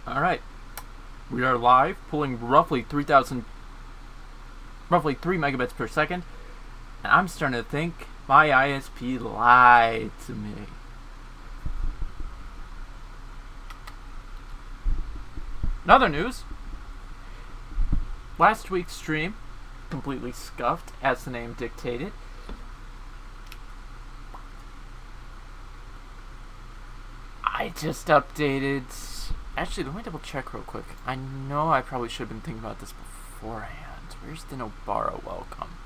Alright. We are live, pulling roughly 3 megabits per second. And I'm starting to think my ISP lied to me. In other news, last week's stream completely scuffed, as the name dictated. I just updated... Actually, let me double check real quick. I know I probably should have been thinking about this beforehand. Where's the Nobara welcome?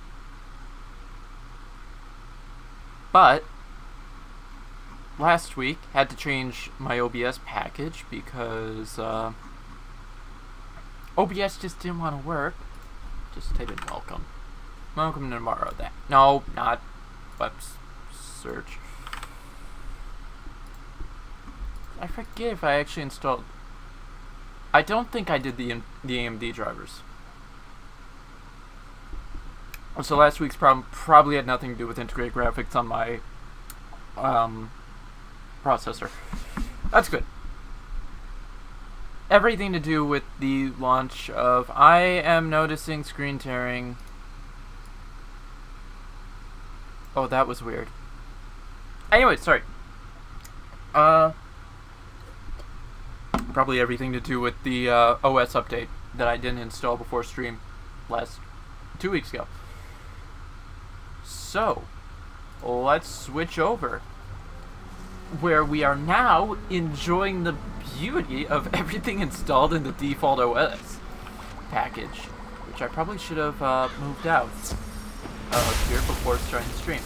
But last week, had to change my OBS package because OBS just didn't want to work. Just type in welcome. Welcome to tomorrow. That no, not web search. I forget if I actually installed. I don't think I did the AMD drivers. So last week's problem probably had nothing to do with integrated graphics on my processor. That's good. Everything to do with the launch of... I am noticing screen tearing. Oh, that was weird. Anyway, sorry. Probably everything to do with the OS update that I didn't install before stream 2 weeks ago. So, let's switch over, where we are now enjoying the beauty of everything installed in the default OS package, which I probably should have moved out here before starting the stream.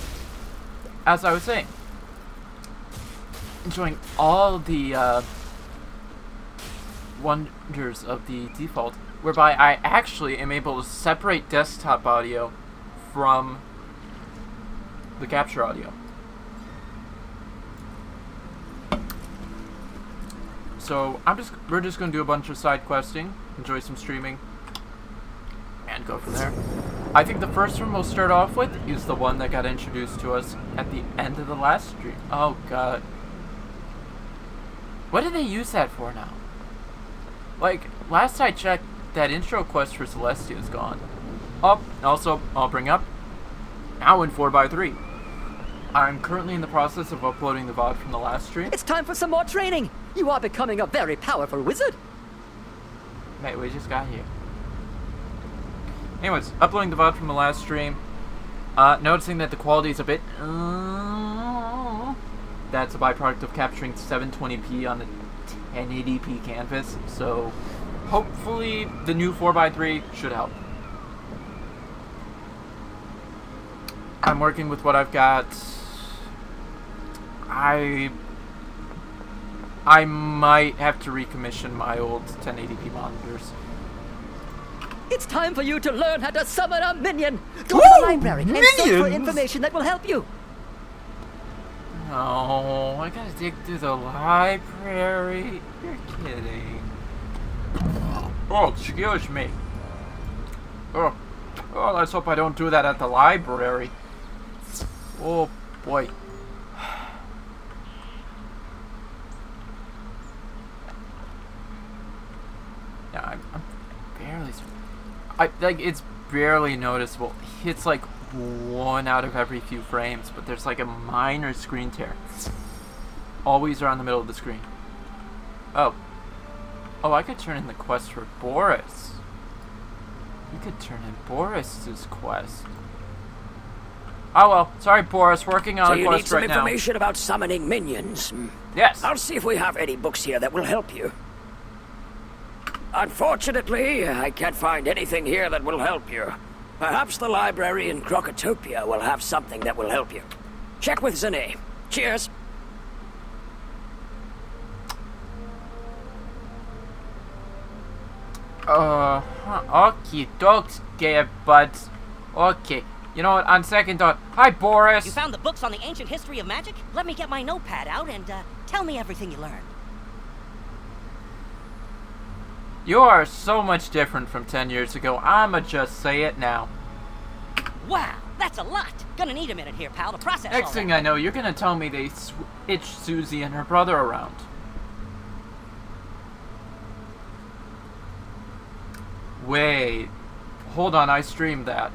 As I was saying, enjoying all the wonders of the default, whereby I actually am able to separate desktop audio from the capture audio. So we're just going to do a bunch of side questing, enjoy some streaming, and go from there. I think the first one we'll start off with is the one that got introduced to us at the end of the last stream. Oh god. What do they use that for now? Like, last I checked, that intro quest for Celestia is gone. Oh, also, I'll bring up, now in 4x3. I'm currently in the process of uploading the VOD from the last stream. It's time for some more training! You are becoming a very powerful wizard! Mate, we just got here. Anyways, uploading the VOD from the last stream. Noticing that the quality is a bit... that's a byproduct of capturing 720p on the 1080p canvas, so hopefully the new 4x3 should help. I'm working with what I've got. I might have to recommission my old 1080p monitors. It's time for you to learn how to summon a minion! Go to the library and search for information that will help you! No, I gotta dig through the library. You're kidding. Oh, excuse me. Oh, let's hope I don't do that at the library. Oh, boy. Yeah, I'm barely... it's barely noticeable. It's like 1 out of every few frames, but there's like a minor screen tear. Always around the middle of the screen. Oh, I could turn in the quest for Boris. You could turn in Boris's quest. Oh well, sorry Boris, working on a quest right now. So you need some information about summoning minions? Yes. I'll see if we have any books here that will help you. Unfortunately, I can't find anything here that will help you. Perhaps the library in Crocotopia will have something that will help you. Check with Zane. Cheers. Okay, dogs, buds. Okay, you know what, on second thought, hi Boris! You found the books on the ancient history of magic? Let me get my notepad out and, tell me everything you learned. You are so much different from 10 years ago, I'ma just say it now. Wow, that's a lot! Gonna need a minute here, pal, to process all Next thing that. I know, you're gonna tell me they itched Susie and her brother around. Wait. Hold on, I streamed that.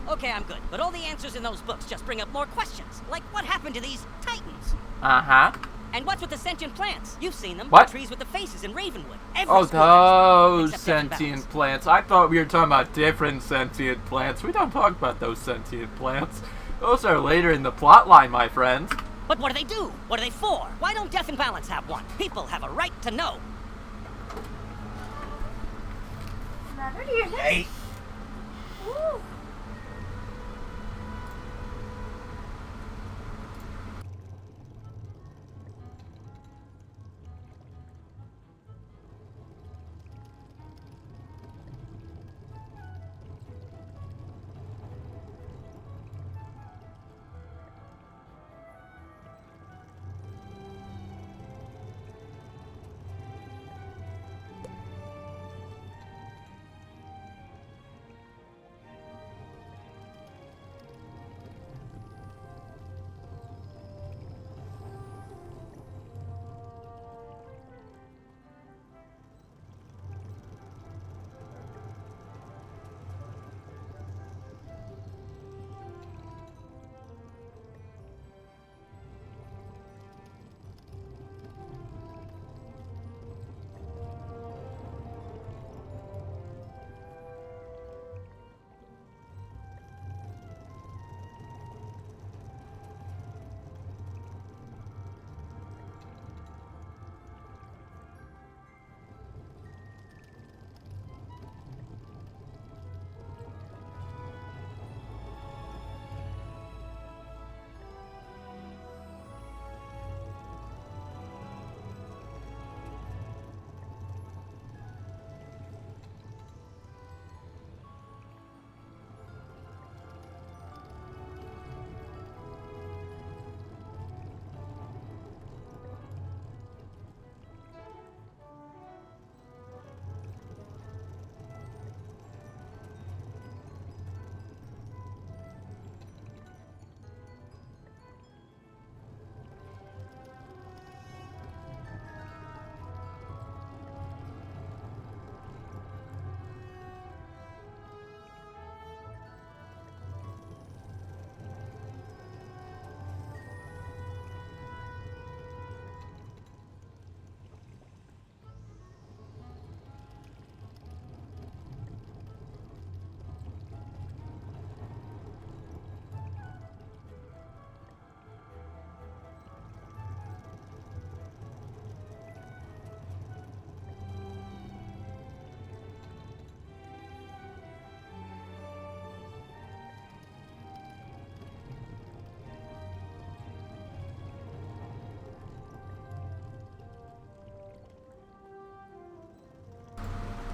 Okay, I'm good. But all the answers in those books just bring up more questions. Like, what happened to these titans? Uh-huh. And what's with the sentient plants? You've seen them. What? The trees with the faces in Ravenwood. Oh, those except sentient plants. I thought we were talking about different sentient plants. We don't talk about those sentient plants. Those are later in the plot line, my friend. But what do they do? What are they for? Why don't Death and Balance have one? People have a right to know. Another deer. Hey. Ooh.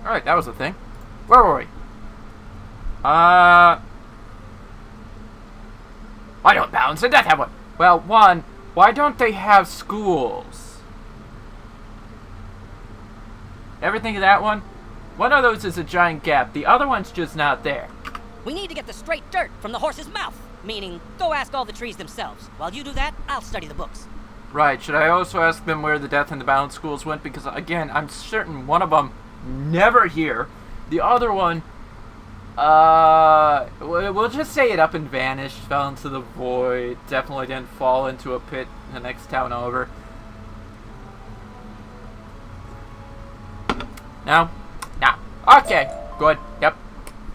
Alright, that was a thing. Where were we? Why don't Balance and Death have one? Well, one, why don't they have schools? Ever think of that one? One of those is a giant gap, the other one's just not there. We need to get the straight dirt from the horse's mouth. Meaning, go ask all the trees themselves. While you do that, I'll study the books. Right, should I also ask them where the Death and the Balance schools went? Because, again, I'm certain one of them never here. The other one, we'll just say it up and vanished, fell into the void, definitely didn't fall into a pit in the next town over. No? No. Okay, good, yep.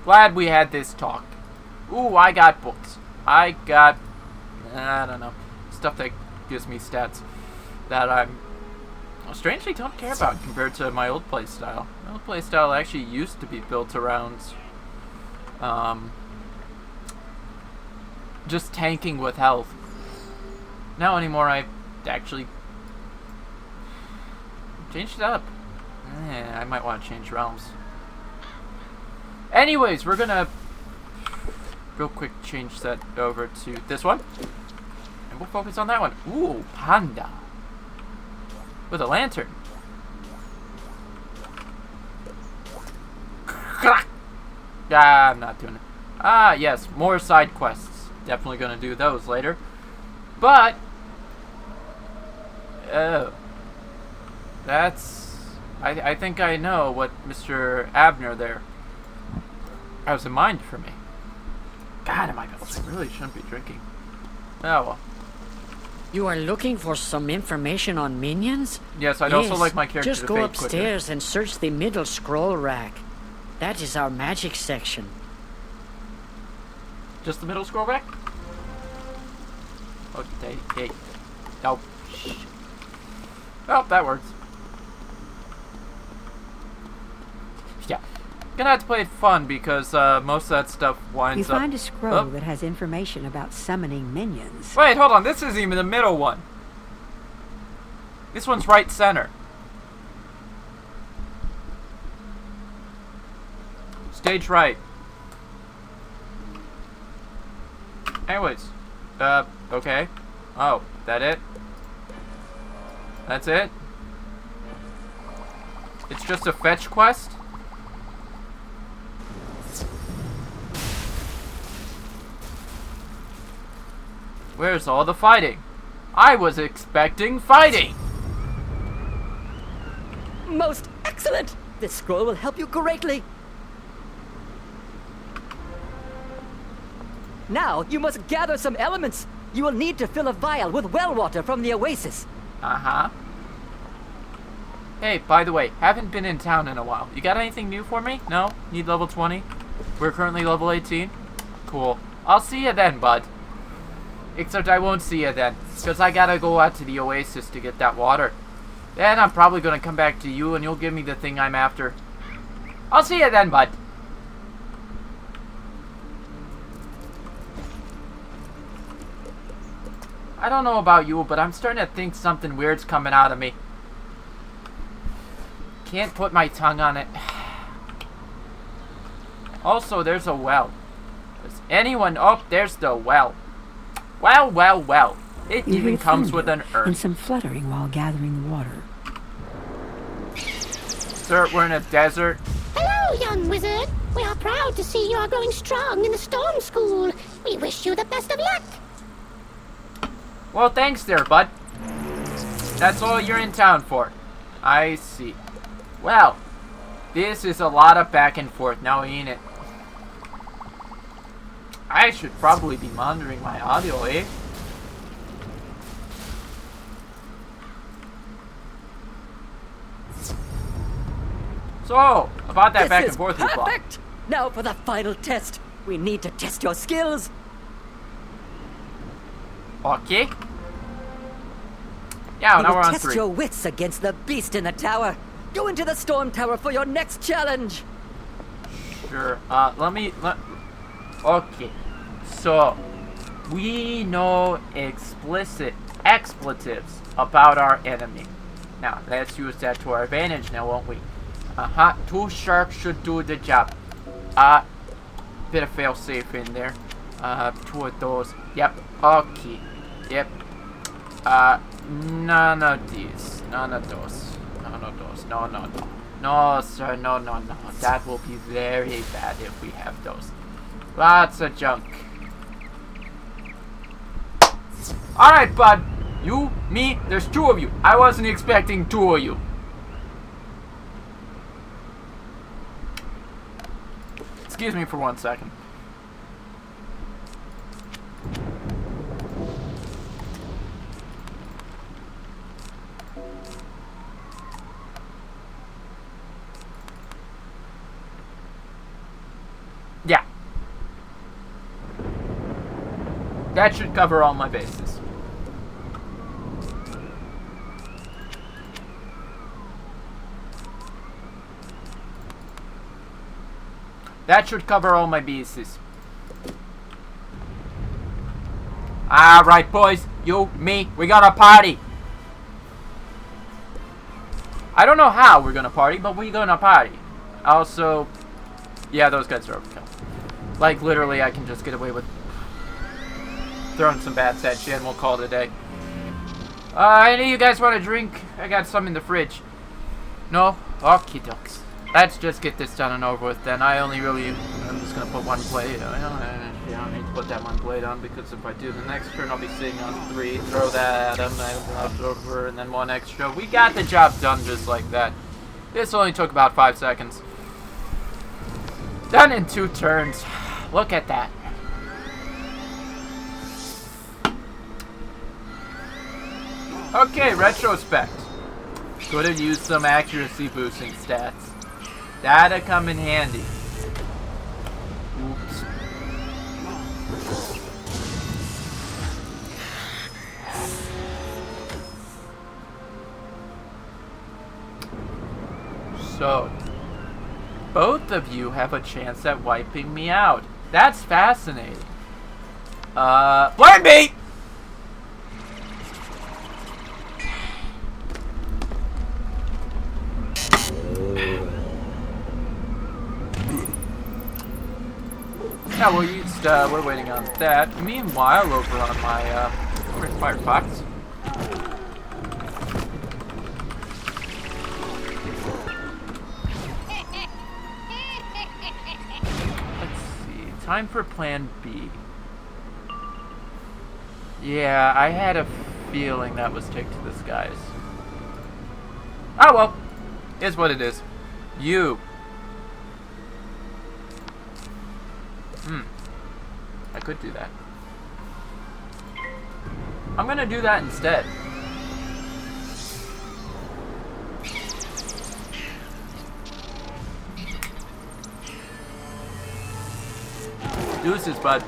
Glad we had this talk. Ooh, I got books. I don't know, stuff that gives me stats that I'm strangely don't care about compared to my old playstyle. My old playstyle actually used to be built around just tanking with health. Now anymore, I actually changed it up. I might want to change realms. Anyways, we're gonna real quick change that over to this one, and we'll focus on that one. Ooh, panda with a lantern. I'm not doing it. Ah, yes, more side quests. Definitely gonna do those later. But, oh, that's I think I know what Mr. Abner there has in mind for me. God, am I really shouldn't be drinking. Oh well. You are looking for some information on minions? Yes, I'd also like my character just to go fade upstairs quicker. and search the middle scroll rack. That is our magic section. Just the middle scroll rack? Okay, hey. No. Shh. Oh, that works. Yeah. Gonna have to play it fun because most of that stuff winds You up... find a scroll that has information about summoning minions. Wait, hold on. This isn't even the middle one. This one's right center. Stage right. Anyways. Okay. Oh, that it? That's it? It's just a fetch quest? Where's all the fighting? I was expecting fighting! Most excellent! This scroll will help you greatly. Now, you must gather some elements. You will need to fill a vial with well water from the oasis. Uh-huh. Hey, by the way, haven't been in town in a while. You got anything new for me? No? Need level 20? We're currently level 18? Cool. I'll see you then, bud. Except I won't see you then, because I gotta go out to the oasis to get that water. Then I'm probably gonna come back to you and you'll give me the thing I'm after. I'll see you then, bud. I don't know about you, but I'm starting to think something weird's coming out of me. Can't put my tongue on it. Also, there's a well. Does anyone... Oh, there's the well. Well, well, well. It You even hear comes thunder with an and urn. some fluttering while gathering the water. Sir, we're in a desert. Hello, young wizard. We are proud to see you are growing strong in the Storm School. We wish you the best of luck. Well, thanks there, bud. That's all you're in town for. I see. Well, this is a lot of back and forth now, ain't it? I should probably be monitoring my audio, eh? So, about that This back is and forth we fought. perfect. Now for the final test. We need to test your skills. Okay. Yeah, We now will we're on test 3. your wits against the beast in the tower. Go into the storm tower for your next challenge. Sure. Okay. So, we know explicit expletives about our enemy. Now, let's use that to our advantage now, won't we? Uh-huh. 2 sharks should do the job. Bit of fail-safe in there. 2 of those. Yep. Okay. Yep. None of these. None of those. None of those. No, no, no. No, sir. No, no, no. That will be very bad if we have those. Lots of junk. Alright, bud. You, me, there's 2 of you. I wasn't expecting 2 of you. Excuse me for 1 second. Yeah. That should cover all my bases. That should cover all my bases. Alright, boys. You, me, we got a party. I don't know how we're gonna party, but we're gonna party. Also, yeah, those guys are overkill. Like, literally, I can just get away with throwing some bad set shit and we'll call it a day. Any of you guys want a drink? I got some in the fridge. No? Okie dokes. Let's just get this done and over with then. I'm just gonna put 1 blade. I don't need to put that 1 blade on because if I do the next turn, I'll be sitting on 3. Throw that at him, left over, and then 1 extra. We got the job done just like that. This only took about 5 seconds. Done in 2 turns. Look at that. Okay, retrospect. Could have used some accuracy boosting stats. That'd come in handy. Oops. So, both of you have a chance at wiping me out. That's fascinating. Plan B! Yeah, we're waiting on that. Meanwhile, over on my, Firefox. Let's see. Time for Plan B. Yeah, I had a feeling that was take to the skies. Oh well. Is what it is. You. I could do that. I'm gonna do that instead. Deuces, bud.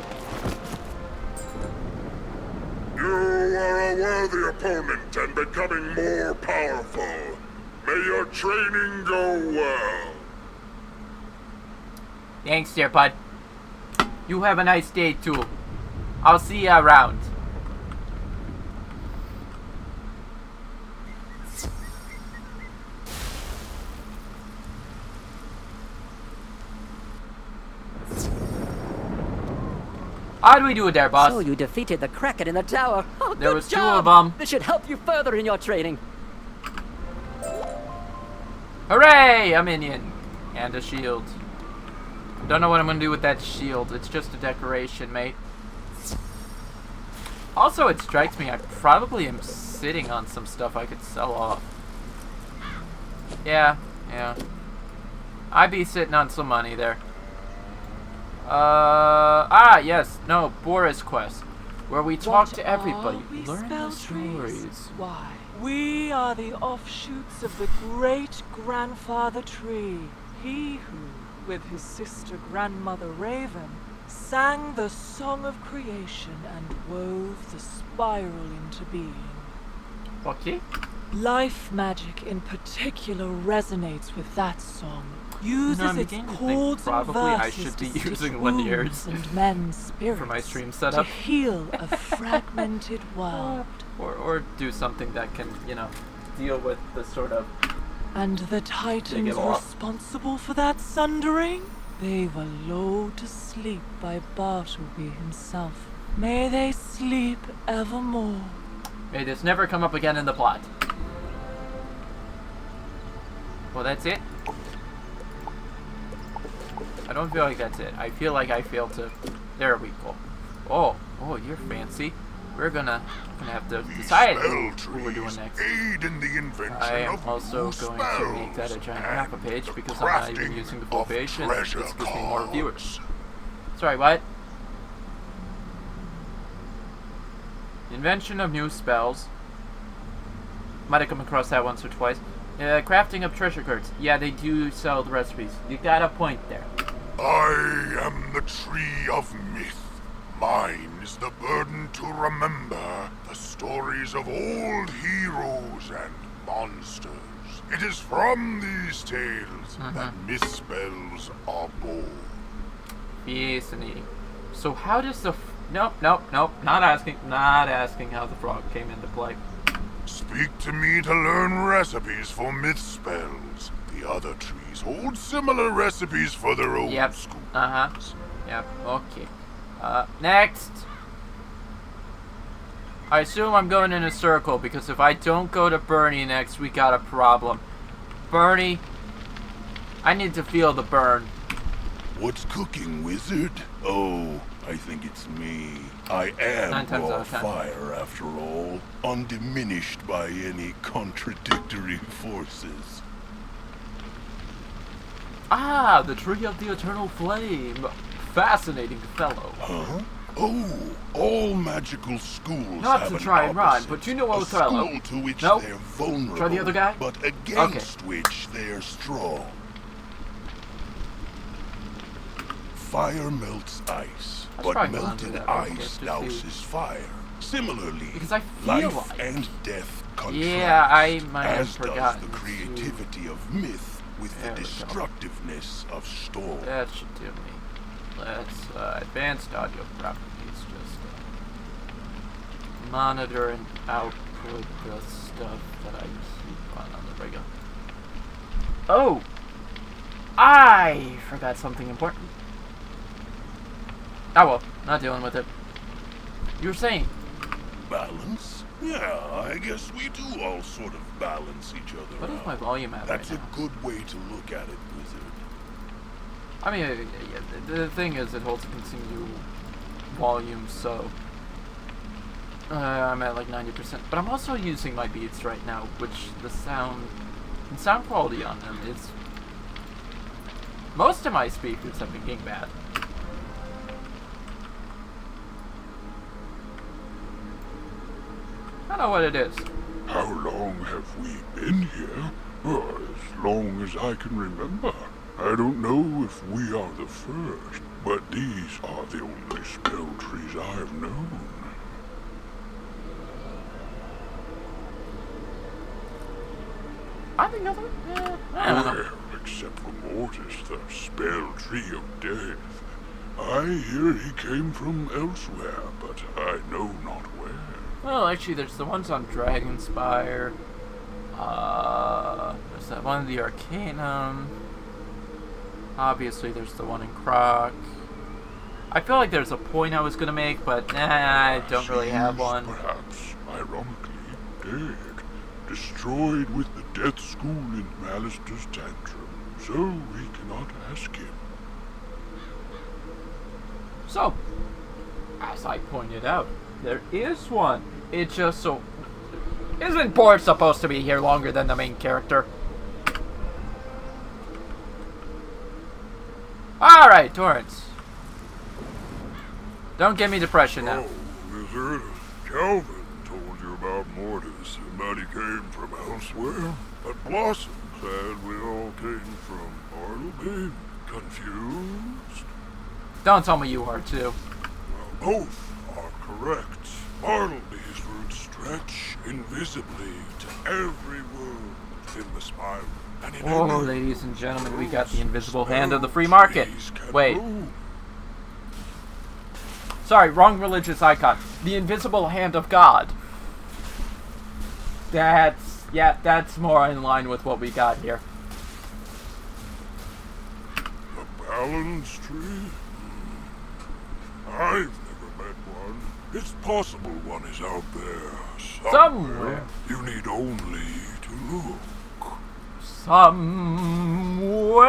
You are a worthy opponent and becoming more powerful. May your training go well. Thanks, dear bud. You have a nice day, too. I'll see you around. How do we do it there, boss? So you defeated the Kraken in the tower. Oh, There good was job. 2 of them. This should help you further in your training. Hooray! A minion. And a shield. Don't know what I'm gonna do with that shield. It's just a decoration, mate. Also, it strikes me I probably am sitting on some stuff I could sell off. Yeah. I'd be sitting on some money there. Yes. No, Boris Quest. Where we talk to everybody. Learn the stories. Why? We are the offshoots of the great-grandfather tree. He who, with his sister grandmother Raven, sang the song of creation and wove the spiral into being. Okay. Life magic in particular resonates with that song. Uses its chords and probably I verses should be to stitch using wounds linears and men's spirits for my stream to setup. heal a fragmented world. Or do something that can, deal with the sort of... And the titans responsible for that sundering? They were lulled to sleep by Bartleby himself. May they sleep evermore. May this never come up again in the plot. Well, that's it. I don't feel like that's it. I feel like I failed to... There we go. Oh, you're fancy. We're gonna have to decide who we're doing next. I am also going to make that a giant half a page because I'm not even using the full page and this gives me more viewers. Sorry, what? Invention of new spells. Might have come across that once or twice. Crafting of treasure cards. Yeah, they do sell the recipes. You got a point there. I am the tree of myth. Mine is the burden to remember the stories of old heroes and monsters. It is from these tales that misspells are born. Fascinating. So how does the... Nope. Not asking how the frog came into play. Speak to me to learn recipes for myth spells. The other trees hold similar recipes for their own schools. Yep, okay. Next. I assume I'm going in a circle because if I don't go to Bernie next, we got a problem. Bernie, I need to feel the burn. What's cooking, wizard? Oh, I think it's me. I am raw fire, after all, undiminished by any contradictory forces. Ah, the Tree of the Eternal Flame. Fascinating fellow. Huh? Oh, all magical schools Not have to an try and rhyme, opposite, but you know a Othello. school to which Nope. they're vulnerable, Try the other guy? but against which they're strong. Fire melts ice, I should but probably go melted under that real quick ice to douses fire. Similarly, Because I feel life like... and death contrast, Yeah, I might have as does forgotten the to- creativity of myth with There the we go. destructiveness of storm. That should do me. Let's advanced audio properties. Just monitor and output the stuff that I keep on the regular. Oh! I forgot something important. Oh well, not dealing with it. You were saying? Balance? Yeah, I guess we do all sort of balance each other What is out. my volume at That's right a now? good way to look at it, Wizard. I mean, the thing is, it holds a continual volume, so I'm at like 90%. But I'm also using my Beats right now, which the sound quality on them is. Most of my speakers have been getting bad. I don't know what it is. How long have we been here? As long as I can remember. I don't know if we are the first, but these are the only spell trees I've known. I think other. I don't know. Well, except for Mortis, the spell tree of death. I hear he came from elsewhere, but I know not where. Well, actually, there's the ones on Dragonspire. There's that one in the Arcanum. Obviously, there's the one in Croc. I feel like there's a point I was gonna make, but I don't really have one. Perhaps, ironically, dead. Destroyed with the death school in Malister's tantrum, so we cannot ask him. So, as I pointed out, there is one. It just so... Isn't Bort supposed to be here longer than the main character? Alright, Torrance. Don't give me depression now. Oh, Wizard, Calvin told you about Mortis and that he came from elsewhere. But Blossom said we all came from Bartleby. Confused? Don't tell me you are too. Well, both are correct. Bartleby's roots stretch invisibly to every world in the spiral. And in Whoa, any ladies and gentlemen, we got the rose invisible spell hand of the free market. trees can Wait. bloom. Sorry, wrong religious icon. The invisible hand of God. That's more in line with what we got here. A balance tree? I've never met one. It's possible one is out there. Somewhere. You need only to look.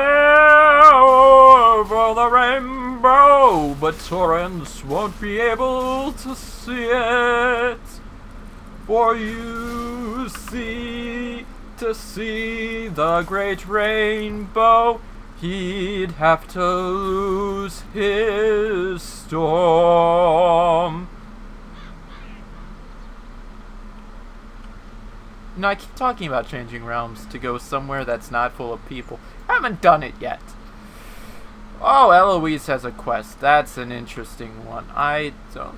Somewhere over the rainbow, but Torrance won't be able to see it. For you see, to see the great rainbow, he'd have to lose his storm. No, I keep talking about changing realms to go somewhere that's not full of people. I haven't done it yet. Oh, Eloise has a quest. That's an interesting one. I don't...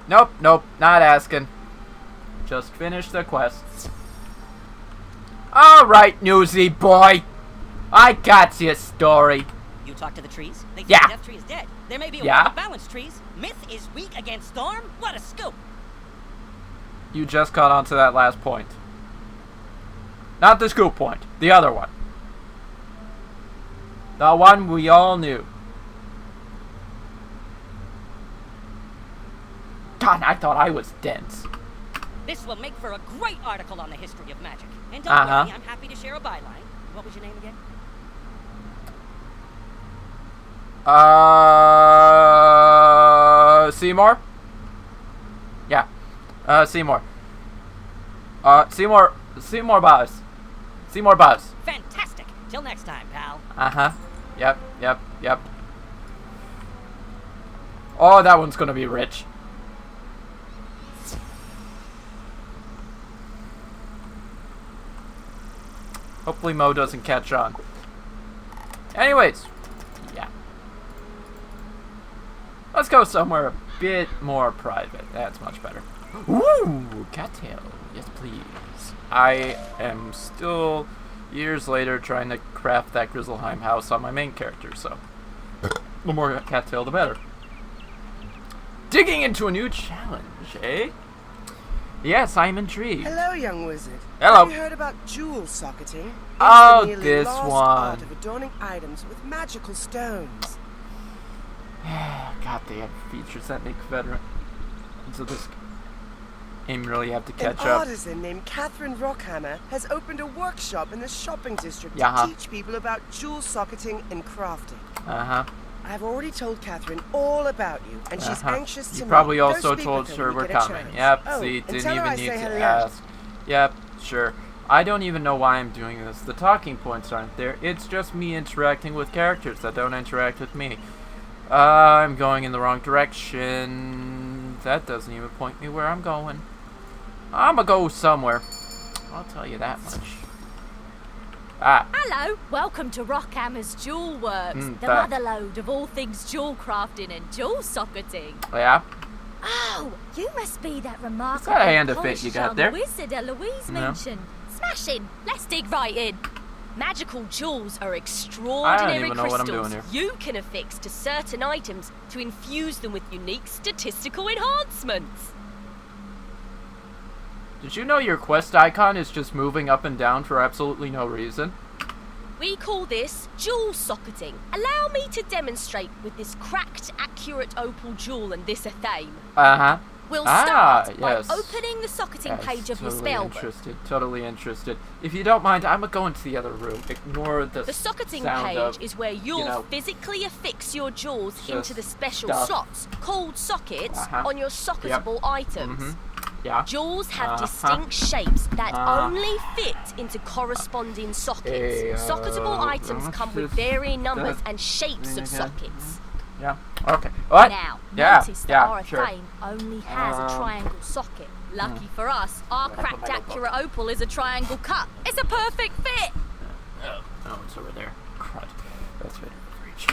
Nope, not asking. Just finish the quests. Alright, newsy boy. I got your story. You talk to the trees? They think Yeah. the death tree is dead. There may be a Yeah. way to balance trees. Myth is weak against storm? What a scoop! You just caught on to that last point. Not the scoop point. The other one. The one we all knew. God, I thought I was dense. This will make for a great article on the history of magic. And don't Uh-huh. worry, I'm happy to share a byline. What was your name again? Seymour? Yeah. Seymour. See more buzz. See more buzz. Fantastic. Till next time, pal. Uh-huh. Yep. Oh, that one's gonna be rich. Hopefully Mo doesn't catch on. Anyways, yeah. Let's go somewhere a bit more private. That's much better. Ooh, cattail. Yes, please. I am still, years later, trying to craft that Grizzleheim house on my main character, so the more cattail, the better. Digging into a new challenge, eh? Yes, I'm intrigued. Hello, young wizard. Hello. Have you heard about jewel socketing? It's Oh, the nearly this lost one. art of adorning items with magical stones. God, they have features that make veteran. So this game really have to An catch up. artisan named Catherine Rockhammer has opened a workshop in the shopping district Yeah. to teach people about jewel socketing and crafting. Uh-huh. I've already told Catherine all about you, and she's anxious to You meet. probably Go also speak told with her her when we're you get a coming. chance. Yep, Oh, see, and didn't tell her even I need say to hello. ask. Yep, sure. I don't even know why I'm doing this. The talking points aren't there. It's just me interacting with characters that don't interact with me. I'm going in the wrong direction. That doesn't even point me where I'm going. I'm gonna go somewhere. I'll tell you that much. Ah. Hello, welcome to Rockhammer's Jewel Works, the that- motherlode of all things jewel crafting and jewel socketing. Yeah? Oh, you must be that remarkable got a hand to fit polished you got young there. wizard Eloise No. mentioned. Smashing, let's dig right in. Magical jewels are I extraordinary don't even know what I'm crystals doing you can affix to certain items to infuse them with unique statistical enhancements. Did you know your quest icon is just moving up and down for absolutely no reason? We call this jewel socketing. Allow me to demonstrate with this cracked, accurate opal jewel and this athame. Uh-huh. We'll start by yes. opening the socketing Yes, page of your totally spellbook. Totally interested. If you don't mind, I'm gonna go into the other room. Ignore the The socketing sound page of, is where you'll know, physically affix your jewels just into the special stuff. slots, called sockets, Uh-huh. on your socketable items. Yeah. Jewels have Uh-huh. distinct shapes that Uh-huh. only fit into corresponding sockets. Hey, Socketable items come with varying numbers and shapes of Mhm. sockets. Yeah. Okay. What? Now, Yeah. notice that Yeah. our Sure. athame only has a triangle socket. Lucky for us, our cracked accurate opal is a triangle cut. It's a perfect fit! Oh, it's over there. Crud. That's better reach.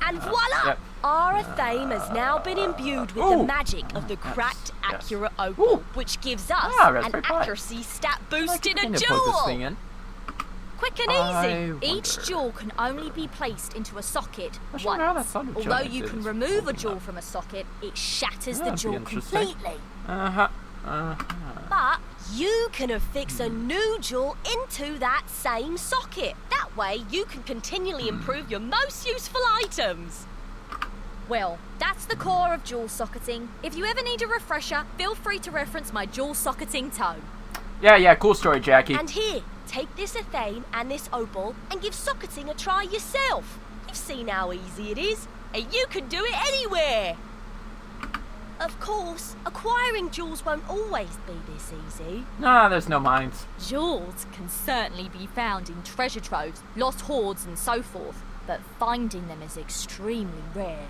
And voila! Yep. Our athame has now been imbued with the magic of the cracked accurate opal, which gives us an Raspberry Pi. accuracy stat boost in a Can you jewel! plug this thing in? Quick and I easy. Each wonder. jewel can only be placed into a socket I wonder how that once. sounded Although giant you is. can remove a jewel from a socket, it shatters the That'd be jewel interesting. completely. Uh-huh. But you can affix a new jewel into that same socket. That way you can continually improve your most useful items. Well, that's the core of jewel socketing. If you ever need a refresher, feel free to reference my jewel socketing tome. Yeah, cool story, Jackie. And here, take this athame and this opal and give socketing a try yourself. You've seen how easy it is, and you can do it anywhere. Of course, acquiring jewels won't always be this easy. No, there's no mines. Jewels can certainly be found in treasure troves, lost hoards and so forth, but finding them is extremely rare.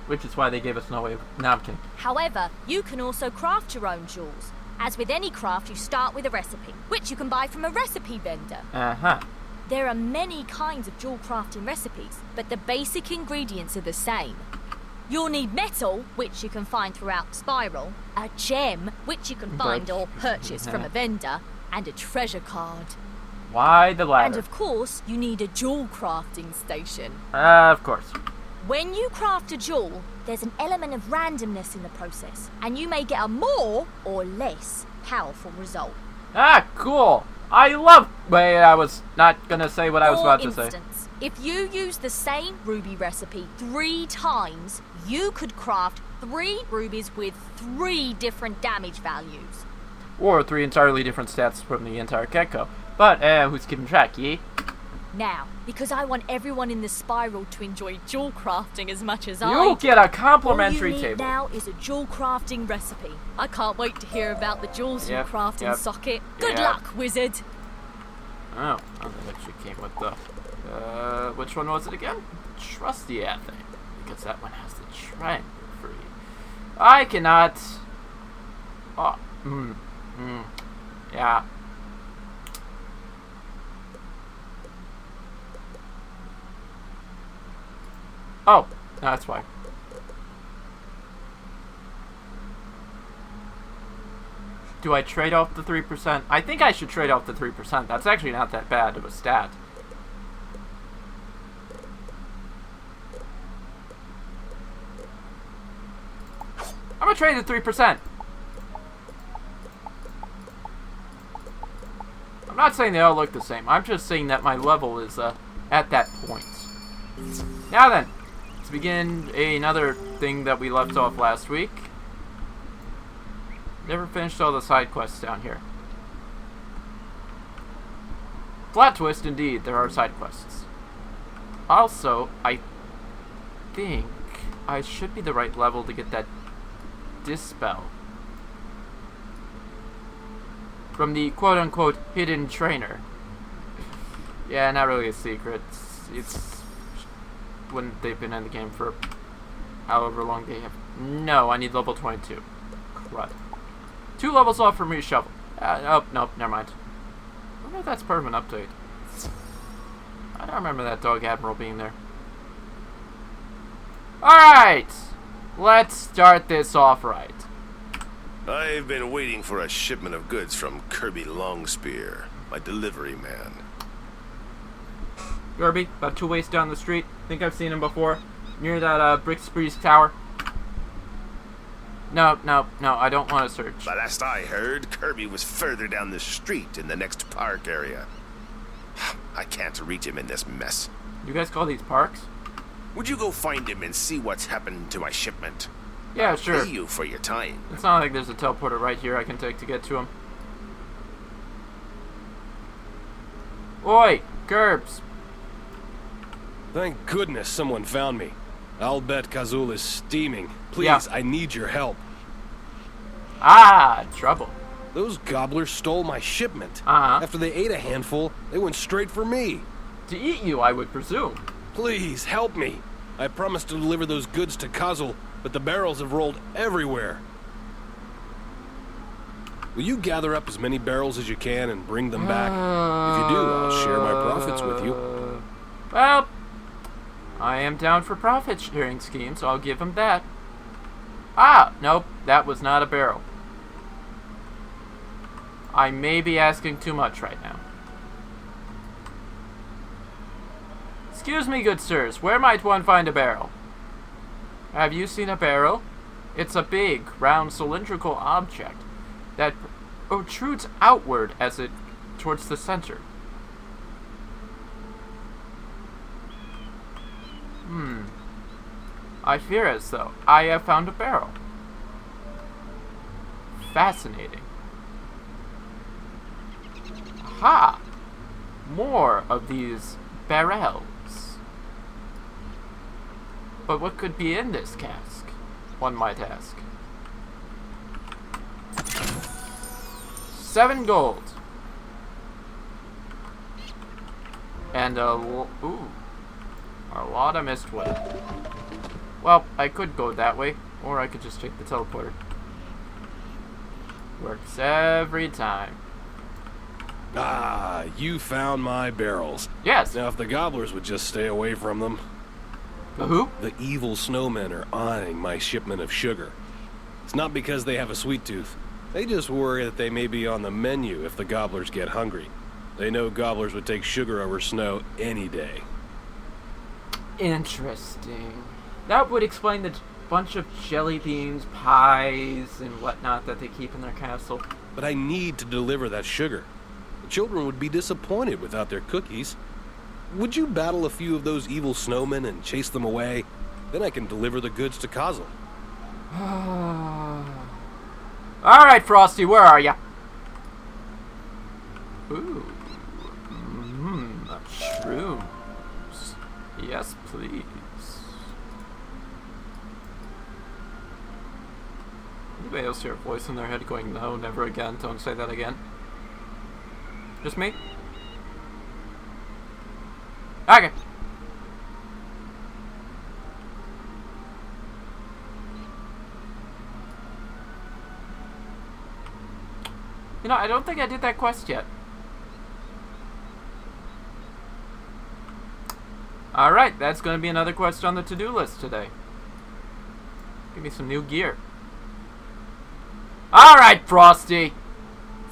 Which is why they gave us no way of... No, I'm kidding. However, you can also craft your own jewels. As with any craft, you start with a recipe, which you can buy from a recipe vendor. Uh-huh. There are many kinds of jewel crafting recipes, but the basic ingredients are the same. You'll need metal, which you can find throughout Spiral, a gem, which you can find or purchase from a vendor, and a treasure card. Why the latter? And of course, you need a jewel crafting station. Of course. When you craft a jewel, there's an element of randomness in the process, and you may get a more or less powerful result. Ah, cool. I love... Wait, I was not gonna say what I was about to say. For instance, if you use the same ruby recipe 3 times, you could craft 3 rubies with 3 different damage values. Or 3 entirely different stats from the entire Gekko. But, who's keeping track, ye? Now, because I want everyone in the spiral to enjoy jewel crafting as much as You'll get a complimentary all you need table. now is a jewel crafting recipe. I can't wait to hear about the jewels you craft in Socket. Good luck, wizard. Oh, that actually came with the... which one was it again? Trusty Ethic. Because that one has the triangle free. I cannot... Oh, yeah. Oh, that's why. Do I trade off the 3%? I think I should trade off the 3%. That's actually not that bad of a stat. I'm gonna trade the 3%. I'm not saying they all look the same. I'm just saying that my level is at that point. Now then, let's begin another thing that we left off last week. Never finished all the side quests down here. Flat twist, indeed, there are side quests. Also, I think I should be the right level to get that Dispel from the quote-unquote hidden trainer. Yeah, not really a secret. It's when they've been in the game for however long they have. No, I need level 22. Crud. 2 levels off for me to shovel. Oh, nope, never mind. I wonder if that's part of an update. I don't remember that Dog Admiral being there. Alright! Let's start this off right. I've been waiting for a shipment of goods from Kirby Longspear, my delivery man. Kirby, about 2 ways down the street. Think I've seen him before. Near that Brick Spree's tower. No, I don't want to search. The last I heard, Kirby was further down the street in the next park area. I can't reach him in this mess. You guys call these parks? Would you go find him and see what's happened to my shipment? Yeah, I'll sure. pay you for your time. It's not like there's a teleporter right here I can take to get to him. Oi, Gerbs. Thank goodness someone found me. I'll bet Kazul is steaming. Please, yeah. I need your help. Ah, trouble. Those gobblers stole my shipment. Uh-huh. After they ate a handful, they went straight for me. To eat you, I would presume. Please, help me. I promised to deliver those goods to Kazul, but the barrels have rolled everywhere. Will you gather up as many barrels as you can and bring them back? If you do, I'll share my profits with you. Well, I am down for profit sharing scheme, so I'll give him that. Ah, nope, that was not a barrel. I may be asking too much right now. Excuse me, good sirs, where might one find a barrel? Have you seen a barrel? It's a big, round, cylindrical object that protrudes outward as it towards the center. I fear as though I have found a barrel. Fascinating. Aha! More of these barrels. But what could be in this cask, one might ask? 7 gold. And a lot of mistwood. Well, I could go that way, or I could just take the teleporter. Works every time. Ah, you found my barrels. Yes. Now, if the gobblers would just stay away from them. The who? The evil snowmen are eyeing my shipment of sugar. It's not because they have a sweet tooth. They just worry that they may be on the menu if the gobblers get hungry. They know gobblers would take sugar over snow any day. Interesting. That would explain the bunch of jelly beans, pies, and whatnot that they keep in their castle. But I need to deliver that sugar. The children would be disappointed without their cookies. Would you battle a few of those evil snowmen and chase them away? Then I can deliver the goods to Kazul. Alright, Frosty, where are ya? Ooh. A shroom. Yes, please. Anybody else hear a voice in their head going, no, never again, don't say that again? Just me? Okay. You know, I don't think I did that quest yet. Alright, that's going to be another quest on the to-do list today. Give me some new gear. Alright, Frosty!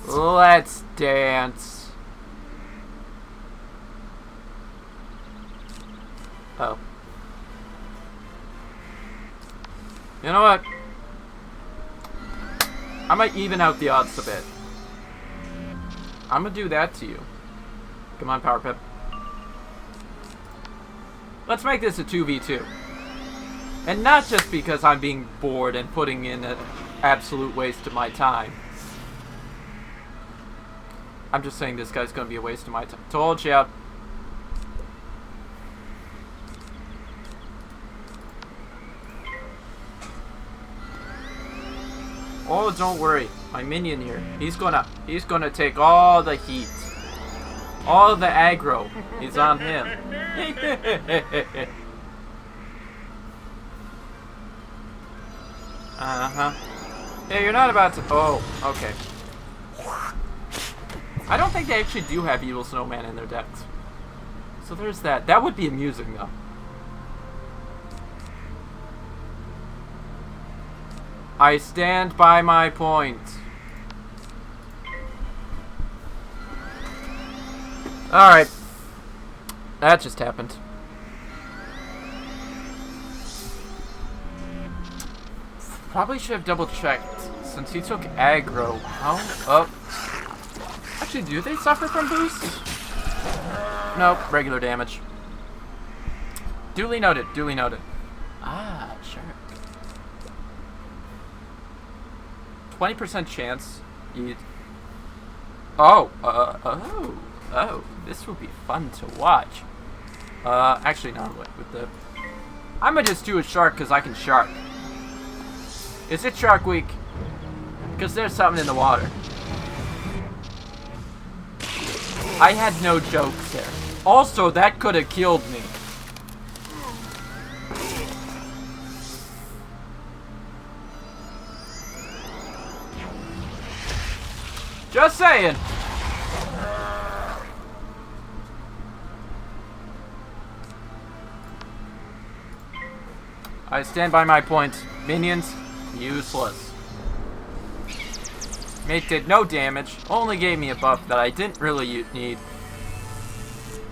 Let's dance. Oh. You know what? I might even out the odds a bit. I'm gonna do that to you. Come on, Power Pip. Let's make this a 2v2. And not just because I'm being bored and putting in an absolute waste of my time. I'm just saying this guy's gonna be a waste of my time. Told ya. Oh, don't worry. My minion here. He's gonna take all the heat. All the aggro is on him. Uh-huh. Hey, you're not about to... Oh, okay. I don't think they actually do have Evil Snowman in their decks. So there's that. That would be amusing, though. I stand by my point. Alright. That just happened. Probably should have double checked. Since he took aggro, how up? Actually, do they suffer from boosts? Nope, regular damage. Duly noted, duly noted. Ah, sure. 20% chance you'd... Oh, this will be fun to watch. Actually, no, with the... I'm gonna just do a shark because I can shark. Is it Shark Week? Because there's something in the water. I had no jokes there. Also, that could have killed me. Just saying. I stand by my point. Minions, useless. Mate did no damage, only gave me a buff that I didn't really need.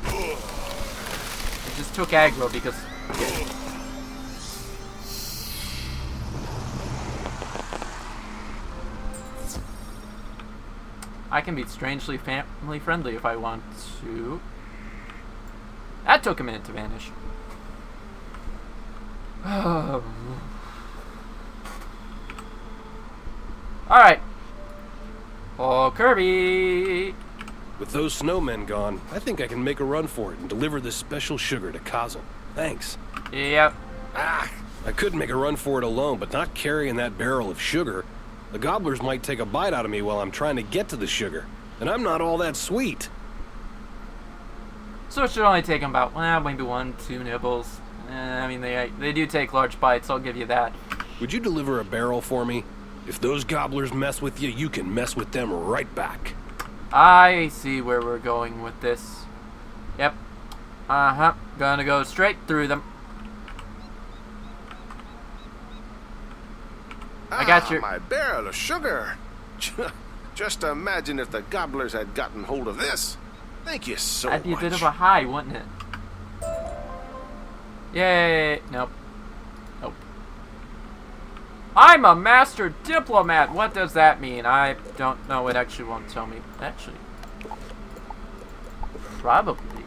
It just took aggro because... I can be strangely family friendly if I want to. That took a minute to vanish. Alright. Oh, Kirby! With those snowmen gone, I think I can make a run for it and deliver this special sugar to Kazel. Thanks. Yep. I could make a run for it alone, but not carrying that barrel of sugar. The gobblers might take a bite out of me while I'm trying to get to the sugar. And I'm not all that sweet. So it should only take them about, well, maybe 1-2 nibbles. I mean, they do take large bites, I'll give you that. Would you deliver a barrel for me? If those gobblers mess with you, you can mess with them right back. I see where we're going with this. Yep. Uh-huh. Gonna go straight through them. I got you. My barrel of sugar. Just imagine if the gobblers had gotten hold of this. Thank you so much. That'd be a bit of a high, wouldn't it? Yay. Nope. Nope. I'm a master diplomat. What does that mean? I don't know. It actually won't tell me. Actually, probably.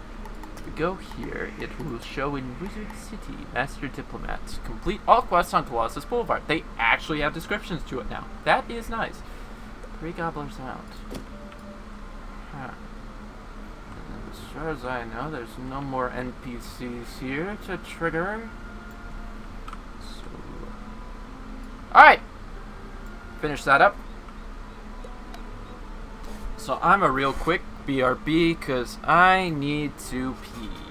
If we go here, it will show in Wizard City, Master Diplomat. Complete all quests on Colossus Boulevard. They actually have descriptions to it now. That is nice. 3 gobblers out. Huh. As far as I know, there's no more NPCs here to trigger. So... Alright! Finish that up. So I'm a real quick BRB because I need to pee.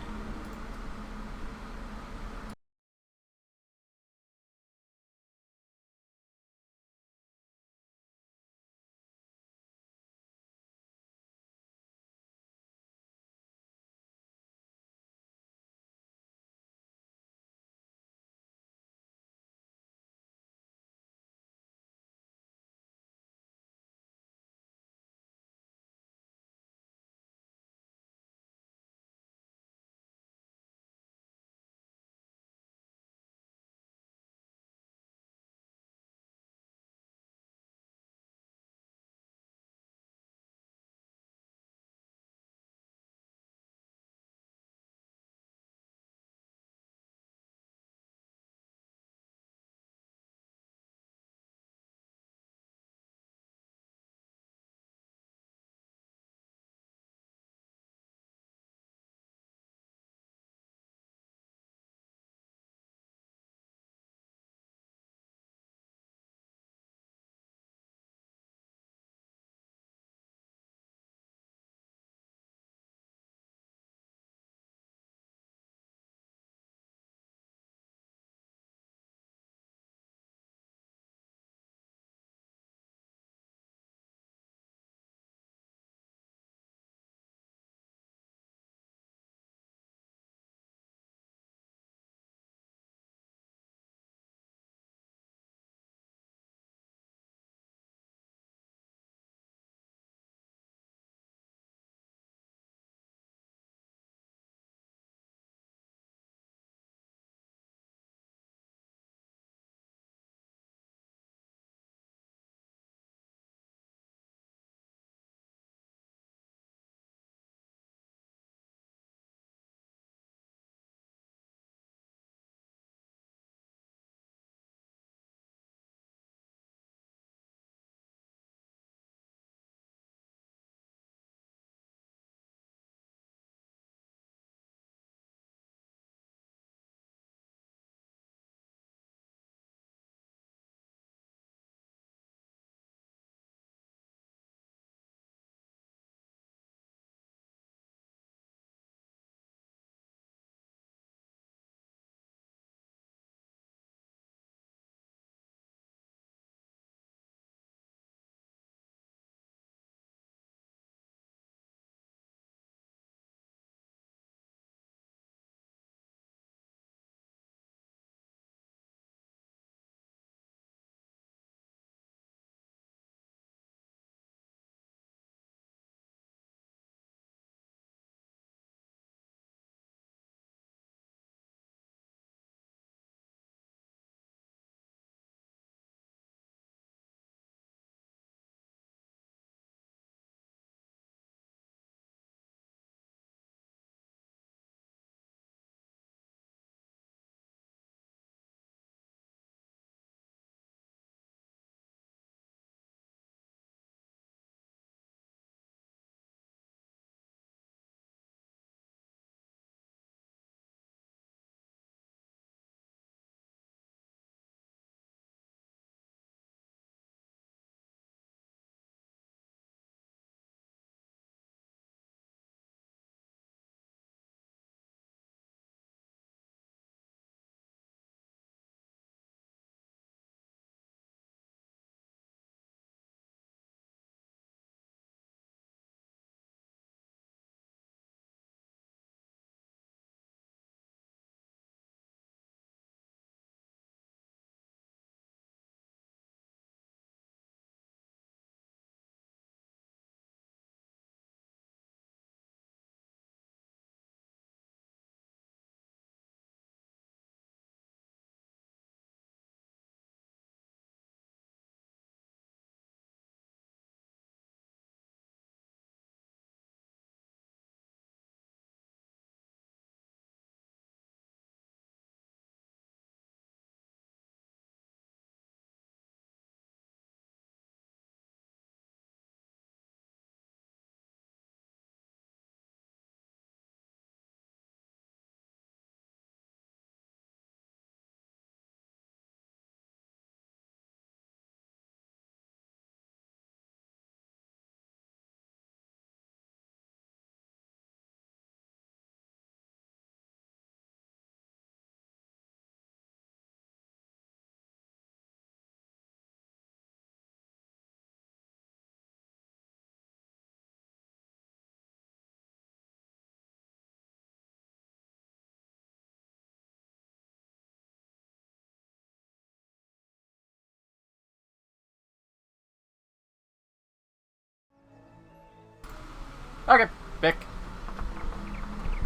Okay, Vic.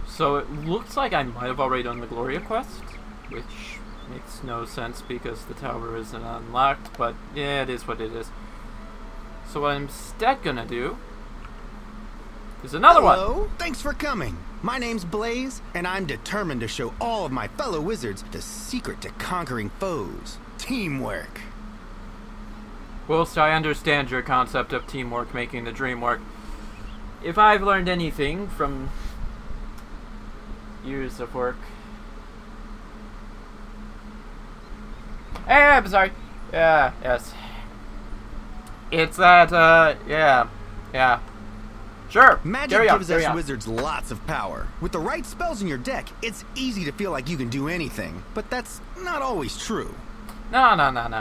So it looks like I might have already done the Gloria quest, which makes no sense because the tower isn't unlocked, but yeah, it is what it is. So what I'm instead gonna do is another one. Hello, thanks for coming. My name's Blaze, and I'm determined to show all of my fellow wizards the secret to conquering foes. Teamwork. Whilst I understand your concept of teamwork making the dream work, if I've learned anything from years of work... Hey, I'm sorry. Yeah, yes. It's that, yeah. Sure. Magic gives us wizards lots of power. With the right spells in your deck, it's easy to feel like you can do anything. But that's not always true. No,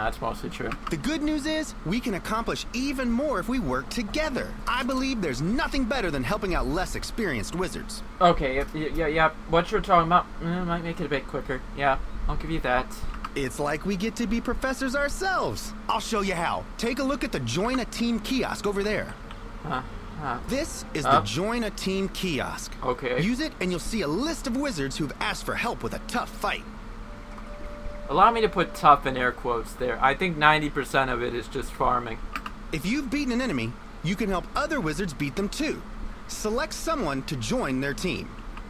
it's mostly true. The good news is, we can accomplish even more if we work together. I believe there's nothing better than helping out less experienced wizards. Okay, yeah, what you're talking about might make it a bit quicker. Yeah, I'll give you that. It's like we get to be professors ourselves. I'll show you how. Take a look at the Join a Team kiosk over there. This is the Join a Team kiosk. Okay. Use it and you'll see a list of wizards who've asked for help with a tough fight. Allow me to put tough in air quotes there. I think 90% of it is just farming. If you've beaten an enemy, you can help other wizards beat them too. Select someone to join their team.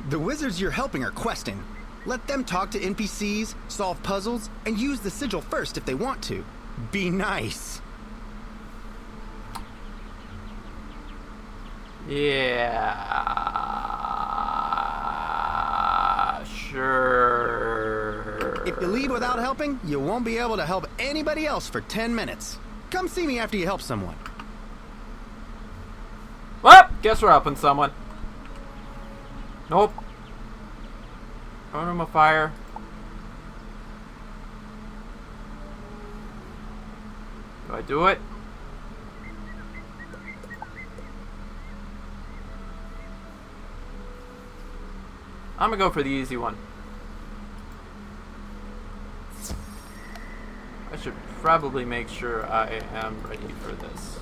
The wizards you're helping are questing. Let them talk to NPCs, solve puzzles, and use the sigil first if they want to. Be nice. Yeah, sure. If you leave without helping, you won't be able to help anybody else for 10 minutes. Come see me after you help someone. Well, guess we're helping someone. Nope. Room of fire. Do I do it? I'm gonna go for the easy one. I should probably make sure I am ready for this.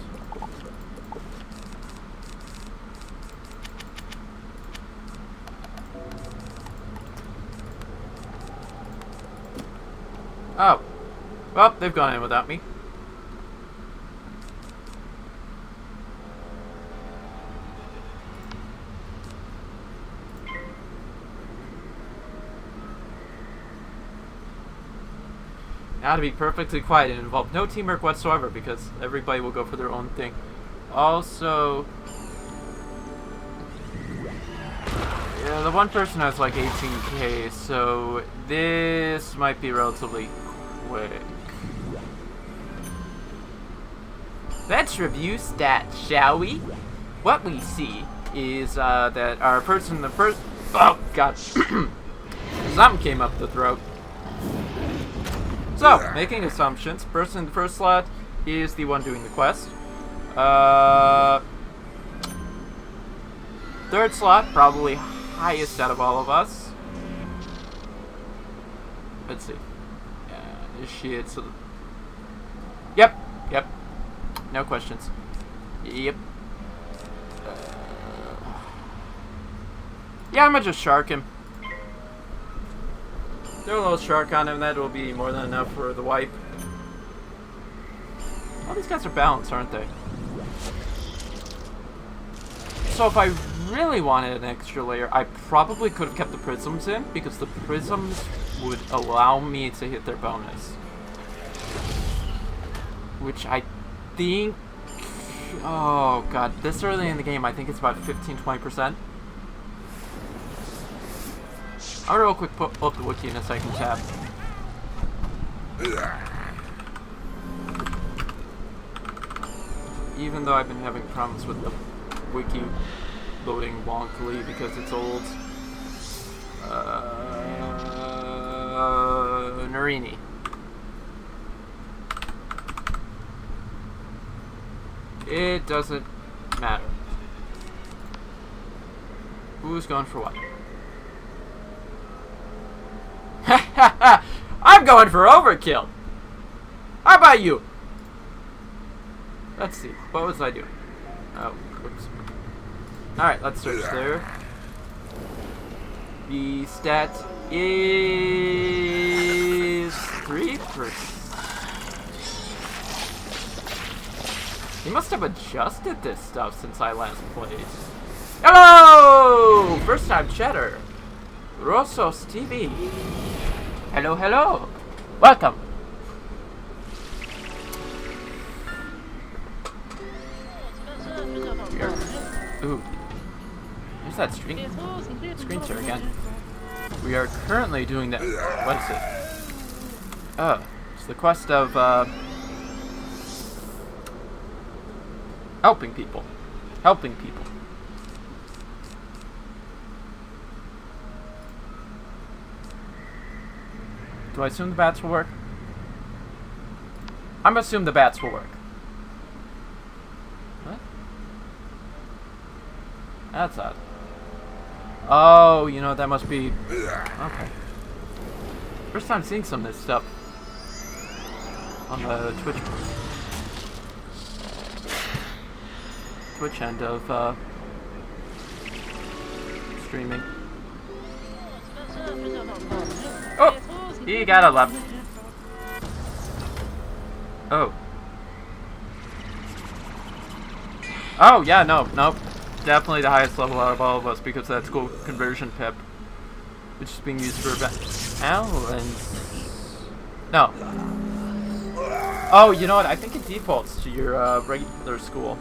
Oh. Well, they've gone in without me. Now, to be perfectly quiet and involve no teamwork whatsoever because everybody will go for their own thing. Also... yeah, the one person has like 18k, so this might be relatively quick. Let's review stats, shall we? What we see is that our person in the first... oh, God. Something came up the throat. So, making assumptions. Person in the first slot is the one doing the quest. Third slot, probably highest out of all of us. Let's see. Initiate. So yep. No questions. Yep. Yeah, I'm gonna just shark him. Throw a little shark on him, that will be more than enough for the wipe. All these guys are balanced, aren't they? So if I really wanted an extra layer, I probably could have kept the prisms in, because the prisms would allow me to hit their bonus. Which I think... oh god, this early in the game, I think it's about 15-20%. I'll real quick pull up the wiki in a second tab. Even though I've been having problems with the wiki loading wonkily because it's old. Narini. It doesn't matter. Who's going for what? I'm going for overkill. How about you? Let's see. What was I doing? Oh, whoops. Alright, let's search there. The stat is 3%. He must have adjusted this stuff since I last played. Hello! First time chatter. Rosos TV. Hello, hello. Welcome. Ooh. There's that screen share again. We are currently doing that. What is it? Oh, it's the quest of helping people. Helping people. Do I assume the bats will work? I'm assuming the bats will work. What? That's odd. Oh, you know, that must be... Okay. First time seeing some of this stuff on the Twitch end of streaming. Oh! He got a left. Oh. Oh, yeah, no, nope. Definitely the highest level out of all of us because of that school conversion pip. Which is being used for balance. No. Oh, you know what? I think it defaults to your regular school.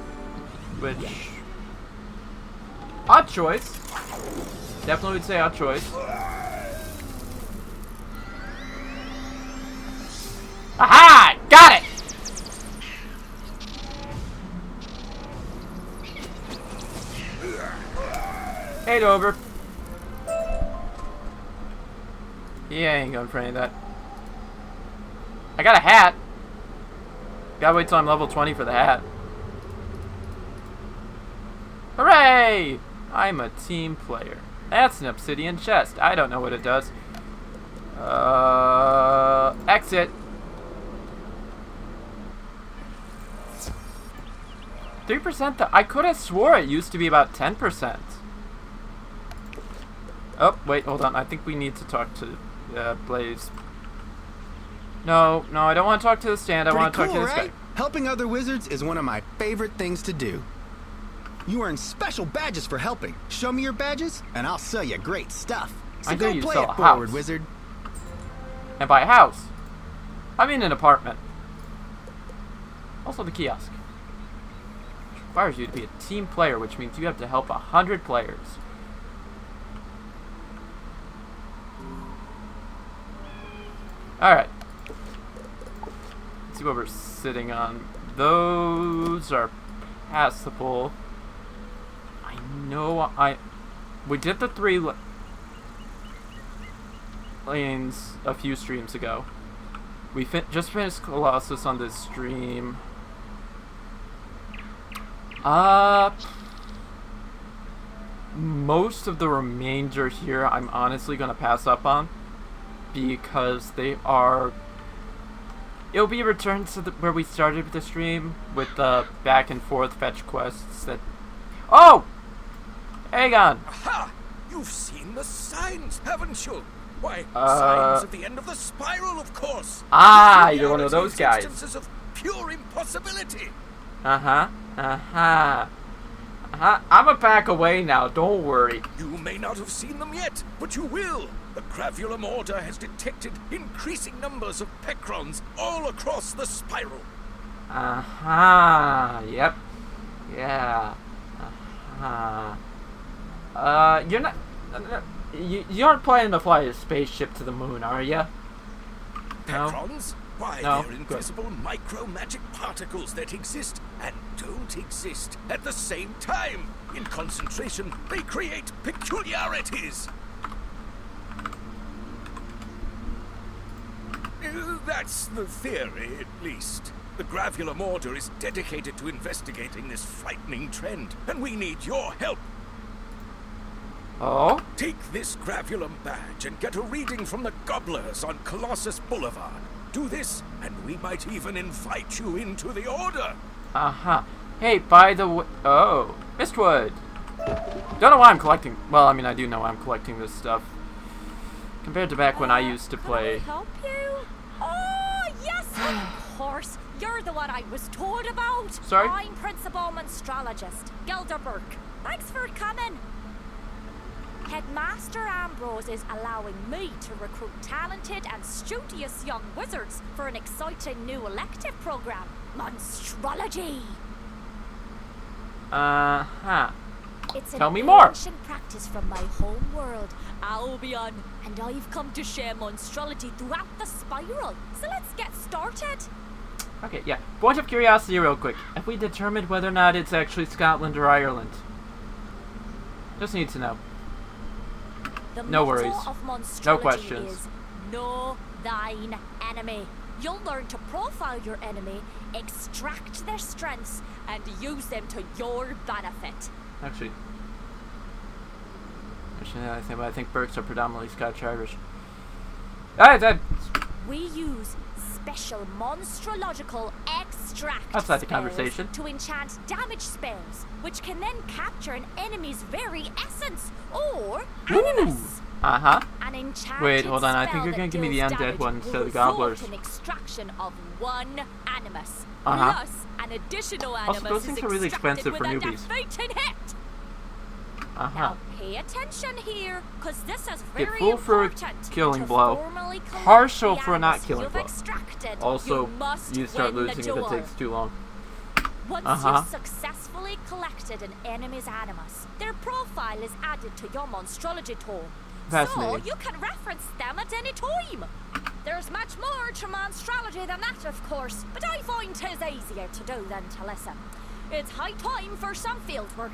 Which... Odd choice. Definitely would say odd choice. Aha! Got it! Hey, Dover. Yeah, I ain't going for any of that. I got a hat. Gotta wait till I'm level 20 for the hat. Hooray! I'm a team player. That's an obsidian chest. I don't know what it does. Exit. 3% though. I could have swore it used to be about 10%. Oh, wait, hold on. I think we need to talk to Blaze. No, I don't want to talk to the stand. I want to talk to this guy. Helping other wizards is one of my favorite things to do. You earn special badges for helping. Show me your badges, and I'll sell you great stuff. So go play it forward, wizard. And by a house, I mean an apartment. Also the kiosk. Which requires you to be a team player, which means you have to help 100 players. Alright. Let's see what we're sitting on. Those are passable. I know we did the 3 lanes a few streams ago. We just finished Colossus on this stream. Most of the remainder here I'm honestly gonna pass up on because they are... It'll be returned to where we started with the stream with the back and forth fetch quests that... Oh! Aegon! Aha! You've seen the signs, haven't you? Why, signs at the end of the spiral, of course. Ah, you're one of those guys. Instances of pure impossibility. I'm a pack away now, don't worry. You may not have seen them yet, but you will. The Gravulum Order has detected increasing numbers of Pecrons all across the spiral. Yep. Yeah. You're not... You aren't planning to fly a spaceship to the moon, are you? Pecrons? Why, No? they're invisible micro-magic particles that exist and don't exist at the same time. In concentration, they create peculiarities. That's the theory, at least. The Gravulum Order is dedicated to investigating this frightening trend, and we need your help. Oh? Take this Gravulum badge and get a reading from the Gobblers on Colossus Boulevard. Do this, and we might even invite you into the Order. Hey, by the way... Oh, Mistwood. Don't know why I'm collecting. Well, I mean, I do know why I'm collecting this stuff. Compared to back when I used to play. Can I help you? Oh, yes, of course. You're the one I was told about. Sorry? I'm Principal Monstrologist, Gilder Burke. Thanks for coming. Headmaster Ambrose is allowing me to recruit talented and studious young wizards for an exciting new elective program, Monstrology. It's Tell me an more. ancient practice from my home world, Albion, and I've come to share Monstrology throughout the spiral. So let's get started. Okay, yeah. Point of curiosity real quick. Have we determined whether or not it's actually Scotland or Ireland? Just need to know. The No motto worries. of Monstrology No questions. is know thine enemy. You'll learn to profile your enemy, extract their strengths, and use them to your benefit. Actually, I think Burkes are predominantly Scotch-Irish. We use special monstrological extract Outside the spells conversation. to enchant damage spells, which can then capture an enemy's very essence or animus. Uh-huh. An enchanted Wait, hold on. I think spell you're that gonna give me the deals undead damage one will instead of the result gobblers. in extraction of one animus. Uh-huh. Plus, an additional Also, animus those is things are really extracted expensive for with a newbies. defeating hit. Uh-huh. Now pay attention here, because this is Get very full for a important. killing To blow. formally collect Partial the for a not animus killing you've blow. extracted, Also, must you start win the losing if it duel. takes too long. Once you've successfully collected an enemy's animus, their profile is added to your Monstrology tome. So Fascinating. you can reference them at any time. There's much more to Monstrology than that, of course, but I find 'tis easier to do than to listen. It's high time for some field work.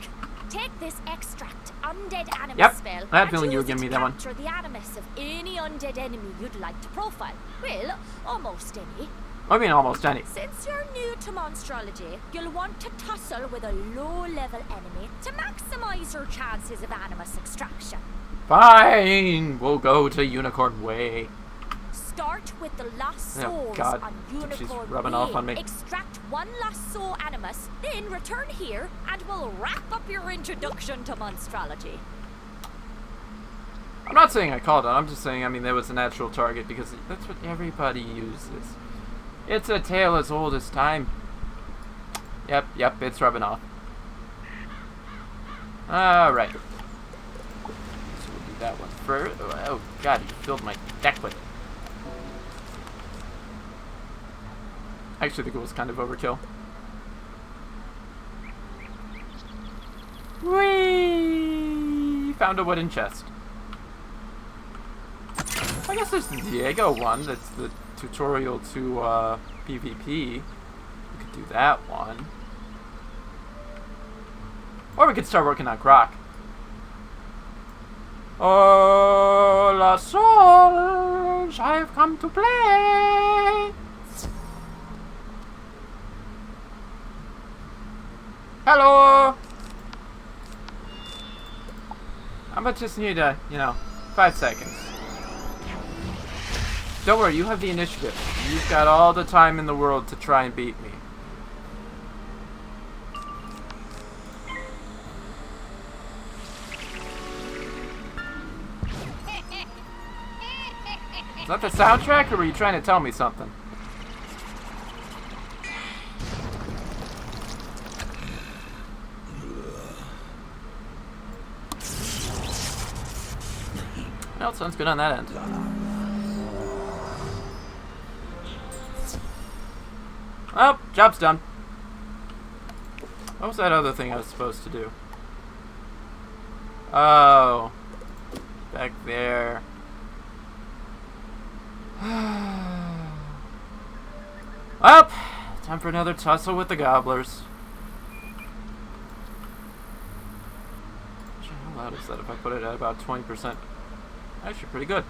Take this extract undead animus Yep, spell I had a and feeling you were use it giving me to that one. capture the animus of any undead enemy you'd like to profile. Well, almost any. I mean, almost any. Since you're new to Monstrology, you'll want to tussle with a low-level enemy to maximize your chances of animus extraction. Fine, we'll go to Unicorn Way. Start with the lost Oh, souls God. on She's Unicorn rubbing Way. off on me. Extract one lost soul animus, then return here, and we'll wrap up your introduction to Monstrology. I'm not saying I called it. I'm just saying, I mean, there was a natural target because that's what everybody uses. It's a tale as old as time. Yep, it's rubbing off. Alright. So we'll do that one first. Oh, God, you filled my deck with it. I actually think it was kind of overkill. Whee! Found a wooden chest. I guess there's the Diego one. That's the tutorial to PvP. We could do that one. Or we could start working on Croc. Oh, la souls, I've come to play. Hello. I'm gonna just need 5 seconds. Don't worry, you have the initiative. You've got all the time in the world to try and beat me. Is that the soundtrack, or were you trying to tell me something? Well, sounds good on that end. Oh, job's done. What was that other thing I was supposed to do? Oh. Back there. Well, time for another tussle with the gobblers. How loud is that if I put it at about 20%? Actually, pretty good.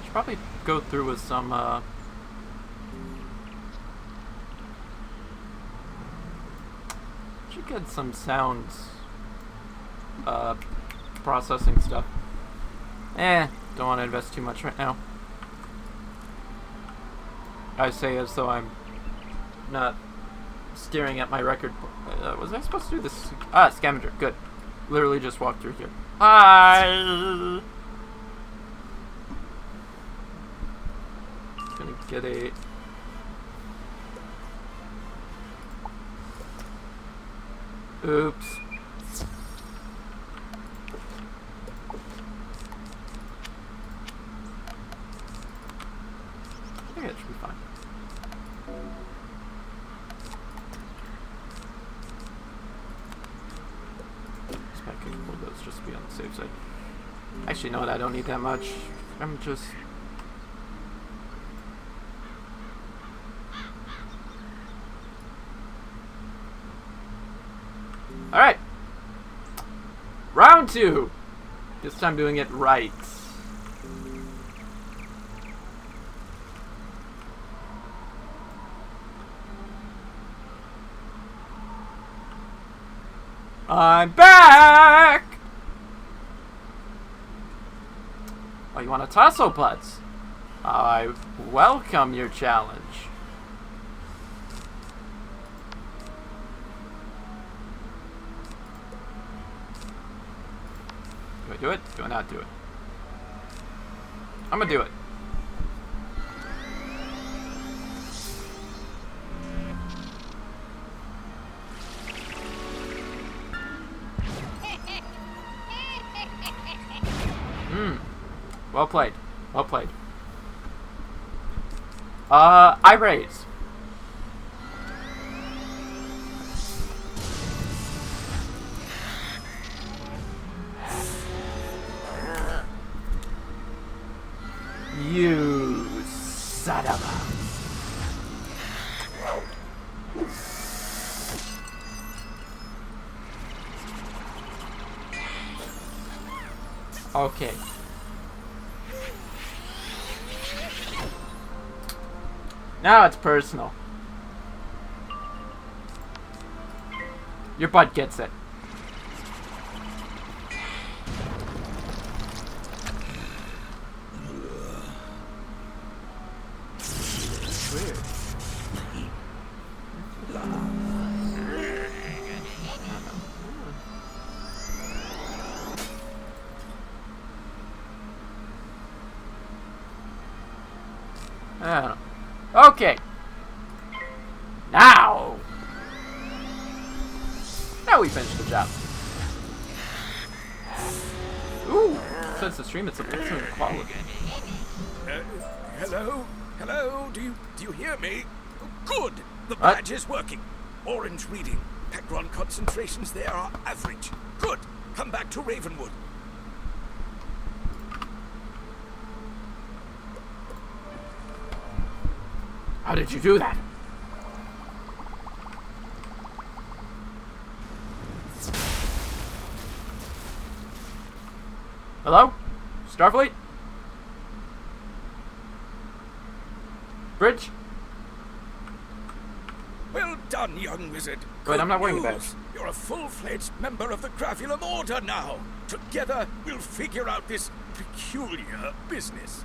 Should probably go through with some, should get some sounds, processing stuff. Don't want to invest too much right now. I say as though I'm not staring at my record. Was I supposed to do this? Ah, scavenger. Good. Literally just walked through here. Hi! Gonna get a... Oops. I think that should be fine. I can pull those just to be on the safe side. Actually, no, I don't need that much. I'm just... Alright. Round 2. This time doing it right. I'm back! Oh, you want a Tasso Putz? I welcome your challenge. Do I do it? Do I not do it? I'm gonna do it. Well played. Well played. I raise. You son of a... Okay. Now it's personal. Your butt gets it. Weird. I don't know. Okay. Now we finish the job. Ooh, since the stream, it's a excellent quality. Hello? Hello? Do you hear me? Good! The badge is working. Orange reading. Pecron concentrations there are average. Good! Come back to Ravenwood. How did you do that? Hello? Starfleet? Bridge? Well done, young wizard. Wait, I'm not wearing a badge. You're a full-fledged member of the Gravulum Order now. Together, we'll figure out this peculiar business.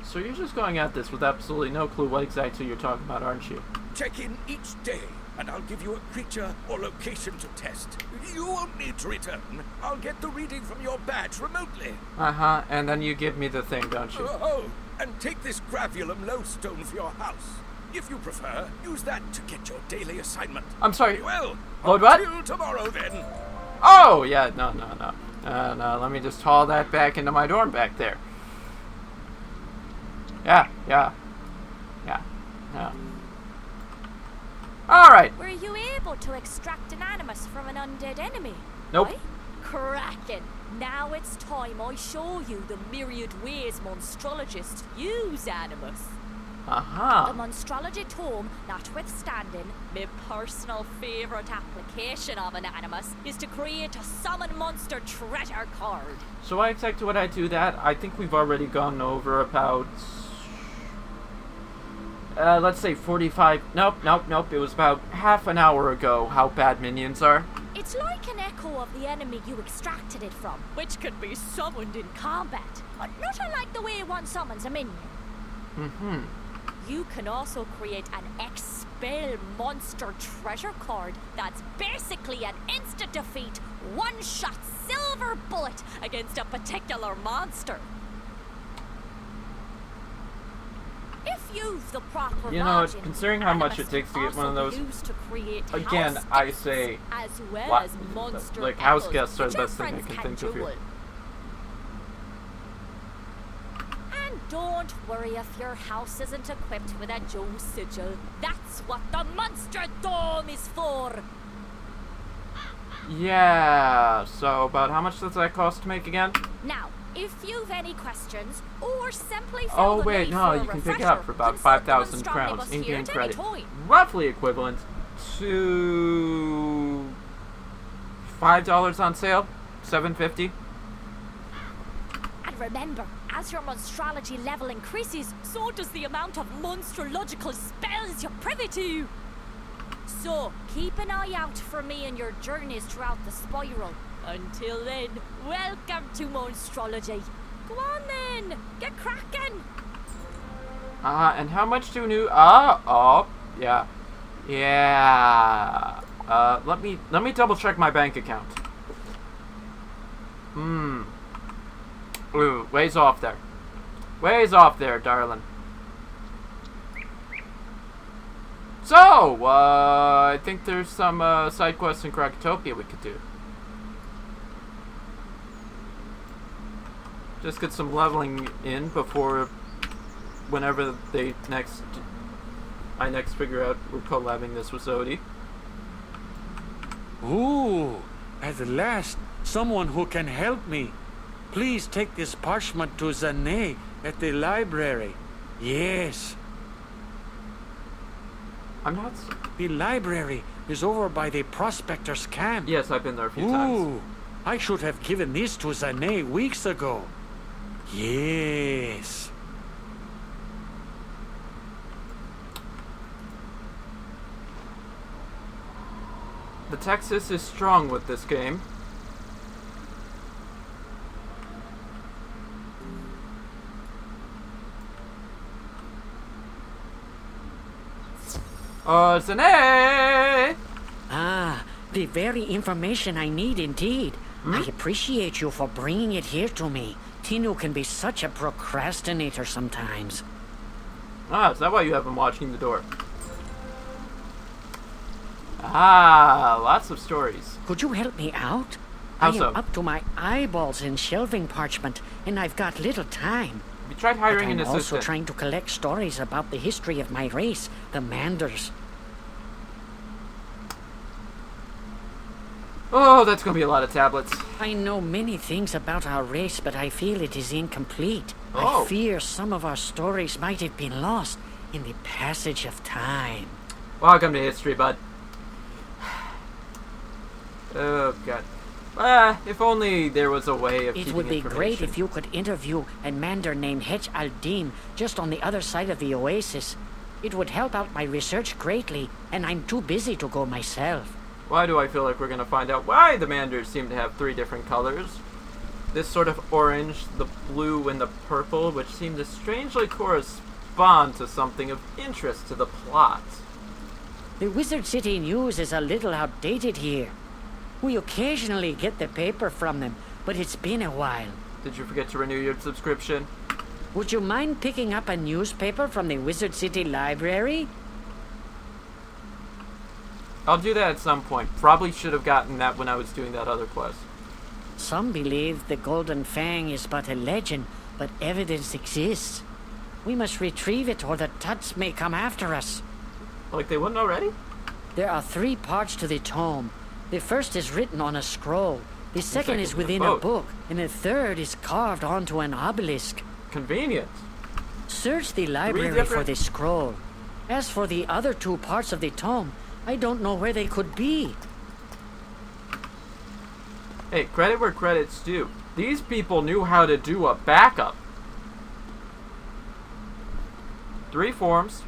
So you're just going at this with absolutely no clue what exactly you're talking about, aren't you? Check in each day, and I'll give you a creature or location to test. You won't need to return. I'll get the reading from your badge remotely. Uh-huh, and then you give me the thing, don't you? Oh, and take this Gravulum lodestone for your house. If you prefer, use that to get your daily assignment. I'm sorry. Well, Load what? until tomorrow then. Oh, yeah, no. No, let me just haul that back into my dorm back there. Yeah. Alright. Were you able to extract an animus from an undead enemy? Nope. Right? Cracking. Now it's time I show you the myriad ways monstrologists use animus. Uh-huh. The Monstrology tome, notwithstanding, my personal favourite application of an animus is to create a summon monster treasure card. So why exactly would I do that? I think we've already gone over about... let's say 45... Nope. It was about half an hour ago how bad minions are. It's like an echo of the enemy you extracted it from, which can be summoned in combat. But not unlike the way one summons a minion. Mm-hmm. You can also create an expel monster treasure card that's basically an instant defeat, one-shot silver bullet against a particular monster. If you've the proper You know, margin, considering how much it animus takes to get one of also those, be used to create again, house I guests, say, as well what- as monster like, house echoes, guests are which the your best thing I friends can can think of here. jewel. And don't worry if your house isn't equipped with a Joe sigil. That's what the monster dome is for. Yeah, so about how much does that cost to make again? Now, if you've any questions, or simply feel Oh the wait, need no, for a you can pick it refresher, up for about consult the 5,000 Monstrology crowns bus here in-game at any credit. time. Roughly equivalent to $5 on sale, $7.50. And remember, as your monstrology level increases, so does the amount of monstrological spells you're privy to. So, keep an eye out for me in your journeys throughout the spiral. Until then, welcome to Monstrology. Go on then, get cracking. And how much do new? Yeah. Let me double check my bank account. Ooh, ways off there. Ways off there, darling. So, I think there's some side quests in Krakatopia we could do. Just get some leveling in before whenever I next figure out we're collabing this with Zodi. Ooh, at last, someone who can help me. Please take this parchment to Zane at the library. Yes. I'm not... The library is over by the prospector's camp. Yes, I've been there a few times. Ooh, I should have given this to Zane weeks ago. Yes. The Texas is strong with this game. Zane! Ah, the very information I need indeed. I appreciate you for bringing it here to me. Tinu can be such a procrastinator sometimes. Ah, is that why you have been watching the door? Ah, lots of stories. Could you help me out? How I am so? up to my eyeballs in shelving parchment, and I've got little time. Have you tried hiring an I'm also assistant? trying to collect stories about the history of my race, the Manders. Oh, that's gonna be a lot of tablets. I know many things about our race, but I feel it is incomplete. Oh. I fear some of our stories might have been lost in the passage of time. Welcome to history, bud. Oh, God. If only there was a way of It keeping would be great information. if you could interview a Mander named Hech al-Din just on the other side of the oasis. It would help out my research greatly, and I'm too busy to go myself. Why do I feel like we're gonna find out why the Manders seem to have 3 different colors? This sort of orange, the blue, and the purple, which seem to strangely correspond to something of interest to the plot. The Wizard City News is a little outdated here. We occasionally get the paper from them, but it's been a while. Did you forget to renew your subscription? Would you mind picking up a newspaper from the Wizard City Library? I'll do that at some point. Probably should have gotten that when I was doing that other quest. Some believe the Golden Fang is but a legend, but evidence exists. We must retrieve it or the Tuts may come after us. Like they wouldn't already? There are 3 parts to the tome. The first is written on a scroll. The second is within a book. And the third is carved onto an obelisk. Convenient. Search the library for the scroll. As for the other 2 parts of the tome, I don't know where they could be. Hey, credit where credit's due. These people knew how to do a backup. 3 forms,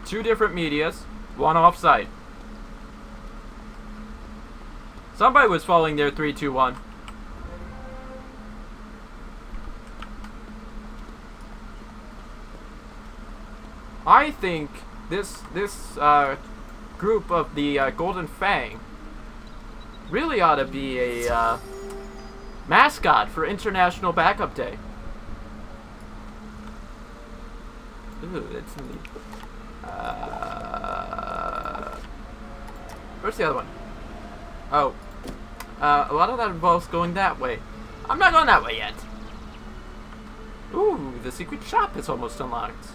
2 different medias, 1 off-site. Somebody was following their 3, 2, 1. I think this group of the Golden Fang really ought to be a mascot for International Backup Day. Ooh, that's neat. Where's the other one? Oh. A lot of that involves going that way. I'm not going that way yet. Ooh, the secret shop is almost unlocked.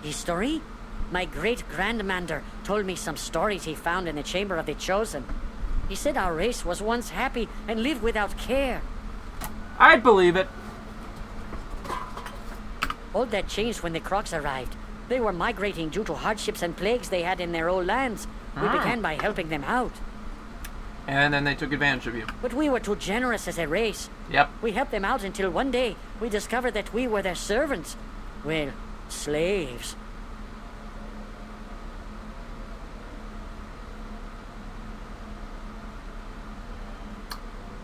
History? My great-grandmander told me some stories he found in the Chamber of the Chosen. He said our race was once happy and lived without care. I'd believe it. All that changed when the Crocs arrived. They were migrating due to hardships and plagues they had in their old lands. We began by helping them out. And then they took advantage of you. But we were too generous as a race. Yep. We helped them out until one day we discovered that we were their servants. Well, slaves.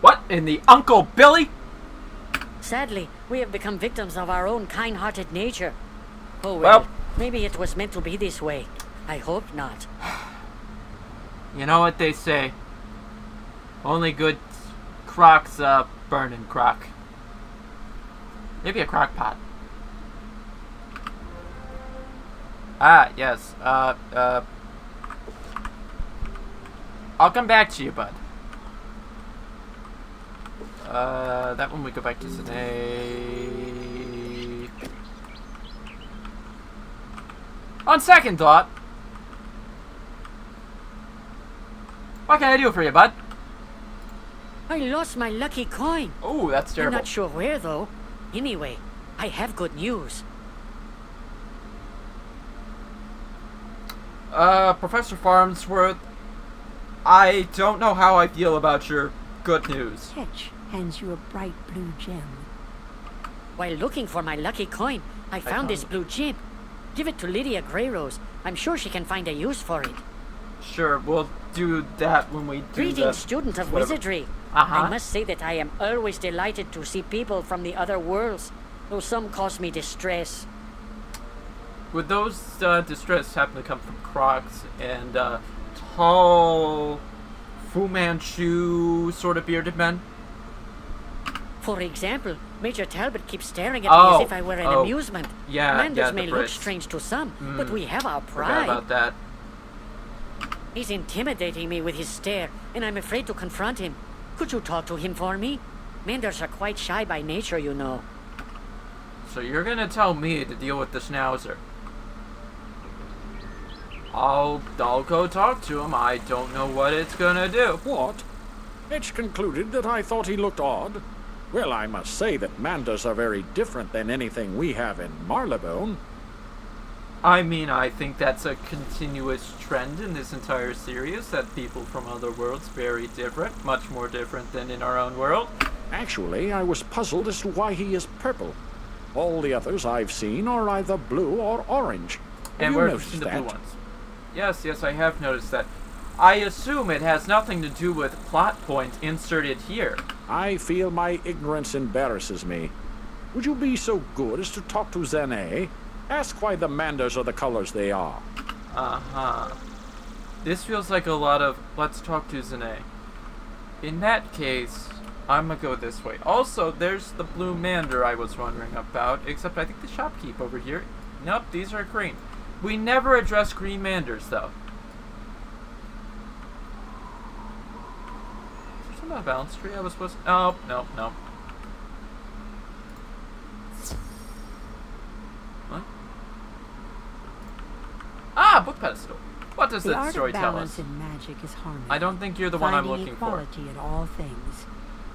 What in the Uncle Billy? Sadly, we have become victims of our own kind-hearted nature. Oh well, maybe it was meant to be this way. I hope not. You know what they say. Only good Crocs burn in crock. Maybe a crock pot. Ah, yes. I'll come back to you, bud. That one we go back to Sine. On second thought, what can I do for you, bud? I lost my lucky coin. Oh, that's terrible. I'm not sure where, though. Anyway, I have good news. Professor Farnsworth, I don't know how I feel about your good news. Ketch hands you a bright blue gem. While looking for my lucky coin, I found this blue gem. Give it to Lydia Greyrose. I'm sure she can find a use for it. Sure, we'll do that when we do Greetings, student of wizardry. I must say that I am always delighted to see people from the other worlds, though some cause me distress. Would those distress happen to come from Crocs and tall Fu Manchu sort of bearded men? For example, Major Talbot keeps staring at me as if I were an amusement. Yeah, Manders may look strange to some, but we have our pride. Forgot about that. He's intimidating me with his stare, and I'm afraid to confront him. Could you talk to him for me? Manders are quite shy by nature, you know. So you're gonna tell me to deal with the schnauzer? I'll go talk to him. I don't know what it's gonna do. What? Edge concluded that I thought he looked odd. Well, I must say that Manders are very different than anything we have in Marylebone. I mean, I think that's a continuous trend in this entire series, that people from other worlds very different, much more different than in our own world. Actually, I was puzzled as to why he is purple. All the others I've seen are either blue or orange. And we're the blue ones. Yes, I have noticed that. I assume it has nothing to do with plot point inserted here. I feel my ignorance embarrasses me. Would you be so good as to talk to Zane? Ask why the Manders are the colors they are. This feels like a lot of let's talk to Zane. In that case, I'm gonna go this way. Also, there's the blue Mander I was wondering about, except I think the shopkeep over here. Nope, these are green. We never address green Manders, though. Is there something about a balance tree I was supposed to... Oh, no. What? Ah, book pedestal. What does this story tell us? The art of balance in magic is harmony. I don't think you're the one I'm looking for. Finding equality in all things.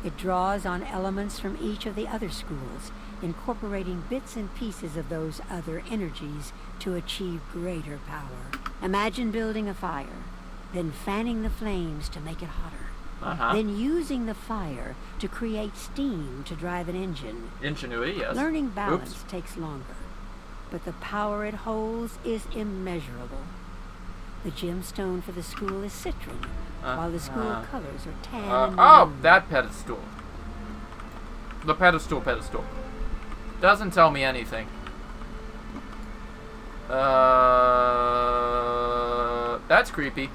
It draws on elements from each of the other schools, incorporating bits and pieces of those other energies to achieve greater power. Imagine building a fire, then fanning the flames to make it hotter. Then using the fire to create steam to drive an engine. Ingenuity, yes. Learning balance takes longer, but the power it holds is immeasurable. The gemstone for the school is citron, while the school colors are tan and oh, maroon. that pedestal. The pedestal. Doesn't tell me anything. That's creepy.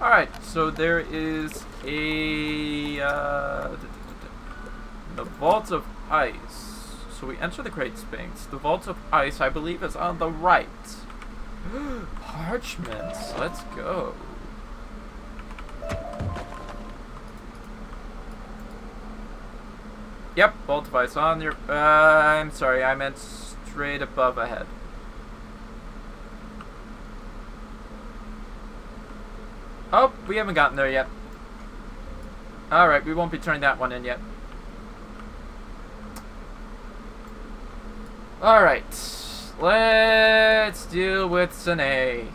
Alright, so there is a, the Vault of Ice. So we enter the Great Sphinx. The Vault of Ice, I believe, is on the right. Parchments, let's go. Yep, Vault of Ice on your, I'm sorry, I meant straight above ahead. Oh, we haven't gotten there yet. Alright, we won't be turning that one in yet. Alright, let's deal with Sine.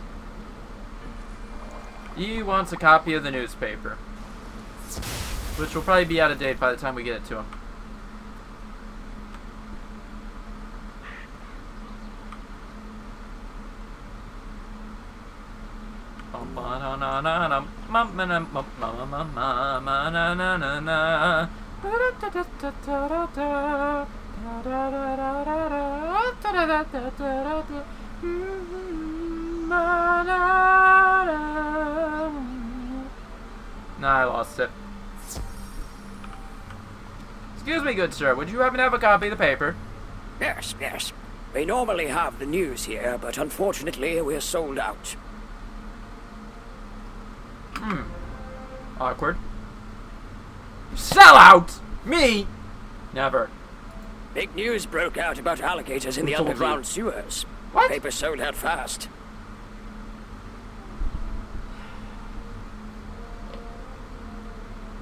He wants a copy of the newspaper, which will probably be out of date by the time we get it to him. Nah, I lost it. Excuse me, good sir, would you happen to have a copy of the paper? Yes. We normally have the news here, but unfortunately we're sold out. Awkward. Sell out! Me? Never. Big news broke out about alligators in the underground sewers. What? Paper sold out fast.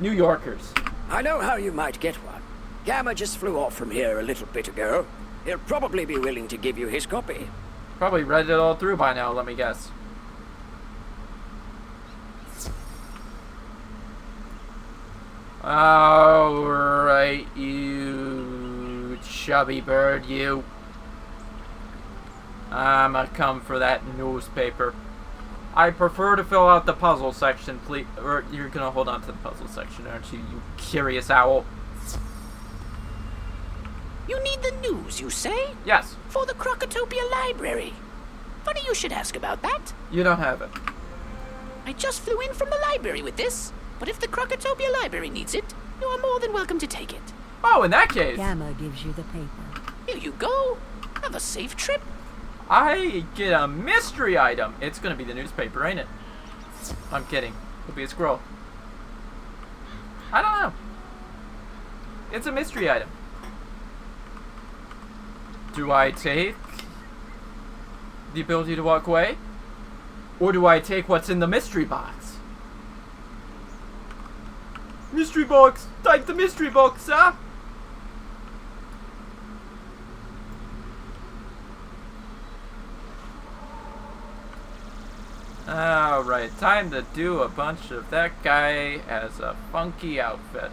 New Yorkers. I know how you might get one. Gamma just flew off from here a little bit ago. He'll probably be willing to give you his copy. Probably read it all through by now, let me guess. Alright, you chubby bird, you. I'ma come for that newspaper. I prefer to fill out the puzzle section, please. Or you're gonna hold on to the puzzle section, aren't you, you curious owl? You need the news, you say? Yes. For the Krokotopia Library. Funny you should ask about that. You don't have it. I just flew in from the library with this, but if the Krokotopia Library needs it, you are more than welcome to take it. Oh, in that case. Gamma gives you the paper. Here you go. Have a safe trip. I get a mystery item. It's gonna be the newspaper, ain't it? I'm kidding. It'll be a scroll. I don't know. It's a mystery item. Do I take the ability to walk away? Or do I take what's in the mystery box? Mystery box! Take the mystery box, sir! Alright, time to do a bunch of that guy as a funky outfit.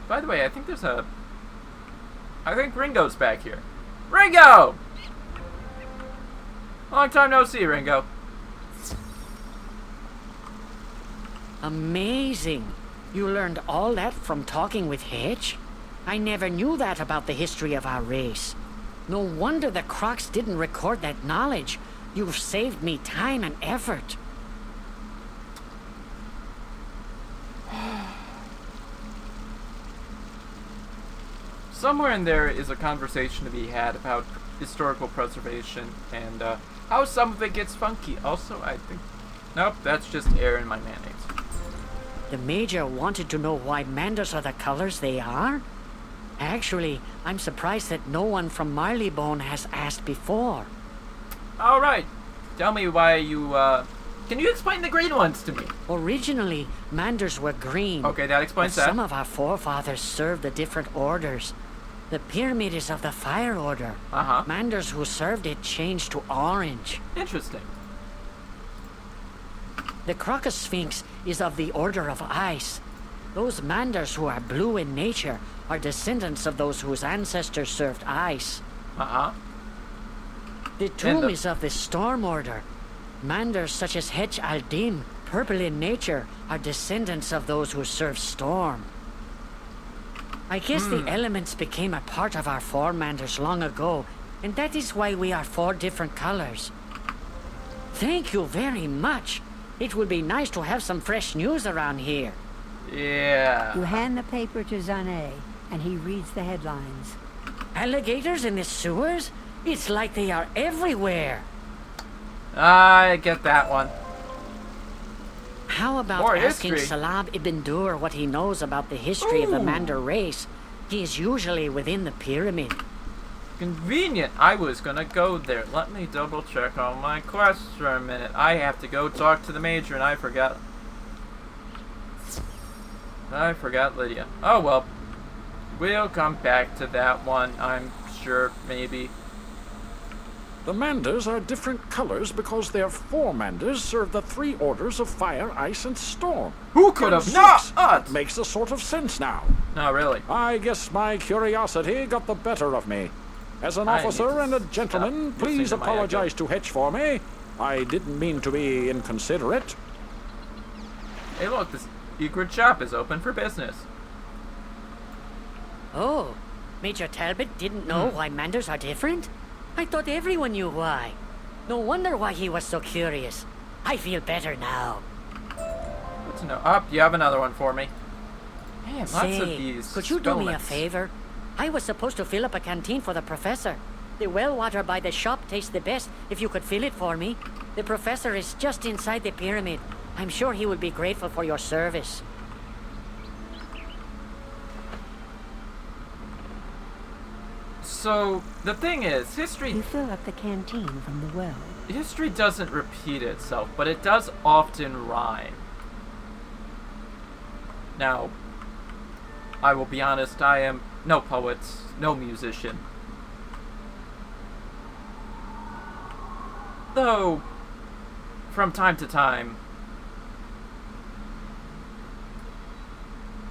By the way, I think Ringo's back here. Ringo! Long time no see, Ringo. Amazing. You learned all that from talking with Hitch? I never knew that about the history of our race. No wonder the Crocs didn't record that knowledge. You've saved me time and effort. Somewhere in there is a conversation to be had about historical preservation and how some of it gets funky. Also, I think... Nope, that's just air in my mayonnaise. The Major wanted to know why Manders are the colors they are? Actually, I'm surprised that no one from Marleybone has asked before. Alright, tell me why you, can you explain the green ones to me? Originally, Manders were green. Okay, that explains that. Some of our forefathers served the different orders. The pyramid is of the Fire Order. Manders who served it changed to orange. Interesting. The Crocosphinx is of the Order of Ice. Those Manders who are blue in nature are descendants of those whose ancestors served ice. Uh-huh. The tomb is of the Storm Order. Manders such as Hech al-Din, purple in nature, are descendants of those who served Storm. I guess the elements became a part of our four Manders long ago, and that is why we are 4 different colors. Thank you very much. It would be nice to have some fresh news around here. Yeah. You hand the paper to Zane, and he reads the headlines. Alligators in the sewers? It's like they are everywhere. I get that one. How about More asking history. Salab ibn Dur what he knows about the history of the Mander race? He is usually within the pyramid. Convenient. I was gonna go there. Let me double check all my quests for a minute. I have to go talk to the Major, and I forgot Lydia. Oh well. We'll come back to that one, I'm sure, maybe. The Manders are different colors because their 4 Manders serve the 3 orders of fire, ice, and storm. Who could have not? That makes a sort of sense now. No, really. I guess my curiosity got the better of me. As an officer and a gentleman, please apologize to Hetch for me. I didn't mean to be inconsiderate. Hey look, this secret shop is open for business. Oh, Major Talbot didn't know why Manders are different? I thought everyone knew why. No wonder why he was so curious. I feel better now. Good to know. Up, you have another one for me. Man, lots of these. Could you do me a spellments. favor? I was supposed to fill up a canteen for the professor. The well water by the shop tastes the best if you could fill it for me. The professor is just inside the pyramid. I'm sure he would be grateful for your service. So, the thing is, history... You fill up the canteen from the well. History doesn't repeat itself, but it does often rhyme. Now, I will be honest, I am no poet, no musician. Though, from time to time,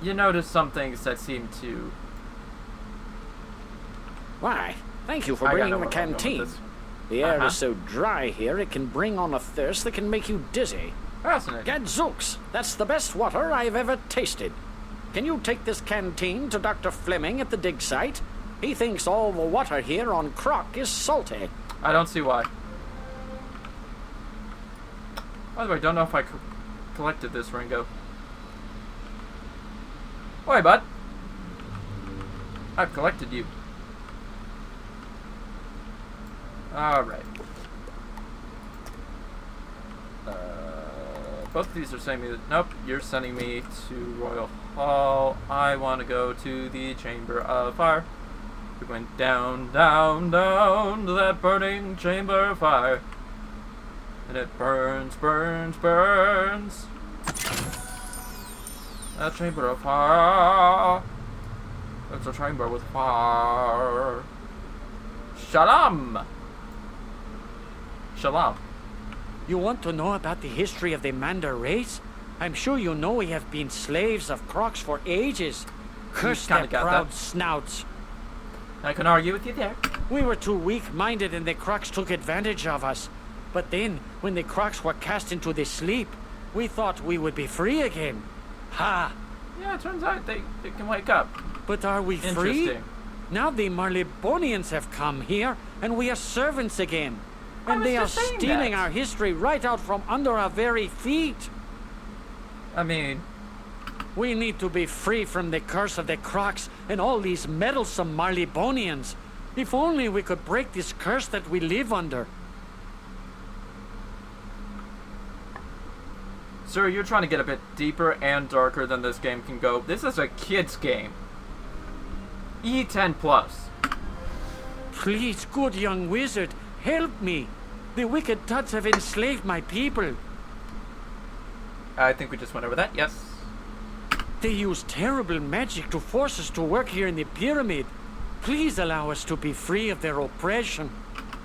you notice some things that seem to... Why, thank you for bringing the canteen. The air is so dry here, it can bring on a thirst that can make you dizzy. Fascinating. Gadzooks, that's the best water I've ever tasted. Can you take this canteen to Dr. Fleming at the dig site? He thinks all the water here on Croc is salty. I don't see why. By the way, I don't know if I collected this, Ringo. Oi, bud. I've collected you. Alright. Both of these are sending me... Nope, you're sending me to Royal Hall. I want to go to the Chamber of Fire. We went down, down, down to that burning Chamber of Fire. And it burns, burns, burns. That Chamber of Fire. It's a chamber with fire. Shalom! Shalom. You want to know about the history of the Mander race? I'm sure you know we have been slaves of Crocs for ages. Curse their proud snouts. I can argue with you there. We were too weak-minded and the Crocs took advantage of us. But then, when the Crocs were cast into the sleep, we thought we would be free again. Ha! Yeah, it turns out they can wake up. But are we free? Interesting. Now the Marlebonians have come here, and we are servants again. And they are stealing our history right out from under our very feet. I mean... We need to be free from the curse of the Crocs and all these meddlesome Marlebonians. If only we could break this curse that we live under. Sir, you're trying to get a bit deeper and darker than this game can go. This is a kid's game. E10+. Please, good young wizard, help me. The wicked Tuds have enslaved my people. I think we just went over that, yes. They use terrible magic to force us to work here in the pyramid. Please allow us to be free of their oppression.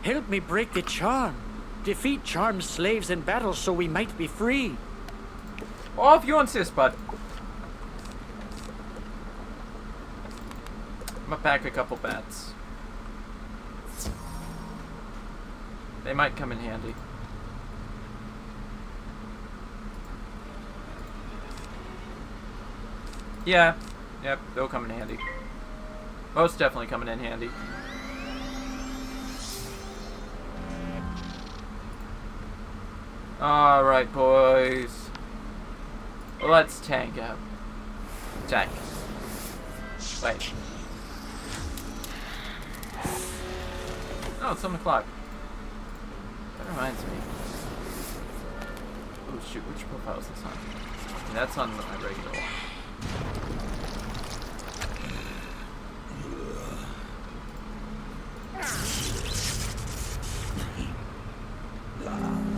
Help me break the charm. Defeat charmed slaves in battle so we might be free. Well, if you insist, bud. I'm gonna pack a couple bats. They might come in handy. Yeah. Yep, they'll come in handy. Most definitely coming in handy. Alright, boys. Let's tank out. Tank. Wait. Oh, it's 7 o'clock. That reminds me. Oh shoot, which profile is this on? Okay, that's on my regular one.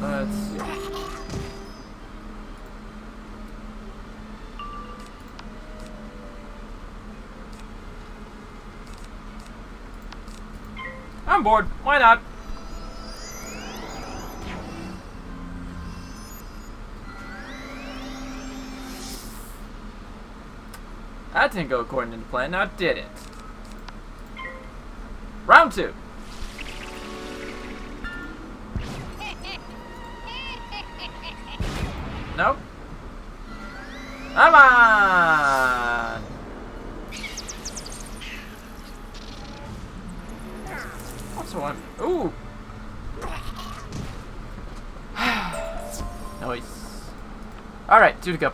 Let's see. I'm bored. Why not? That didn't go according to plan, now did it? Round 2. Nope. Come on! What's the one? Ooh! Nice. Alright, 2 to go.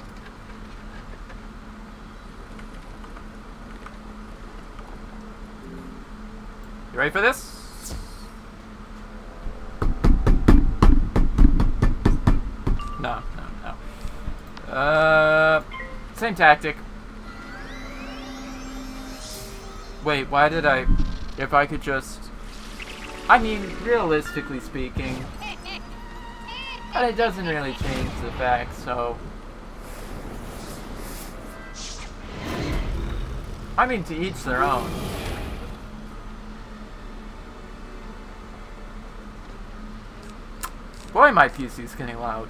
You ready for this? No. Same tactic. Wait, why did I... If I could just... I mean, realistically speaking... But it doesn't really change the fact, so... I mean, to each their own. Boy, my PC's getting loud.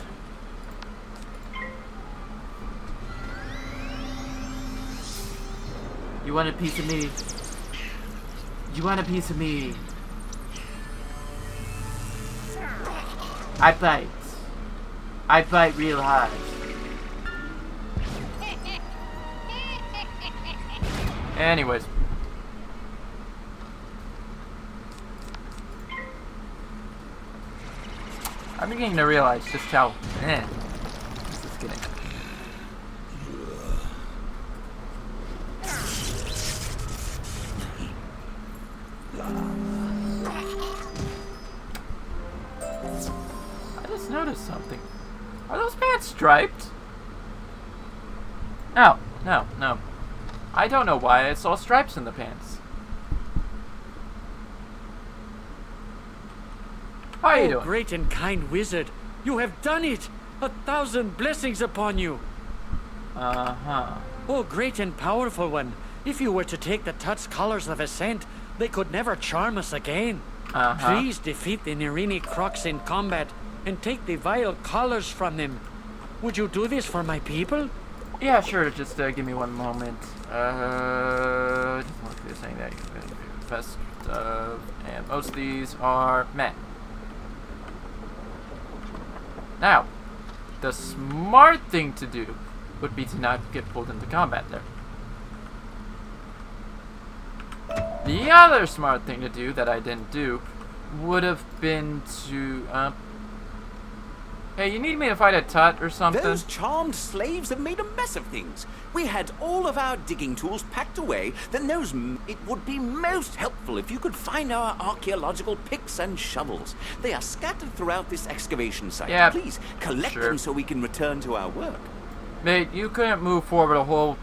You want a piece of me? You want a piece of me? I bite. I bite real hard. Anyways. I'm beginning to realize just how this is getting. I just noticed something. Are those pants striped? No. I don't know why I saw stripes in the pants. How are you doing? Great and kind wizard, you have done it! 1,000 blessings upon you! Uh-huh. Oh, great and powerful one, if you were to take the Tut's colors of ascent, they could never charm us again. Please defeat the Nerini Crocs in combat and take the vile collars from them. Would you do this for my people? Yeah, sure. Just give me one moment. Just saying that best and most of these are men. Now, the smart thing to do would be to not get pulled into combat there. The other smart thing to do that I didn't do would have been to hey, you need me to fight a Tut or something? Those charmed slaves have made a mess of things. We had all of our digging tools packed away, then it would be most helpful if you could find our archaeological picks and shovels. They are scattered throughout this excavation site. Yeah, please, collect them so we can return to our work. Mate, you couldn't move forward a whole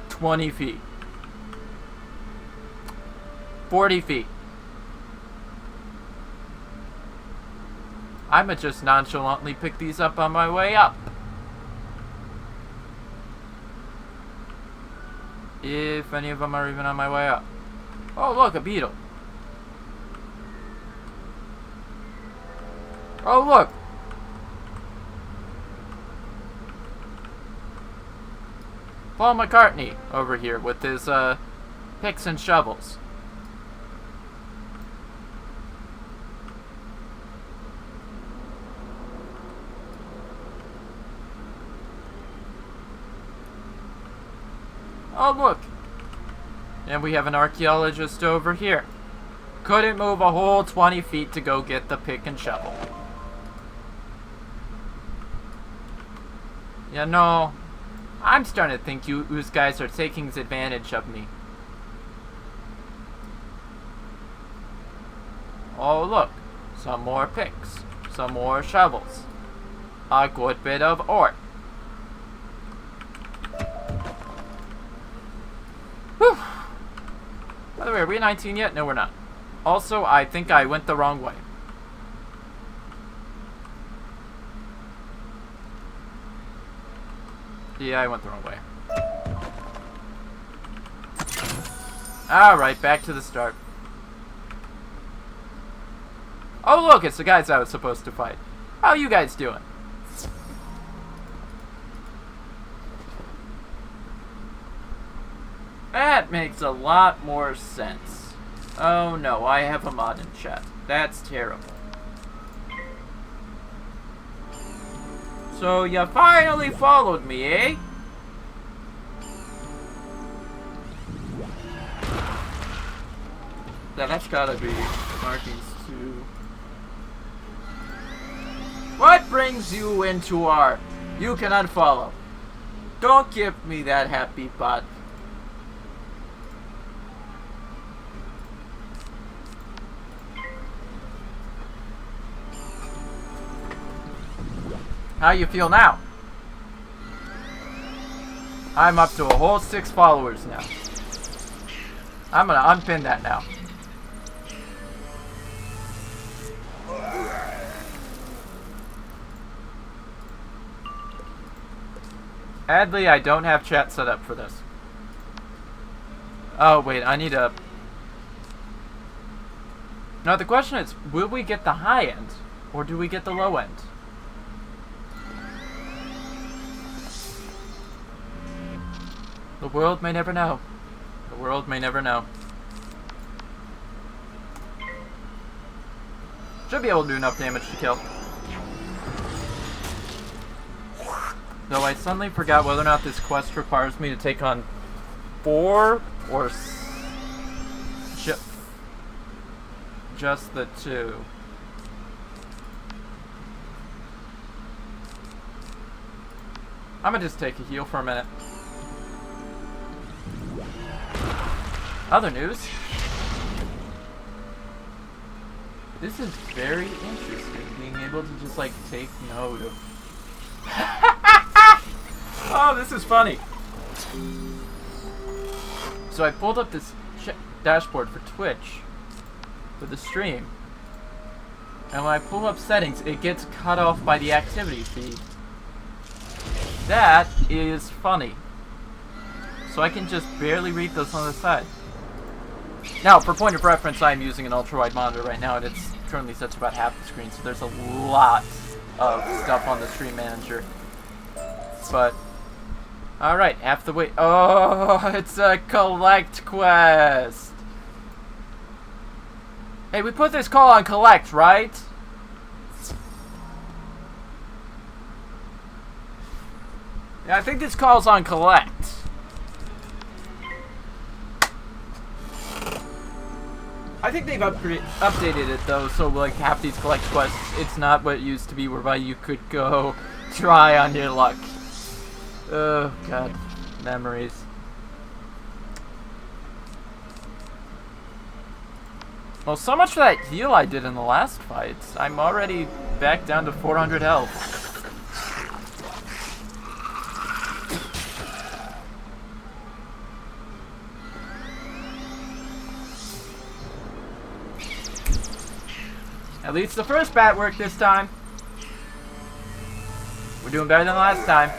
20 feet. 40 feet. I'ma just nonchalantly pick these up on my way up. If any of them are even on my way up. Oh, look, a beetle. Oh, look. Paul McCartney over here with his Picks and shovels. Oh, look. And we have an archaeologist over here. Couldn't move a whole 20 feet to go get the pick and shovel. You know, I'm starting to think you guys are taking advantage of me. Oh, look. Some more picks. Some more shovels. A good bit of ore. Whew. By the way, are we 19 yet? No, we're not. Also, I think I went the wrong way. Yeah, I went the wrong way. Alright, back to the start. Oh, look, it's the guys I was supposed to fight. How you guys doing? That makes a lot more sense. Oh no, I have a mod in chat. That's terrible. So you finally followed me, eh? Yeah, that's gotta be markings too. What brings you into our... You can unfollow. Don't give me that happy bot. How you feel now? I'm up to a whole 6 followers now. I'm gonna unpin that now. Adley, I don't have chat set up for this. Oh wait, I need a... No, the question is, will we get the high end? Or do we get the low end? The world may never know. The world may never know. Should be able to do enough damage to kill. Though I suddenly forgot whether or not this quest requires me to take on 4 or just the 2. I'm gonna just take a heal for a minute. Other news. This is very interesting, being able to just like take note of... Oh, this is funny. So I pulled up this dashboard for Twitch, for the stream, and when I pull up settings, it gets cut off by the activity feed. That is funny. So I can just barely read those on the side. Now, for point of reference, I'm using an ultra-wide monitor right now, and it's currently set to about half the screen, so there's a lot of stuff on the stream manager. But, alright, half the way. Oh, it's a collect quest! Hey, we put this call on collect, right? Yeah, I think this call's on collect. I think they've updated it though, so like half these collect quests, it's not what it used to be whereby you could go try on your luck. Oh god, memories. Well, so much for that heal I did in the last fight. I'm already back down to 400 health. At least the first bat worked this time. We're doing better than last time.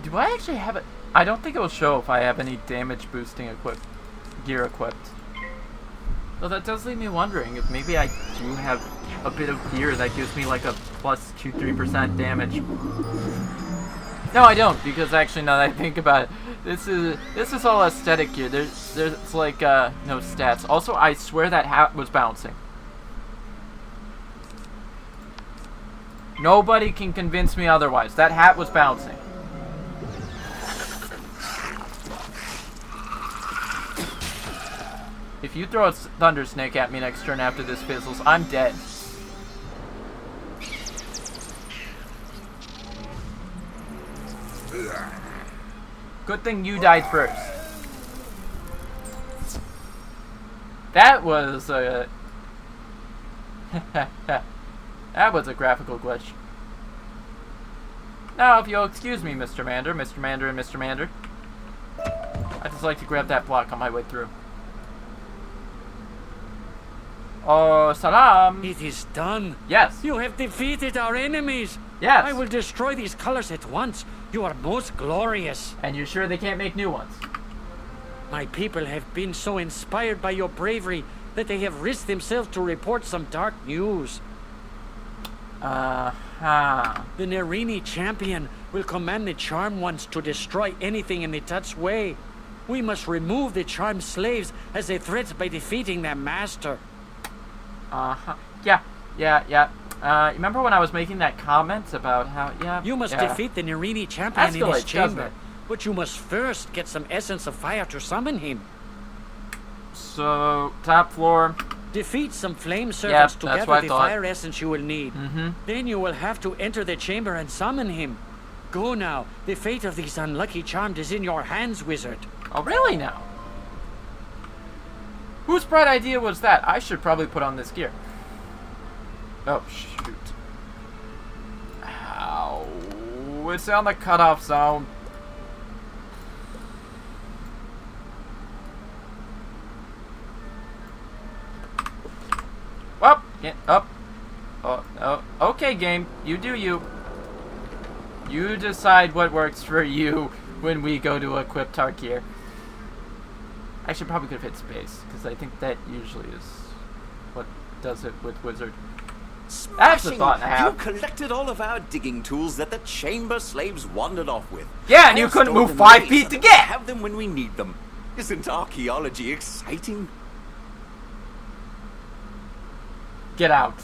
Do I actually have it? I don't think it will show if I have any damage boosting gear equipped. Though that does leave me wondering if maybe I do have a bit of gear that gives me like a plus 2-3% damage. No, I don't, because actually, now that I think about it, this is all aesthetic here. There's like no stats. Also, I swear that hat was bouncing. Nobody can convince me otherwise. That hat was bouncing. If you throw a thunder snake at me next turn after this fizzles, I'm dead. Good thing you died first. That was a... that was a graphical glitch. Now, if you'll excuse me, Mr. Mander, and Mr. Mander, I'd just like to grab that block on my way through. Oh, salam! It is done. Yes. You have defeated our enemies. Yes. I will destroy these colors at once. You are most glorious. And you're sure they can't make new ones? My people have been so inspired by your bravery that they have risked themselves to report some dark news. The Nerini champion will command the charmed ones to destroy anything in the Tut's way. We must remove the charmed slaves as a threat by defeating their master. Yeah. Remember when I was making that comment about how, You must defeat the Nerini champion in his chamber. But you must first get some essence of fire to summon him. So, top floor. Defeat some flame servants to gather the thought. fire essence you will need. Then you will have to enter the chamber and summon him. Go now. The fate of these unlucky charmed is in your hands, wizard. Oh, really now? Whose bright idea was that? I should probably put on this gear. Oh, shoot. Ow. It's on the cutoff zone. Well, get up. Oh, okay, game. You do you. You decide what works for you when we go to equip our gear. I should probably could have hit space, because I think that usually is what does it with Wizard. That's a thought I have. You collected all of our digging tools that the chamber slaves wandered off with. Yeah, and you couldn't move 5 feet to get. Have them when we need them. Isn't archaeology exciting? Get out.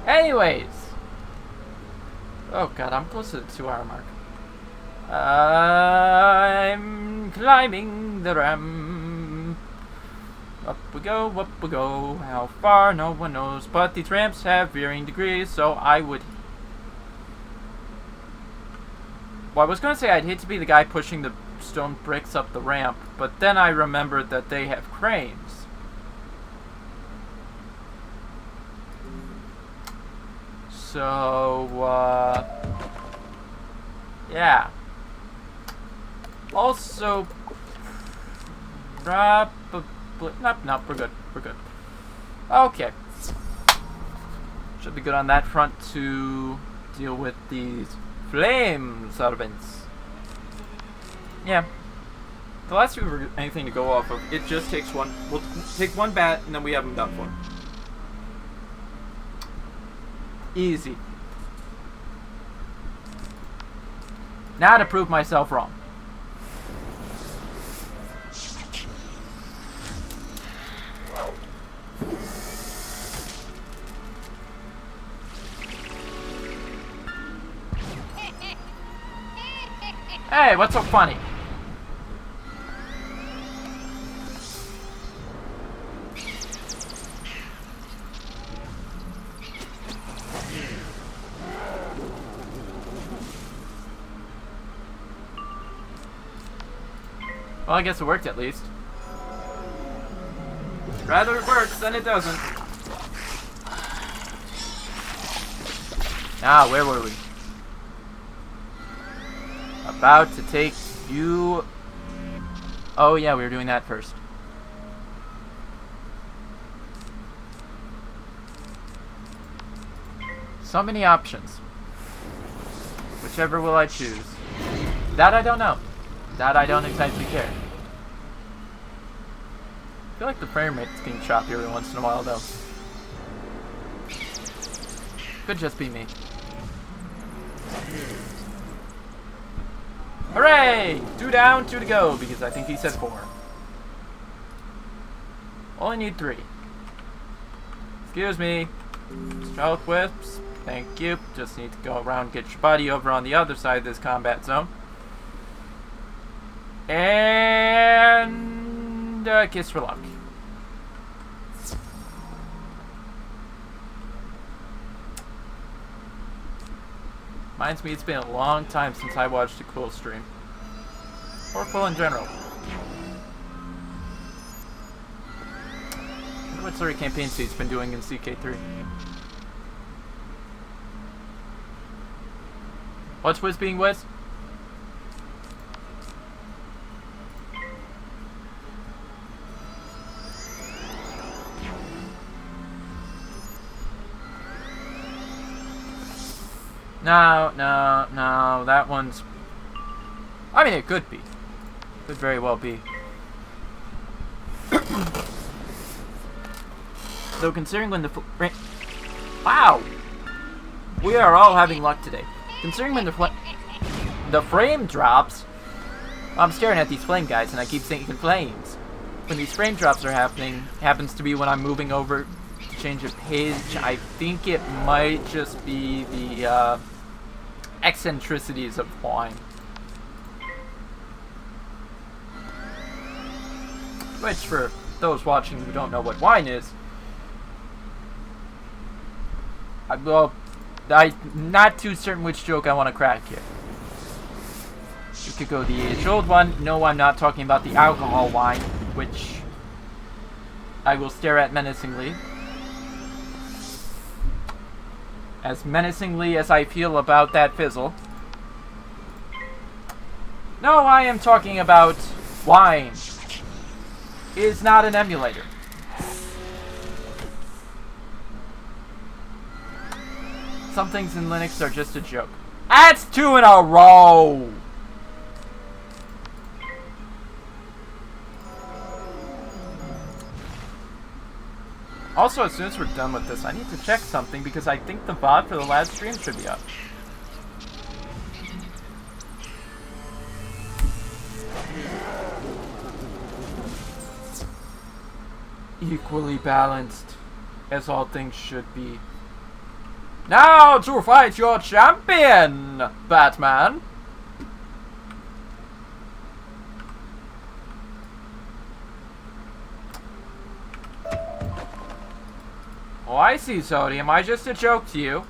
Anyways. Oh god, I'm close to the 2-hour mark. I'm climbing the ramp. Up we go, up we go. How far, no one knows. But these ramps have varying degrees, so I would... Well, I was going to say I'd hate to be the guy pushing the stone bricks up the ramp, but then I remembered that they have cranes. So, yeah. Also, probably, nope, we're good, Okay. Should be good on that front to deal with these flame servants. Yeah. The last two were anything to go off of. It just takes one. We'll take one bat and then we have them done for. Easy. Now to prove myself wrong. Hey, what's so funny? Well, I guess it worked at least. Rather it works than it doesn't. Now, where were we? About to take you... Oh yeah, we were doing that first. So many options. Whichever will I choose? That I don't know. That I don't exactly care. I feel like the frame rate's getting choppy every once in a while though. Could just be me. Hooray! 2 down, 2 to go, because I think he said 4. Only need 3. Excuse me. Stealth whips. Thank you. Just need to go around and get your buddy over on the other side of this combat zone. And kiss for luck. Reminds me, it's been a long time since I watched a Quill stream. Or Quill in general. I wonder what sort of campaigns he's been doing in CK3. What's Wiz being Wiz? No, that one's... I mean, it could be. Could very well be. Though considering when the... Wow! We are all having luck today. Considering when the frame drops... I'm staring at these flame guys and I keep thinking flames. When these frame drops are happening, happens to be when I'm moving over to change a page. I think it might just be the eccentricities of wine. Which, for those watching who don't know what wine is, I'm not too certain which joke I want to crack here. You could go the age-old one. No, I'm not talking about the alcohol wine, which I will stare at menacingly. As menacingly as I feel about that fizzle. No, I am talking about wine. It is not an emulator. Some things in Linux are just a joke. That's 2 in a row! Also, as soon as we're done with this, I need to check something because I think the VOD for the last stream should be up. Equally balanced, as all things should be. Now to fight your champion, Batman! Oh, I see, Sody. Am I just a joke to you?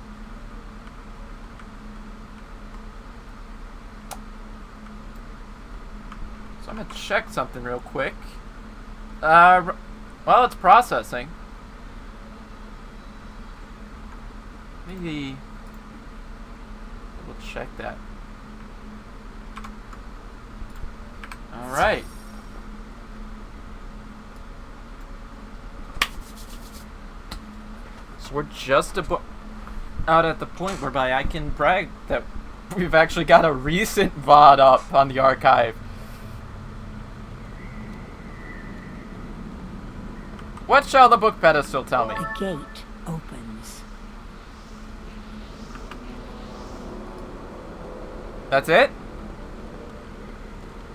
So I'm gonna check something real quick. Well, it's processing. Maybe we'll check that. Alright. So we're just out at the point whereby I can brag that we've actually got a recent VOD up on the archive. What shall the book pedestal tell me? The gate opens. That's it?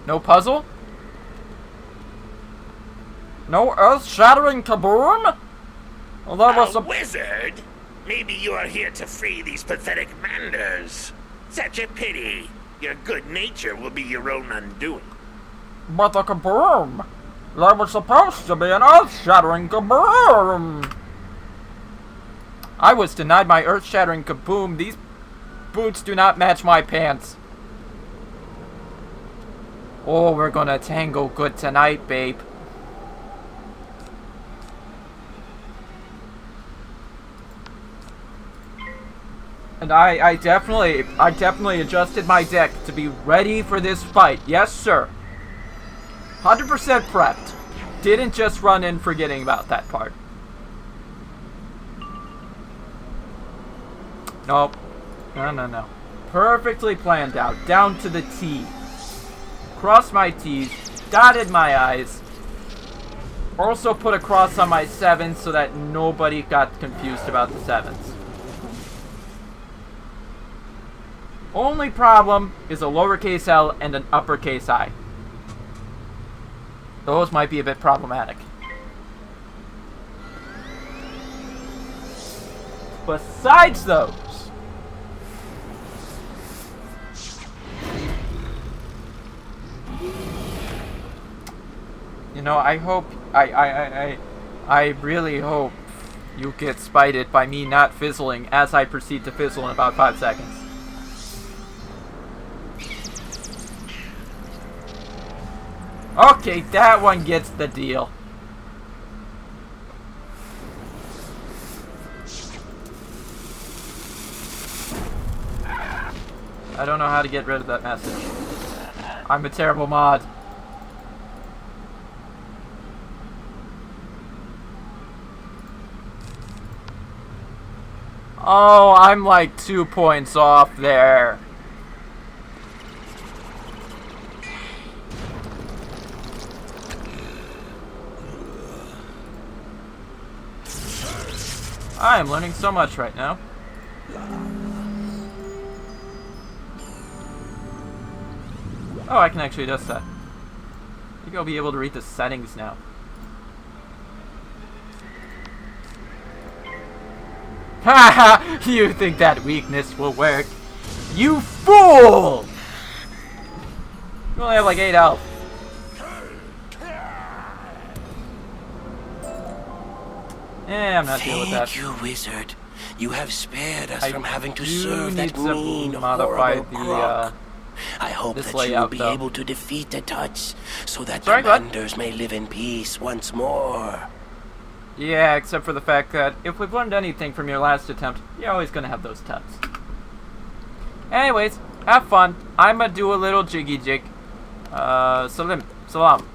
No puzzle? No earth-shattering kaboom? Well, that was a wizard? Maybe you are here to free these pathetic Manders. Such a pity. Your good nature will be your own undoing. But the kaboom! That was supposed to be an earth-shattering kaboom! I was denied my earth-shattering kaboom. These boots do not match my pants. Oh, we're gonna tango good tonight, babe. And I definitely adjusted my deck to be ready for this fight. Yes, sir. 100% prepped. Didn't just run in forgetting about that part. Nope. No. Perfectly planned out. Down to the T. Crossed my T's. Dotted my I's. Also put a cross on my 7s so that nobody got confused about the 7s. Only problem is a lowercase L and an uppercase I. Those might be a bit problematic. Besides those, you know, I hope, I really hope you get spited by me not fizzling as I proceed to fizzle in about 5 seconds. Okay, that one gets the deal. I don't know how to get rid of that message. I'm a terrible mod. Oh, I'm like 2 points off there. I am learning so much right now. Oh, I can actually adjust that. I think I'll be able to read the settings now. Haha! You think that weakness will work? You fool! You only have like 8 health. Yeah, I'm not dealing with that. Thank you, wizard. You have spared us from having to do serve need that to mean, modify horrible the, croc. I hope this that you will layout, be though. able to defeat the Tuts, so that Sorry, the what? Manders may live in peace once more. Yeah, except for the fact that if we've learned anything from your last attempt, you're always gonna have those tuts. Anyways, have fun. I'ma do a little jiggy jig. Shalom.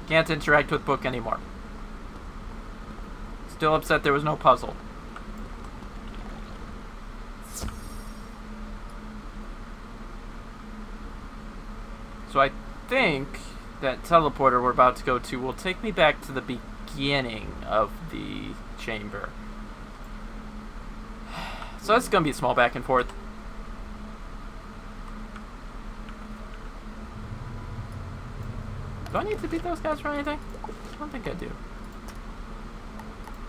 Can't interact with book anymore. Still upset there was no puzzle. So I think that teleporter we're about to go to will take me back to the beginning of the chamber. So it's gonna be a small back and forth. Do I need to beat those guys for anything? I don't think I do.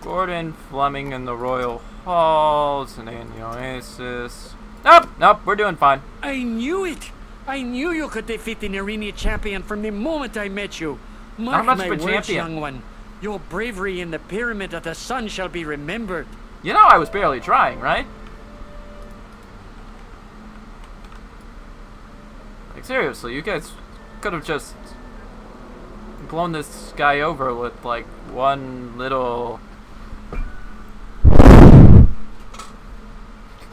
Gordon, Fleming, and the Royal Halls, and in the Oasis. Nope, we're doing fine. I knew it! I knew you could defeat the Nerina champion from the moment I met you. Mark much my of a words, champion? young one. Your bravery in the Pyramid of the Sun shall be remembered. You know I was barely trying, right? Like seriously, you guys could have just blown this guy over with like one little...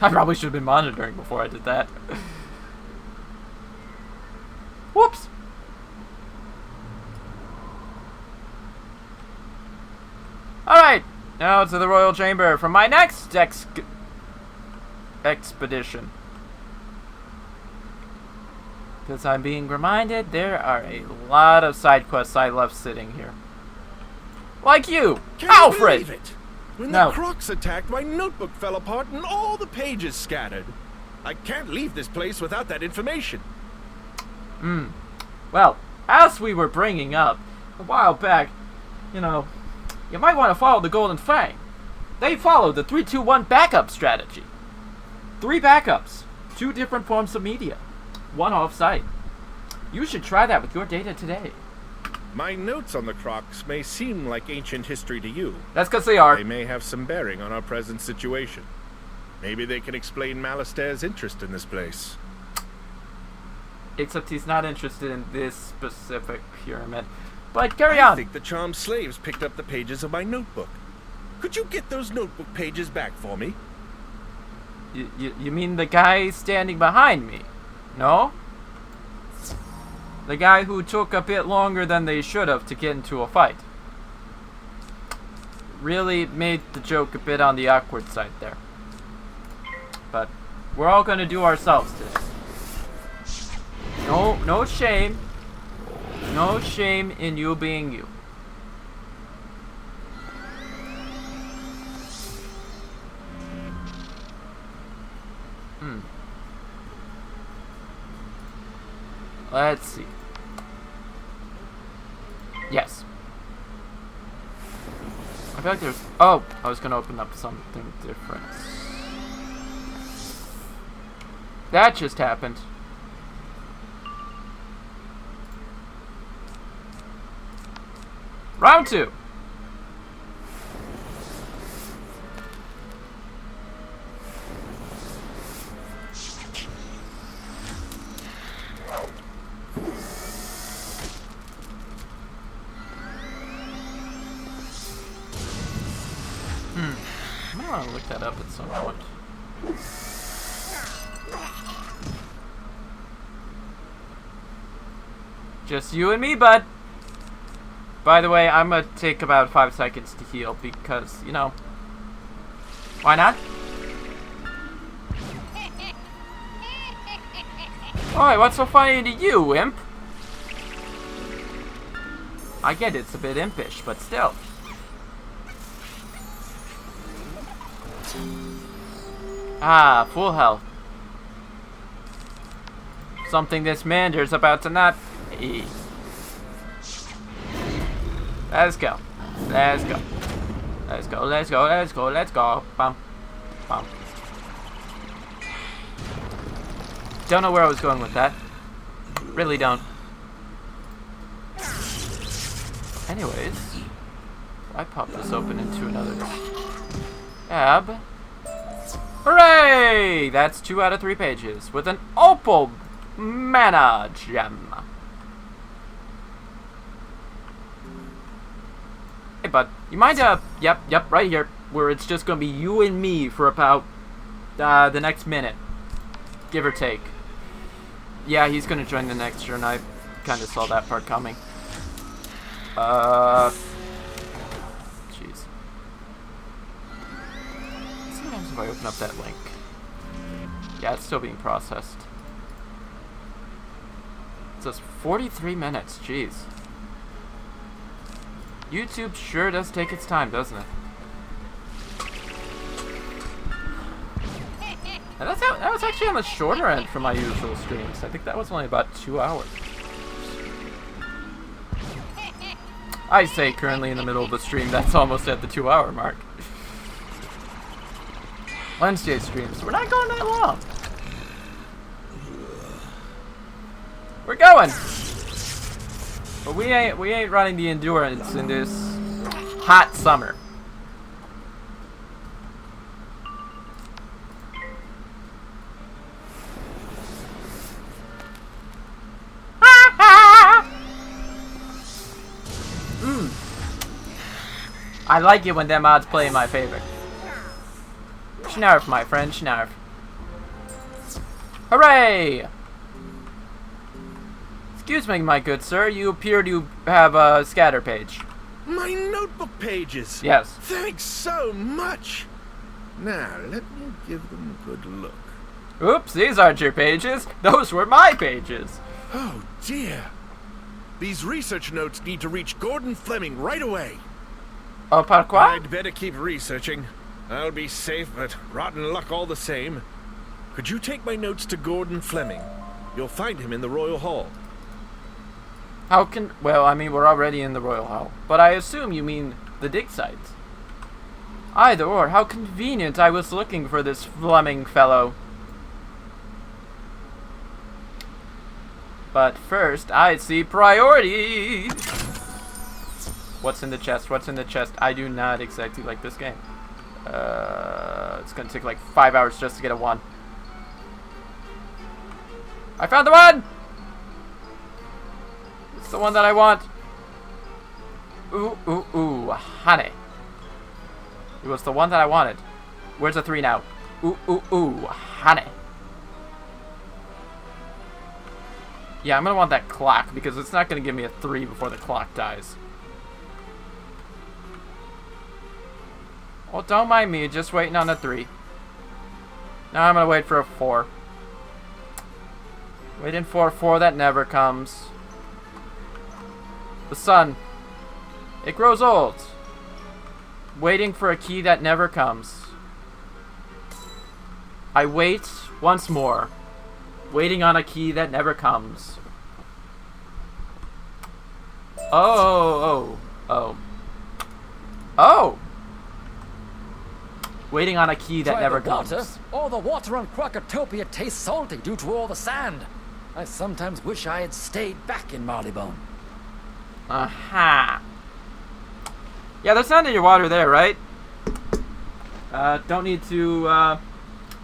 I probably should have been monitoring before I did that. Whoops! Alright, now to the Royal Chamber for my next expedition. Because I'm being reminded there are a lot of side quests I left sitting here. Like you, Alfred! You believe it? When No. the crocs attacked, my notebook fell apart and all the pages scattered. I can't leave this place without that information. Well, as we were bringing up a while back, you know, you might want to follow the Golden Fang. They follow the 3-2-1 backup strategy. 3 backups, 2 different forms of media, 1 off-site. You should try that with your data today. My notes on the crocs may seem like ancient history to you. That's because they are. They may have some bearing on our present situation. Maybe they can explain Malastaire's interest in this place. Except he's not interested in this specific pyramid. But carry on. I think the charmed slaves picked up the pages of my notebook. Could you get those notebook pages back for me? You mean the guy standing behind me? No? The guy who took a bit longer than they should have to get into a fight. Really made the joke a bit on the awkward side there. But we're all gonna do ourselves today. No shame. No shame in you being you. Let's see. Yes. I feel like there's... Oh! I was gonna open up something different. That just happened. Round 2. I want to look that up at some point. Just you and me, bud. By the way, I'm gonna take about 5 seconds to heal because, you know, why not? Alright, what's so funny to you, imp? I get it's a bit impish, but still. Ah, full health. Something this Mander's about to not eat. Let's go. Let's go. Let's go, let's go, let's go, let's go. Bum. Bum. Don't know where I was going with that. Really don't. Anyways, I pop this open into another tab. Hooray! That's 2 out of 3 pages with an opal mana gem. Hey, bud, you mind, yep, right here, where it's just gonna be you and me for about, the next minute. Give or take. Yeah, he's gonna join the next turn. I kinda saw that part coming. Jeez. Sometimes if I open up that link. Yeah, it's still being processed. It says 43 minutes, jeez. YouTube sure does take its time, doesn't it? And that was actually on the shorter end for my usual streams. I think that was only about 2 hours. I say currently in the middle of the stream, that's almost at the 2-hour mark. Wednesday streams, we're not going that long. We're going! But we ain't running the endurance in this hot summer. I like it when them mods play in my favor. Schnarf, my friend, schnarf. Hooray! Excuse me, my good sir, you appear to have a scatter page. My notebook pages! Yes. Thanks so much! Now, let me give them a good look. Oops, these aren't your pages. Those were my pages. Oh, dear. These research notes need to reach Gordon Fleming right away. Oh, pourquoi? I'd better keep researching. I'll be safe, but rotten luck all the same. Could you take my notes to Gordon Fleming? You'll find him in the Royal Hall. How can... Well, I mean, we're already in the Royal Hall. But I assume you mean the dig site. Either or, how convenient I was looking for this Fleming fellow. But first, I see priority! What's in the chest? What's in the chest? I do not exactly like this game. It's gonna take like 5 hours just to get a 1. I found the 1! It's the one that I want. Ooh, ooh, ooh, honey. It was the one that I wanted. Where's the 3 now? Ooh, ooh, ooh, honey. Yeah, I'm gonna want that clock because it's not gonna give me a 3 before the clock dies. Well, don't mind me, just waiting on a 3. Now I'm gonna wait for a 4. Waiting for a 4 that never comes. The sun. It grows old. Waiting for a key that never comes. I wait once more. Waiting on a key that never comes. Oh! Waiting on a key that Try never the water. comes. All the water on Krokotopia tastes salty due to all the sand. I sometimes wish I had stayed back in Marleybone. Aha. Yeah, there's sand in your water there, right? Don't need to,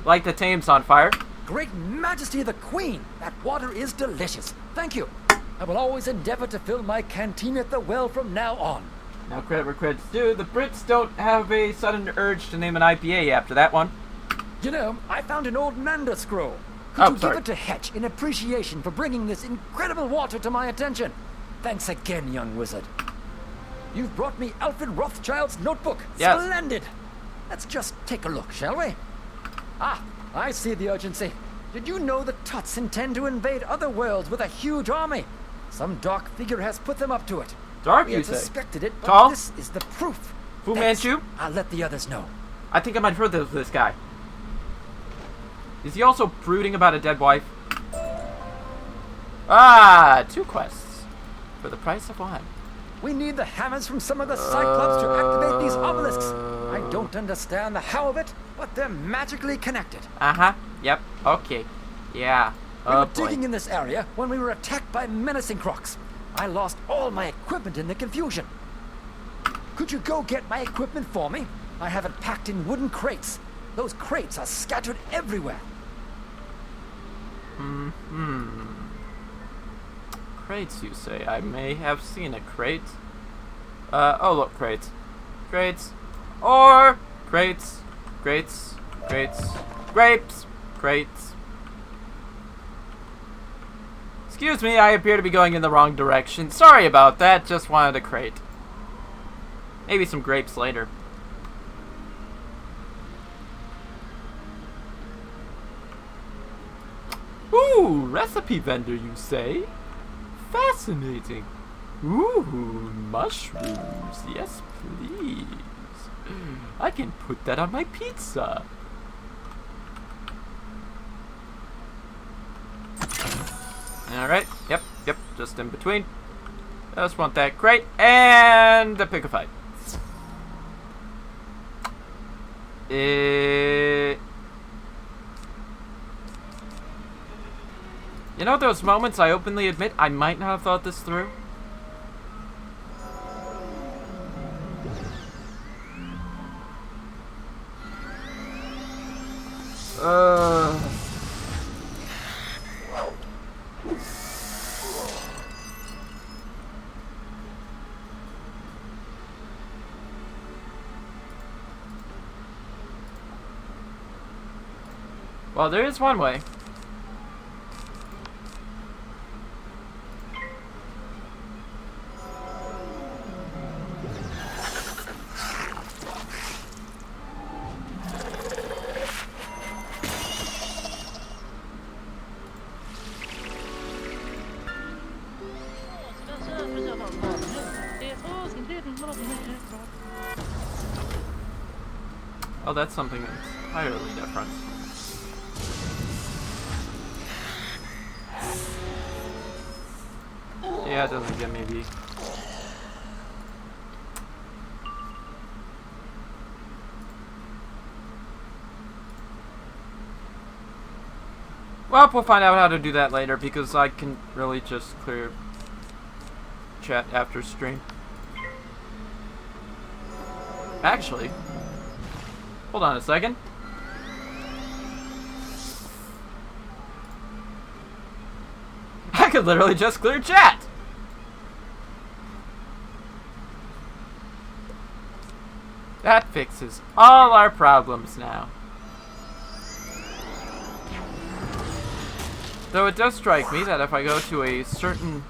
light the Thames on fire. Great Majesty of the Queen! That water is delicious. Thank you. I will always endeavor to fill my canteen at the well from now on. Now credit where credit's due. The Brits don't have a sudden urge to name an IPA after that one. You know, I found an old Mander scroll. Could you sorry. give it to Hetch in appreciation for bringing this incredible water to my attention? Thanks again, young wizard. You've brought me Alfred Rothschild's notebook. Yes. Splendid! Let's just take a look, shall we? Ah, I see the urgency. Did you know the Tuts intend to invade other worlds with a huge army? Some dark figure has put them up to it. Dark, we you had say? suspected it, but Tall? this is the proof. Fu Thanks. Manchu? I'll let the others know. I think I might have heard of this guy. Is he also brooding about a dead wife? Ah, 2 quests. For the price of 1. We need the hammers from some of the Cyclops to activate these obelisks. I don't understand the how of it, but they're magically connected. Uh-huh. Yep. Okay. Yeah. We Oh, were boy. digging in this area when we were attacked by menacing crocs. I lost all my equipment in the confusion. Could you go get my equipment for me? I have it packed in wooden crates. Those crates are scattered everywhere. Crates, you say? I may have seen a crate. Oh look, crates. Crates. Or crates. Crates. Crates. Grapes. Crates. Excuse me, I appear to be going in the wrong direction. Sorry about that, just wanted a crate. Maybe some grapes later. Ooh, recipe vendor, you say? Fascinating. Ooh, mushrooms. Yes, please. I can put that on my pizza. Alright, yep, just in between. Just want that crate and the pick a fight. You know those moments I openly admit I might not have thought this through? Well, there is one way. Oh, that's something entirely different. Yeah, it doesn't get me beat. Well, we'll find out how to do that later because I can really just clear chat after stream. Actually, hold on a second. I could literally just clear chat. That fixes all our problems now. Though it does strike me that if I go to a certain...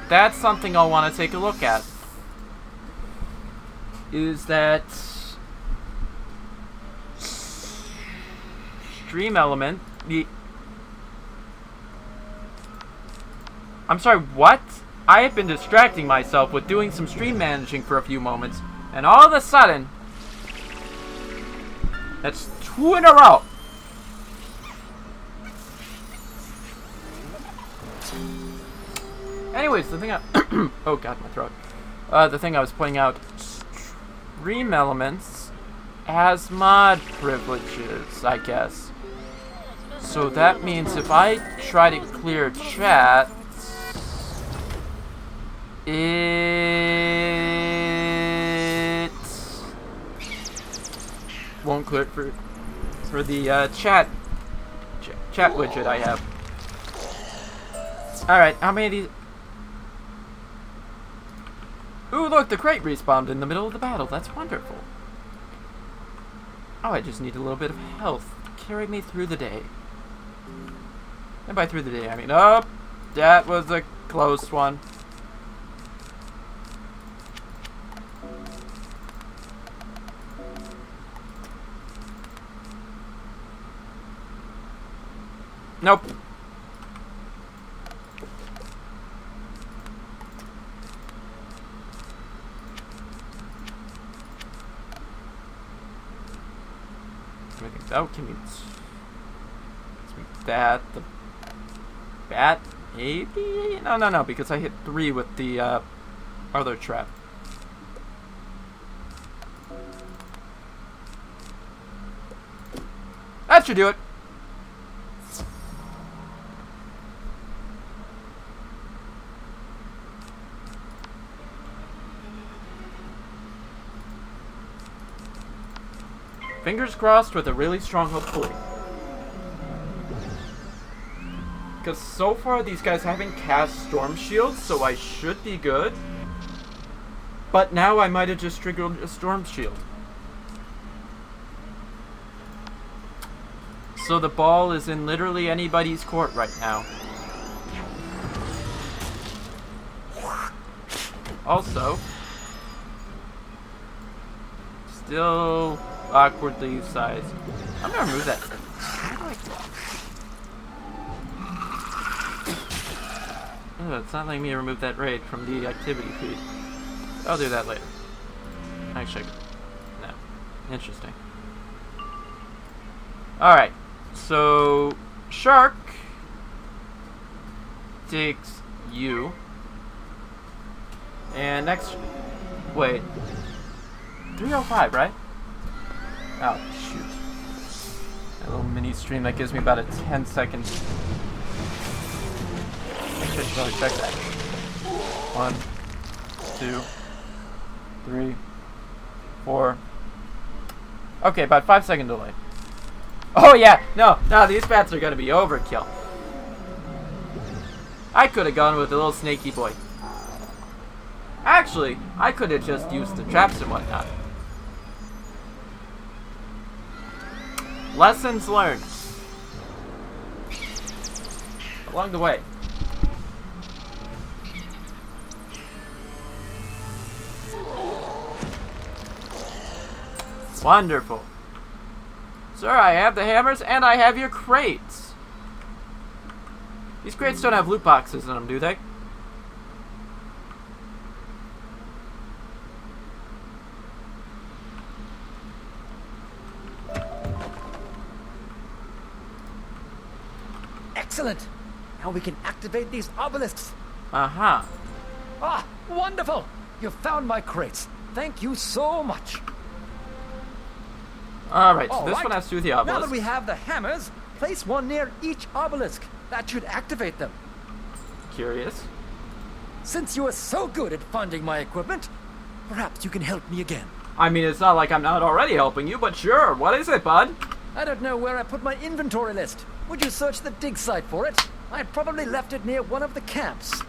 that's something I'll want to take a look at. Is that... stream element... I'm sorry, what? I have been distracting myself with doing some stream managing for a few moments, and all of a sudden... that's 2 in a row! Anyways, the thing I... oh god, my throat. The thing I was pointing out, Stream Elements has mod privileges, I guess. So that means if I try to clear chat, it won't clear it for the chat widget I have. Alright, how many of these... Ooh, look, the crate respawned in the middle of the battle. That's wonderful. Oh, I just need a little bit of health to carry me through the day. And by through the day, I mean, oh, that was a close one. Nope. Oh, can we that the bat maybe? No, because I hit 3 with the other trap. That should do it. Fingers crossed with a really strong hopefully. Because so far these guys haven't cast Storm Shield, so I should be good. But now I might have just triggered a Storm Shield. So the ball is in literally anybody's court right now. Also, still awkwardly sized. I'm gonna remove that. Oh, it's not letting me remove that raid from the activity feed. I'll do that later. Actually, no. Interesting. Alright, so Shark takes you. And next, wait, 305, right? Oh, shoot. A little mini stream that gives me about a 10-second. Actually, I should probably check that. 1, 2, 3, 4. Okay, about 5-second delay. Oh yeah, no, these bats are gonna be overkill. I could have gone with the little snaky boy. Actually, I could have just used the traps and whatnot. Lessons learned along the way. Wonderful. Sir, I have the hammers and I have your crates. These crates don't have loot boxes in them, do they? Excellent! Now we can activate these obelisks. Uh-huh. Ah, wonderful! You found my crates. Thank you so much. Alright, so this one has to do with the obelisk. Now that we have the hammers, place one near each obelisk. That should activate them. Curious. Since you are so good at finding my equipment, perhaps you can help me again. I mean, it's not like I'm not already helping you, but sure. What is it, bud? I don't know where I put my inventory list. Would you search the dig site for it? I probably left it near one of the camps.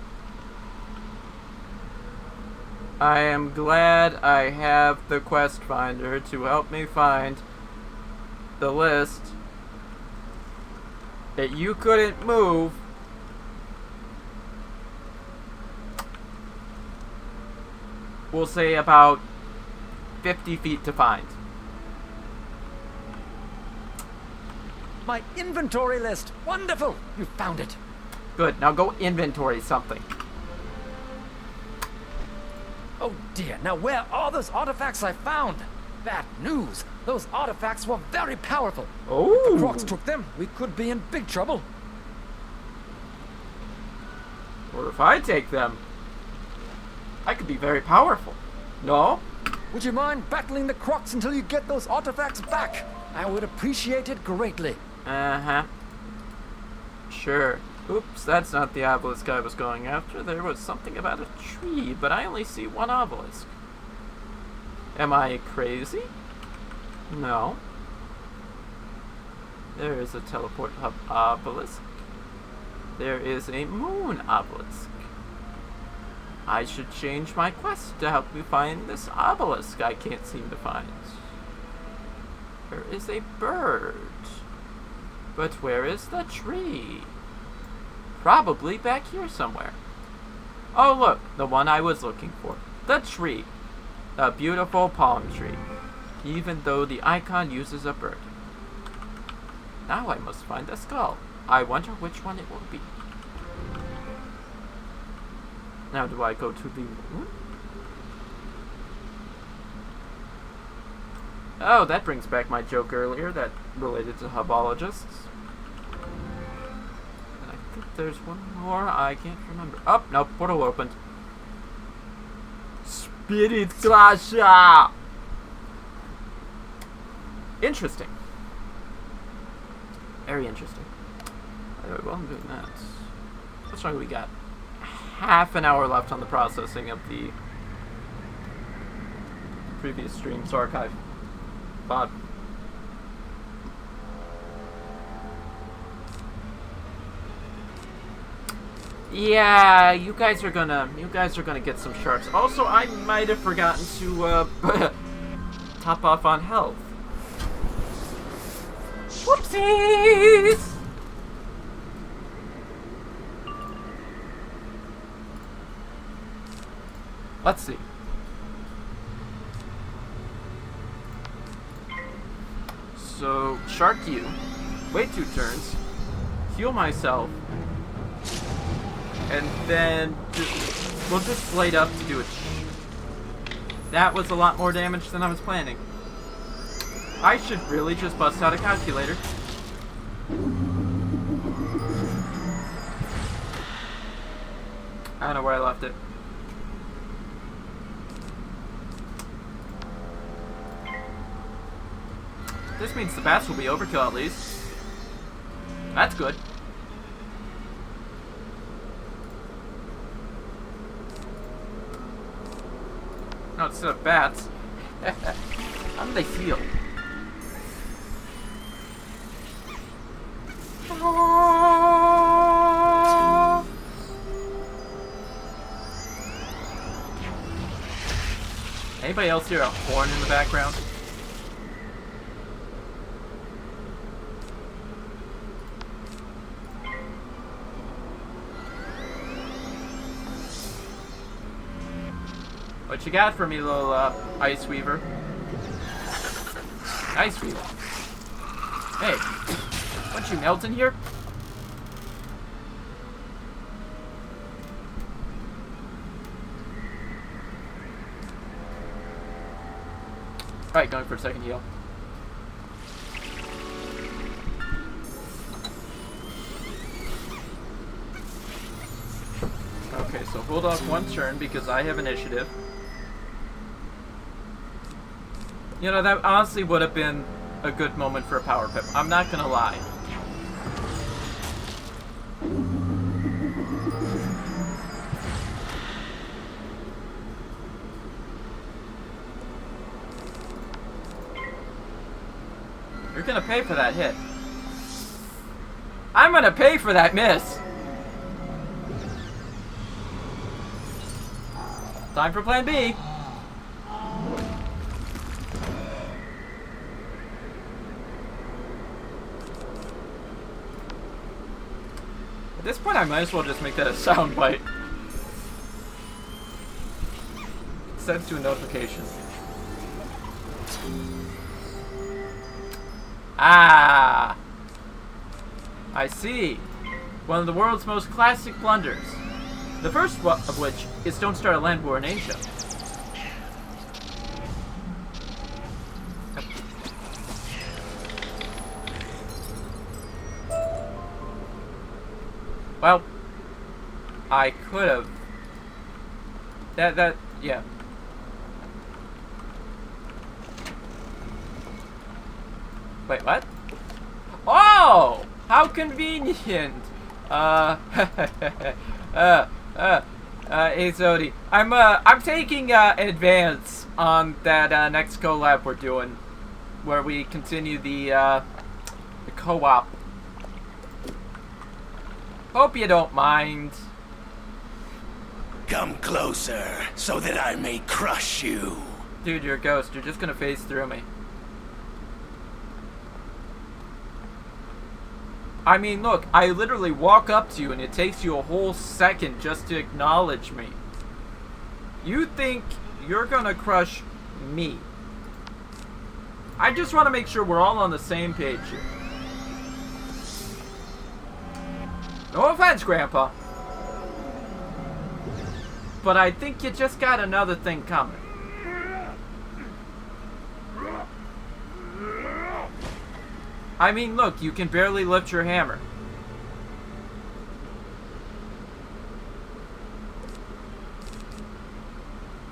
I am glad I have the quest finder to help me find the list that you couldn't move. We'll say about 50 feet to find. My inventory list. Wonderful. You found it. Good. Now go inventory something. Oh dear. Now where are those artifacts I found? Bad news. Those artifacts were very powerful. Oh. If the Crocs took them, we could be in big trouble. Or if I take them, I could be very powerful. No? Would you mind battling the Crocs until you get those artifacts back? I would appreciate it greatly. Uh-huh. Sure. Oops, that's not the obelisk I was going after. There was something about a tree, but I only see one obelisk. Am I crazy? No. There is a teleport hub obelisk. There is a moon obelisk. I should change my quest to help me find this obelisk I can't seem to find. There is a bird. But where is the tree? Probably back here somewhere. Oh look, the one I was looking for. The tree. The beautiful palm tree. Even though the icon uses a bird. Now I must find the skull. I wonder which one it will be. Now do I go to the moon? Oh, that brings back my joke earlier that related to hubologists. And I think there's one more I can't remember. Oh, no, portal opened. Spirit Crusher! Interesting. Very interesting. Anyway, while I'm doing that, what's wrong? We got half an hour left on the processing of the previous stream's archive. Bod. Yeah, you guys are gonna get some sharks. Also, I might have forgotten to top off on health. Whoopsies! Let's see. So, Shark you. Wait 2 turns. Heal myself. And then we'll just blade up to do it. That was a lot more damage than I was planning. I should really just bust out a calculator. I don't know where I left it. This means the bats will be overkill at least. That's good. No, instead of bats. How do they feel? Anybody else hear a horn in the background? What you got for me, little ice weaver? Ice weaver. Hey, don't you melt in here? Alright, going for a second heal. Okay, so hold off 1 turn because I have initiative. You know, that honestly would have been a good moment for a power pip. I'm not gonna lie. You're gonna pay for that hit. I'm gonna pay for that miss. Time for plan B. At this point, I might as well just make that a soundbite. Send to a notification. Ah! I see. One of the world's most classic blunders. The first of which is don't start a land war in Asia. Well, I could have. Yeah. Wait, what? Oh! How convenient! Hey Zodi, I'm taking advance on that next collab we're doing, where we continue the co-op. Hope you don't mind. Come closer, so that I may crush you. Dude, you're a ghost. You're just gonna phase through me. I mean, look, I literally walk up to you and it takes you a whole second just to acknowledge me. You think you're gonna crush me. I just want to make sure we're all on the same page here. No offense, Grandpa. But I think you just got another thing coming. I mean, look, you can barely lift your hammer.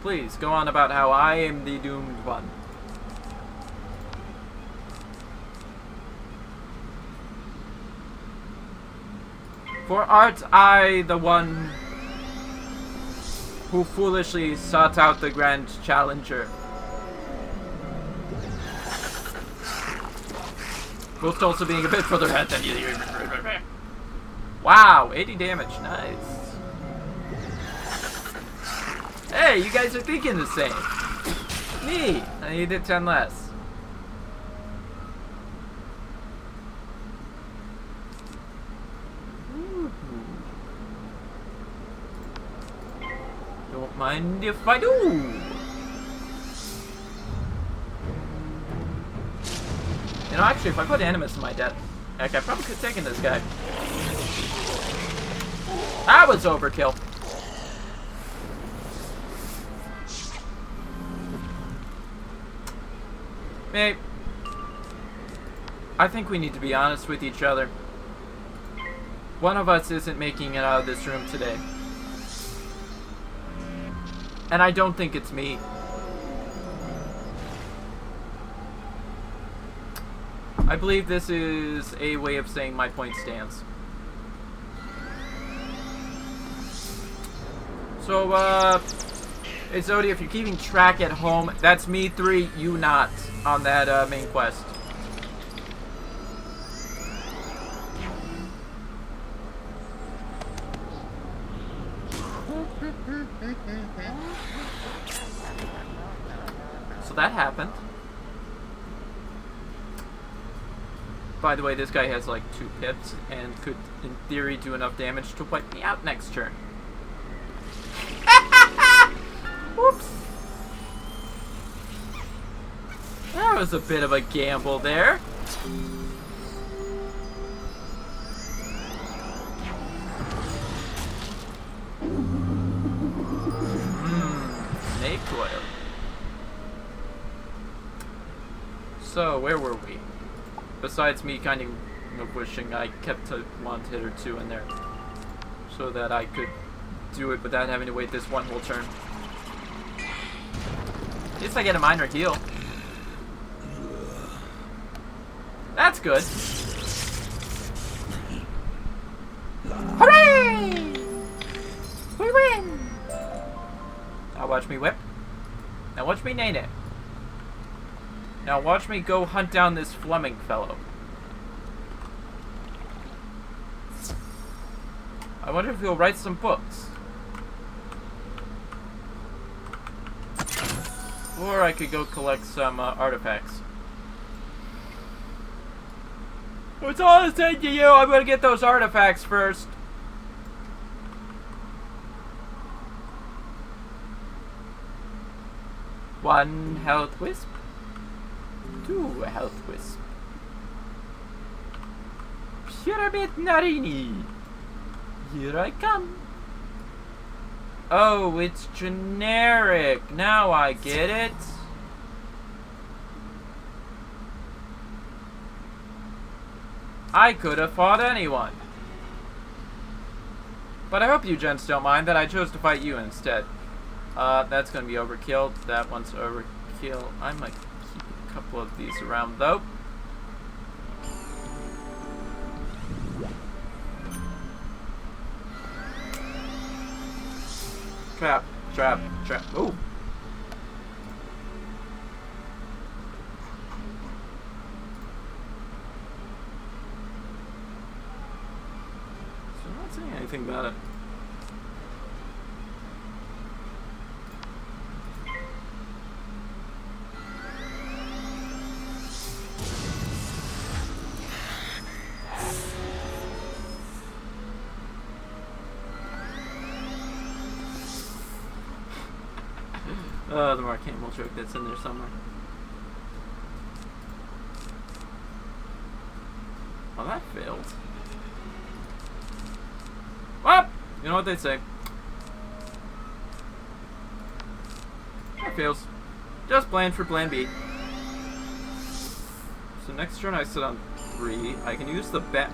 Please, go on about how I am the doomed one. For art I the one who foolishly sought out the grand challenger? Whilst also being a bit further ahead than you. Wow, 80 damage, nice. Hey, you guys are thinking the same. Me, and you did 10 less. Don't mind if I do. You know, actually, if I put Animus in my deck, I probably could have taken this guy. That was overkill. Babe, I think we need to be honest with each other. One of us isn't making it out of this room today. And I don't think it's me. I believe this is a way of saying my point stands. So, hey Zodi, if you're keeping track at home, that's me 3, you not, on that main quest. So that happened. By the way, this guy has like 2 pips and could, in theory, do enough damage to wipe me out next turn. Whoops. That was a bit of a gamble there. Snake oil. So, where were we? Besides me kind of wishing I kept a 1 hit or 2 in there, so that I could do it without having to wait this one whole turn. At least I get a minor heal. That's good. Hooray! We win! Now watch me whip. Now watch me nade it. Now watch me go hunt down this Fleming fellow. I wonder if he'll write some books. Or I could go collect some artifacts. It's all the same to you. I'm gonna get those artifacts first. One health wisp. 2 health wisp. Pyramid Narini. Here I come. Oh, it's generic. Now I get it. I could have fought anyone. But I hope you gents don't mind that I chose to fight you instead. That's gonna be overkill. That one's overkill. I might keep a couple of these around though. Trap, trap, trap. Ooh. So I'm not saying anything about it. The more camel joke that's in there somewhere. Well, that failed. Well, you know what they say. That fails. Just plan for plan B. So next turn I sit on 3. I can use the bat.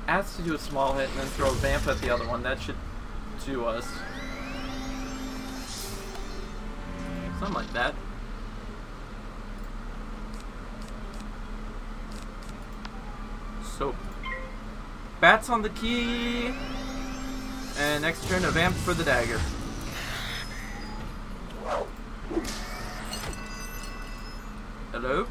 Asks to do a small hit and then throw a vamp at the other one. That should do us. Something like that. So, bats on the key, and next turn a vamp for the dagger. Hello?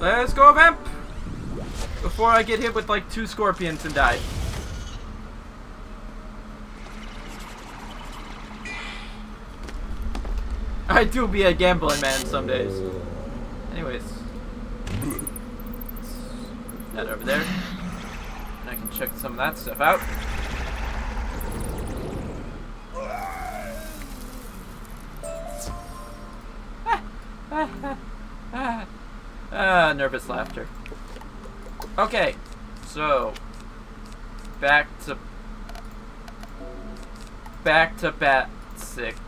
Let's go, vamp! Before I get hit with like 2 scorpions and die. I do be a gambling man some days. Anyways. That over there. And I can check some of that stuff out. Nervous laughter. Okay, so back to bat 6.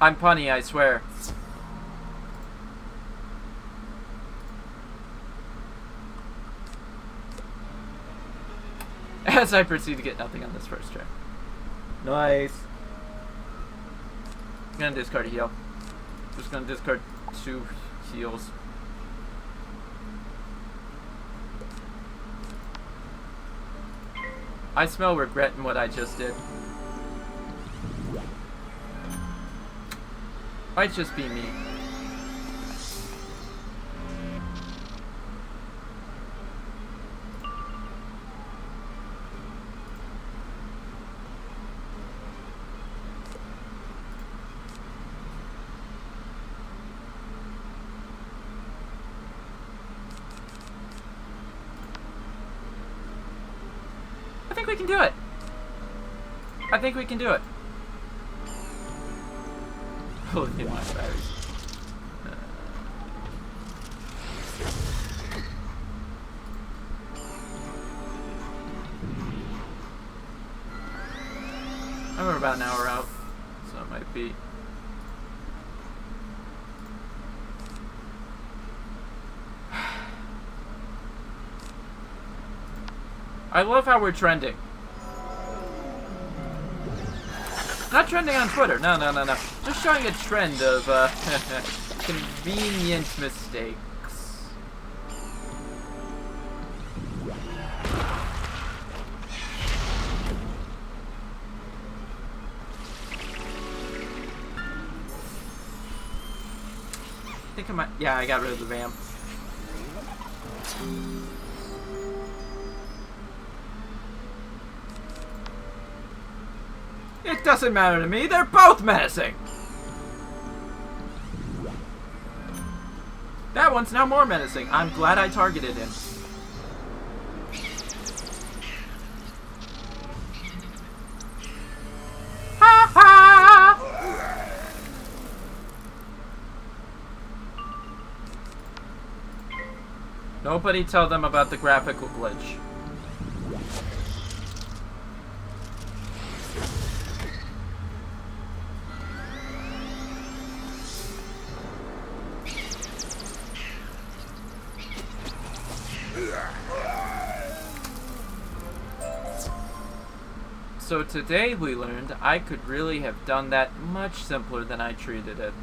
I'm punny, I swear. As I proceed to get nothing on this first turn. Nice. I'm gonna discard a heal. Just gonna discard 2 heals. I smell regret in what I just did. Might just be me. I think we can do it. I think we can do it. Holy my batteries. I'm about an hour out, so it might be. I love how we're trending. Not trending on Twitter, no. Just showing a trend of convenient mistakes. I think I might, yeah, I got rid of the vamp. It doesn't matter to me, they're both menacing! That one's now more menacing. I'm glad I targeted him. Nobody tell them about the graphical glitch. So today we learned I could really have done that much simpler than I treated it.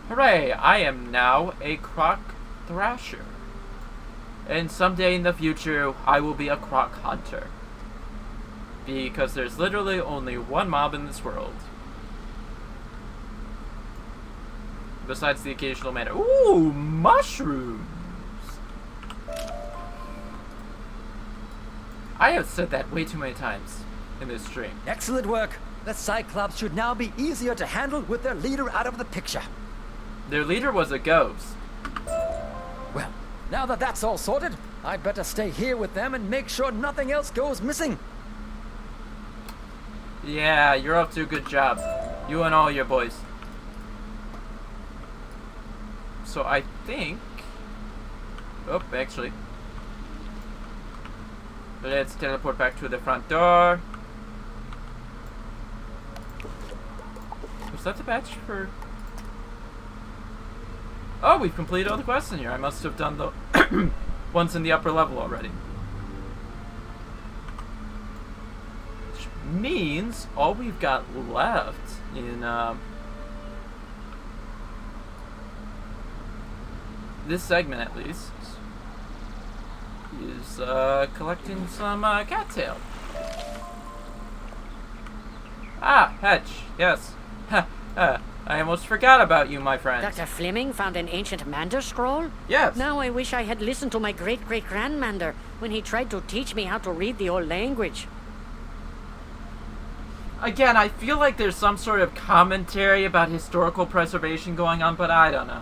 Hooray! I am now a croc thrasher. And someday in the future, I will be a croc hunter. Because there's literally only one mob in this world. Besides the occasional Mander. Ooh, mushrooms! I have said that way too many times in this stream. Excellent work. The Cyclops should now be easier to handle with their leader out of the picture. Their leader was a ghost. Well, now that that's all sorted, I'd better stay here with them and make sure nothing else goes missing. Yeah, you're up to a good job. You and all your boys. So I think... Oh, actually... Let's teleport back to the front door. Was that the badge for... Oh, we've completed all the quests in here. I must have done the ones in the upper level already. Which means all we've got left in this segment, at least, is collecting some cattail. Ah, Hedge, yes. I almost forgot about you, my friend. Dr. Fleming found an ancient Mander scroll? Yes. Now I wish I had listened to my great-great-grandmander when he tried to teach me how to read the old language. Again, I feel like there's some sort of commentary about historical preservation going on, but I don't know.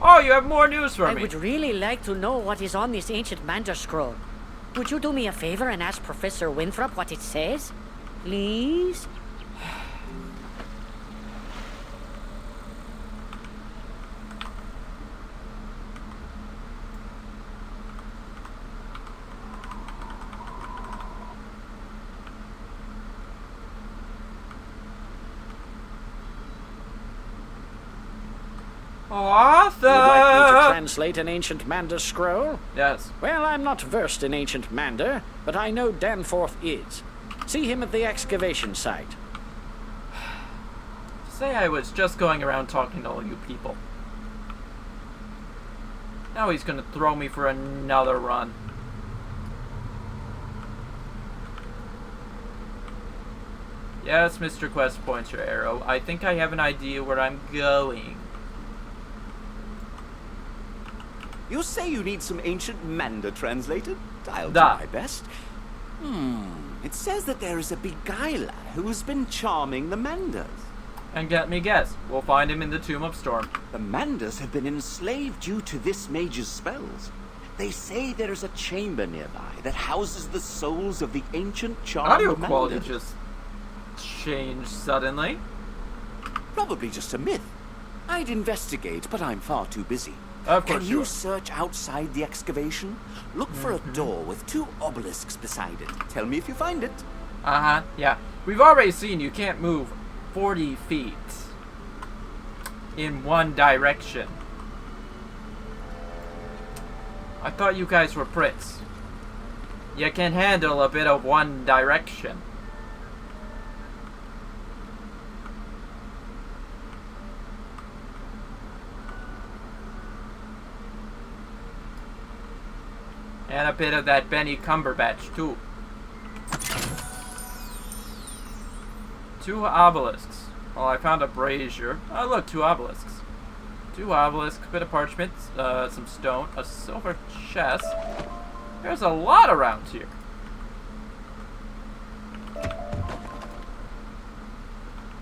Oh, you have more news for me. I would really like to know what is on this ancient Mander scroll. Would you do me a favor and ask Professor Winthrop what it says? Please? Arthur! Would like me to translate an ancient Mander scroll? Yes. Well, I'm not versed in ancient Mander, but I know Danforth is. See him at the excavation site. Say I was just going around talking to all you people. Now he's gonna throw me for another run. Yes, Mr. Quest points your arrow. I think I have an idea where I'm going. You say you need some ancient Mander translated? I'll do my best. It says that there is a beguiler who's been charming the Manders. And let me guess, we'll find him in the Tomb of Storm. The Manders have been enslaved due to this mage's spells. They say there is a chamber nearby that houses the souls of the ancient charmed Audio Manders. quality just changed suddenly. Probably just a myth. I'd investigate, but I'm far too busy. Of course Can you search outside the excavation? Look for a door with 2 obelisks beside it. Tell me if you find it. Uh-huh, yeah. We've already seen you can't move 40 feet in one direction. I thought you guys were Brits. You can handle a bit of one direction. And a bit of that Benny Cumberbatch, too. 2 obelisks. Well, I found a brazier. Oh, look, 2 obelisks. 2 obelisks, a bit of parchment, some stone, a silver chest. There's a lot around here.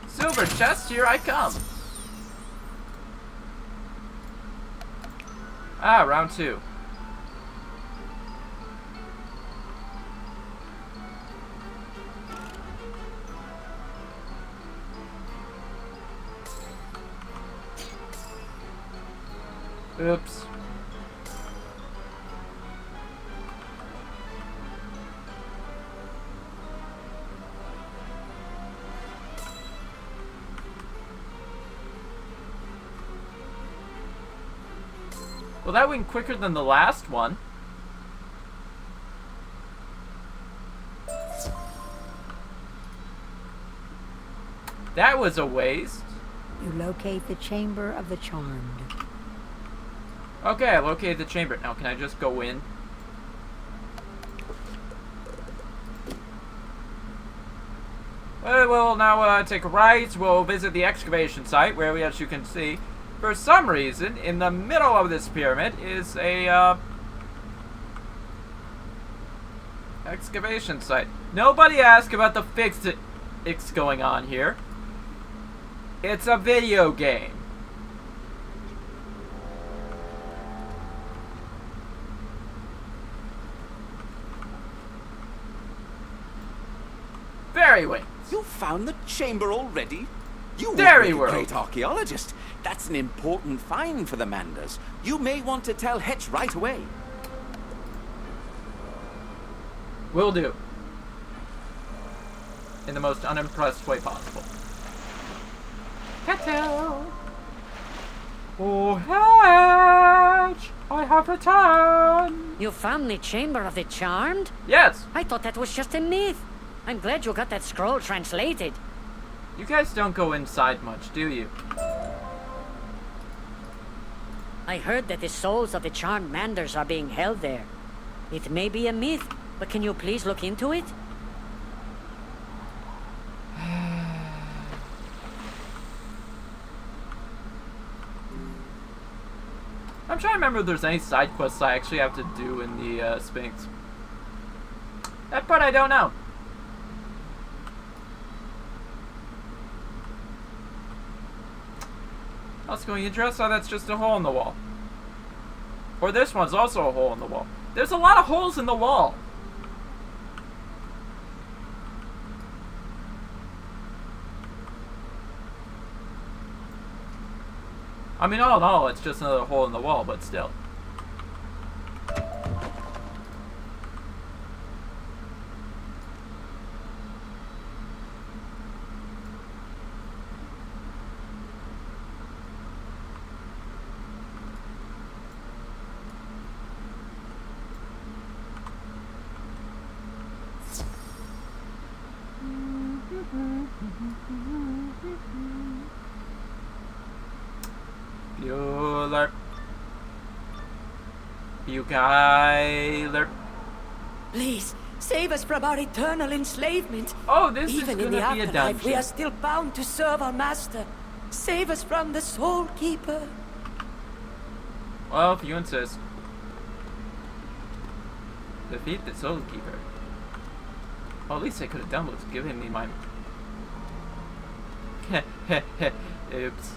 Silver chest, here I come. Ah, round 2. Oops. Well, that went quicker than the last one. That was a waste. You locate the Chamber of the Charmed. Okay, I located the chamber. Now, can I just go in? We'll now take a right. We'll visit the excavation site where, as you can see, for some reason, in the middle of this pyramid is a excavation site. Nobody asked about the physics going on here. It's a video game. Fairy wings. You found the chamber already? You Fairy were a world. great archaeologist. That's an important find for the Manders. You may want to tell Hetch right away. Will do. In the most unimpressed way possible. Kettle. Oh, Hetch! I have returned! You found the Chamber of the Charmed? Yes! I thought that was just a myth. I'm glad you got that scroll translated. You guys don't go inside much, do you? I heard that the souls of the charmed Manders are being held there. It may be a myth, but can you please look into it? I'm trying to remember if there's any side quests I actually have to do in the Sphinx. That part I don't know. What's going to address? Oh, that's just a hole in the wall. Or this one's also a hole in the wall. There's a lot of holes in the wall. I mean, all in all, it's just another hole in the wall, but still. Bueller. Bueller. Please, save us from our eternal enslavement. Oh, this Even is in the gonna be a afterlife, we dungeon. are still bound to serve our master. Save us from the Soul Keeper. Well, if you insist. Defeat the Soul Keeper. Well, at least I could have done was giving me my... Oops.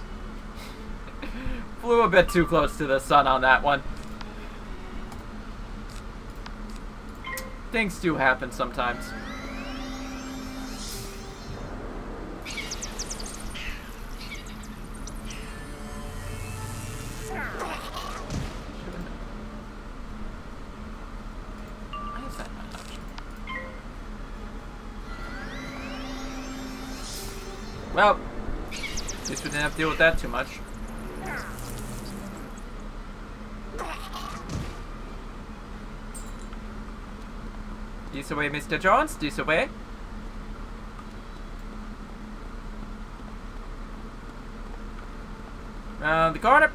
Flew a bit too close to the sun on that one. Things do happen sometimes. Why is that not an option? Well, at least we didn't have to deal with that too much. This away, Mr. Jones. This away. Round the corner.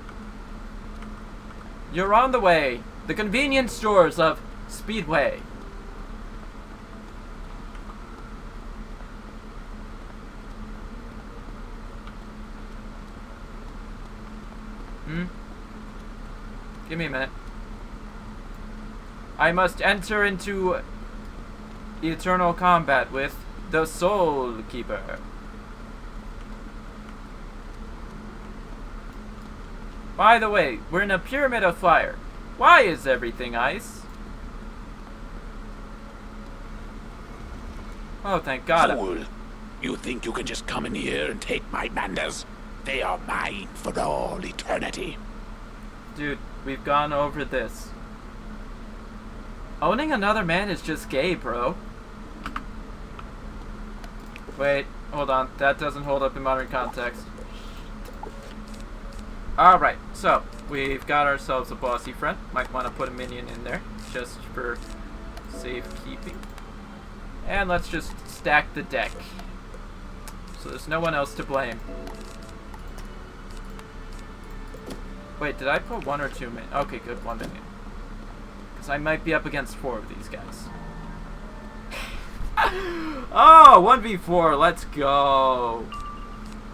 You're on the way. The convenience stores of Speedway. Give me a minute. I must enter into eternal combat with the Soul Keeper. By the way, we're in a pyramid of fire. Why is everything ice? Oh, thank God. Fool! You think you can just come in here and take my Manders? They are mine for all eternity. Dude, we've gone over this. Owning another man is just gay, bro. Wait, hold on. That doesn't hold up in modern context. Alright, so we've got ourselves a bossy friend. Might want to put a minion in there just for safekeeping. And let's just stack the deck. So there's no one else to blame. Wait, did I put 1 or 2 minions? Okay, good, 1 minion. Because I might be up against 4 of these guys. Oh, 1v4, let's go.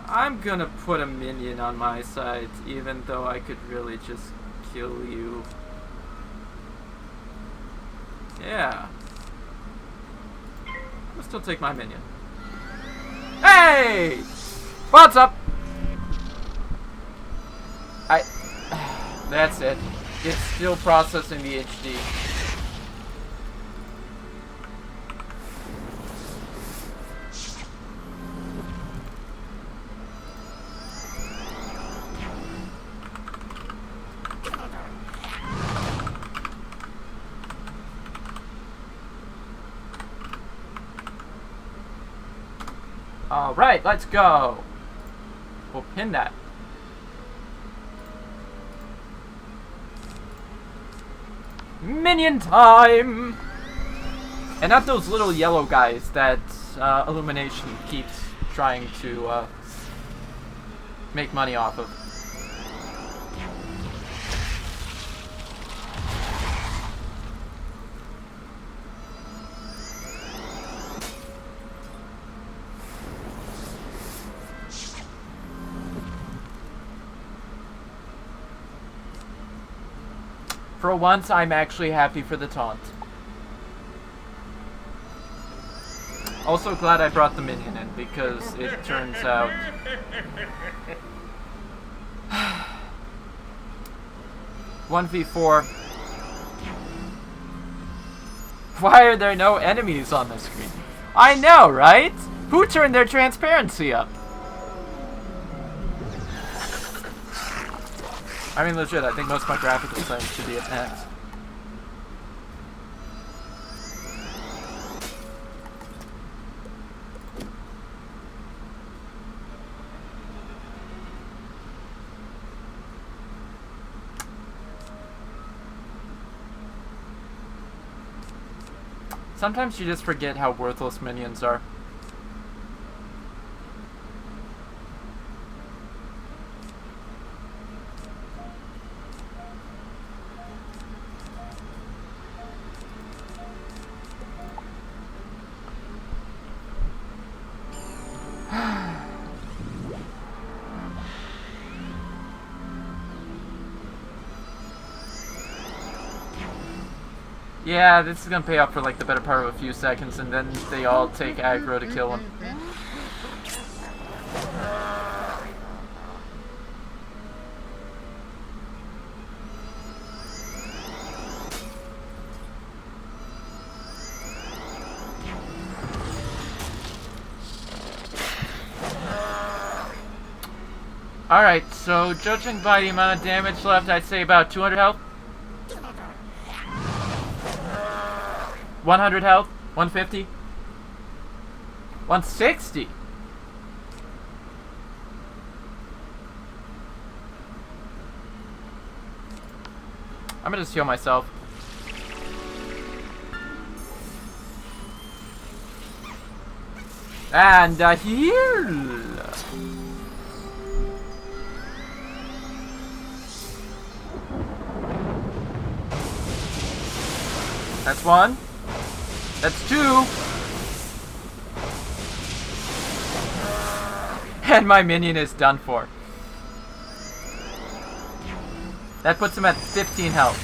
I'm gonna put a minion on my side, even though I could really just kill you. Yeah. I'll still take my minion. Hey! What's up? That's it. It's still processing the HD. Alright, let's go. We'll pin that. Minion time! And not those little yellow guys that Illumination keeps trying to make money off of. For once, I'm actually happy for the taunt. Also glad I brought the minion in, because it turns out... One v4. Why are there no enemies on the screen? I know, right? Who turned their transparency up? I mean, legit, I think most of my graphical settings should be at max. Sometimes you just forget how worthless minions are. Yeah, this is gonna pay off for like the better part of a few seconds, and then they all take aggro to kill him. Alright, so judging by the amount of damage left, I'd say about 200 health. 100 health, 150, 160. I'm gonna just heal myself. And heal. That's 1. That's 2. And my minion is done for. That puts him at 15 health.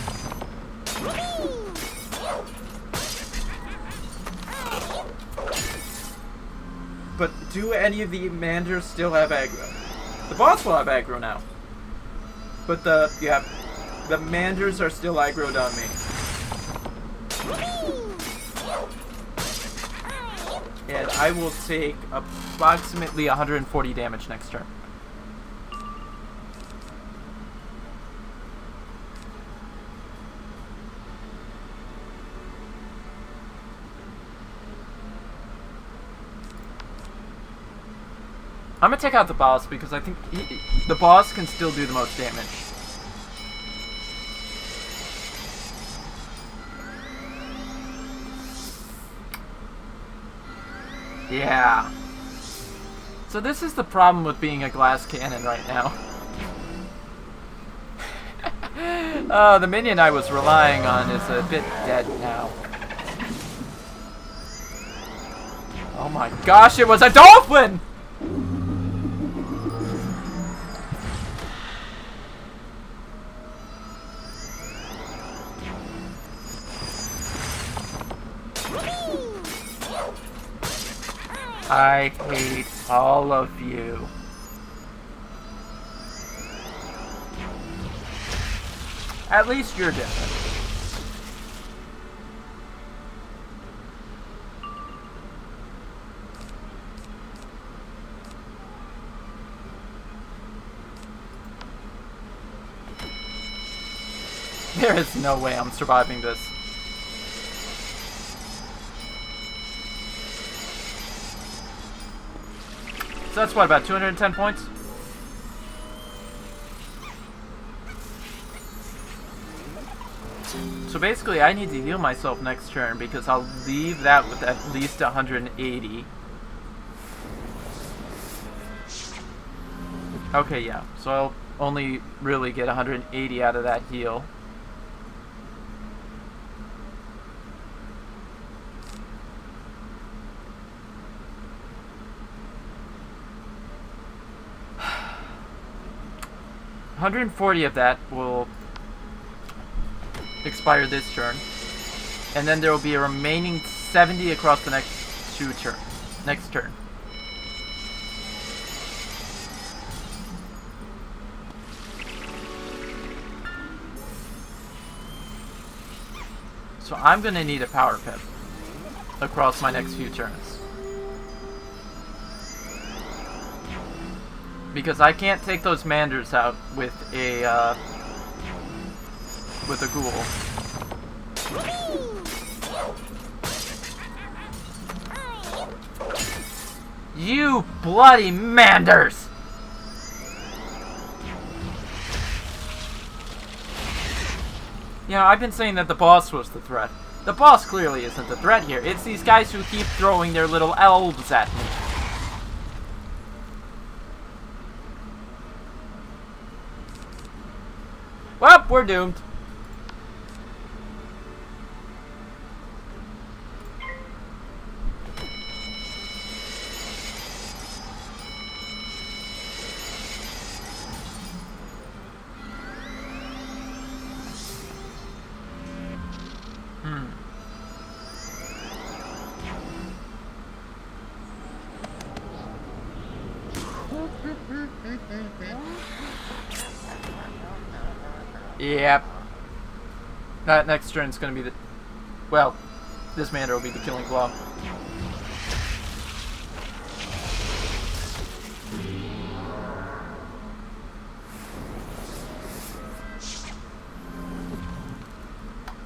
But do any of the Manders still have aggro? The boss will have aggro now. But the Manders are still aggroed on me. And I will take approximately 140 damage next turn. I'm gonna take out the boss because I think the boss can still do the most damage. Yeah. So this is the problem with being a glass cannon right now. The minion I was relying on is a bit dead now. Oh my gosh, it was a dolphin! I hate all of you. At least you're different. There is no way I'm surviving this. So that's what, about 210 points? So basically I need to heal myself next turn because I'll leave that with at least 180. Okay, yeah. So I'll only really get 180 out of that heal. $140 of that will expire this turn, and then there will be a remaining 70 across the next next turn. So I'm gonna need a power pip across my next few turns. Because I can't take those Manders out with a ghoul. You bloody Manders! Yeah, I've been saying that the boss was the threat. The boss clearly isn't the threat here. It's these guys who keep throwing their little elves at me. Well, we're doomed. Yep. That next turn's gonna be the... Well, this Mander will be the killing blow.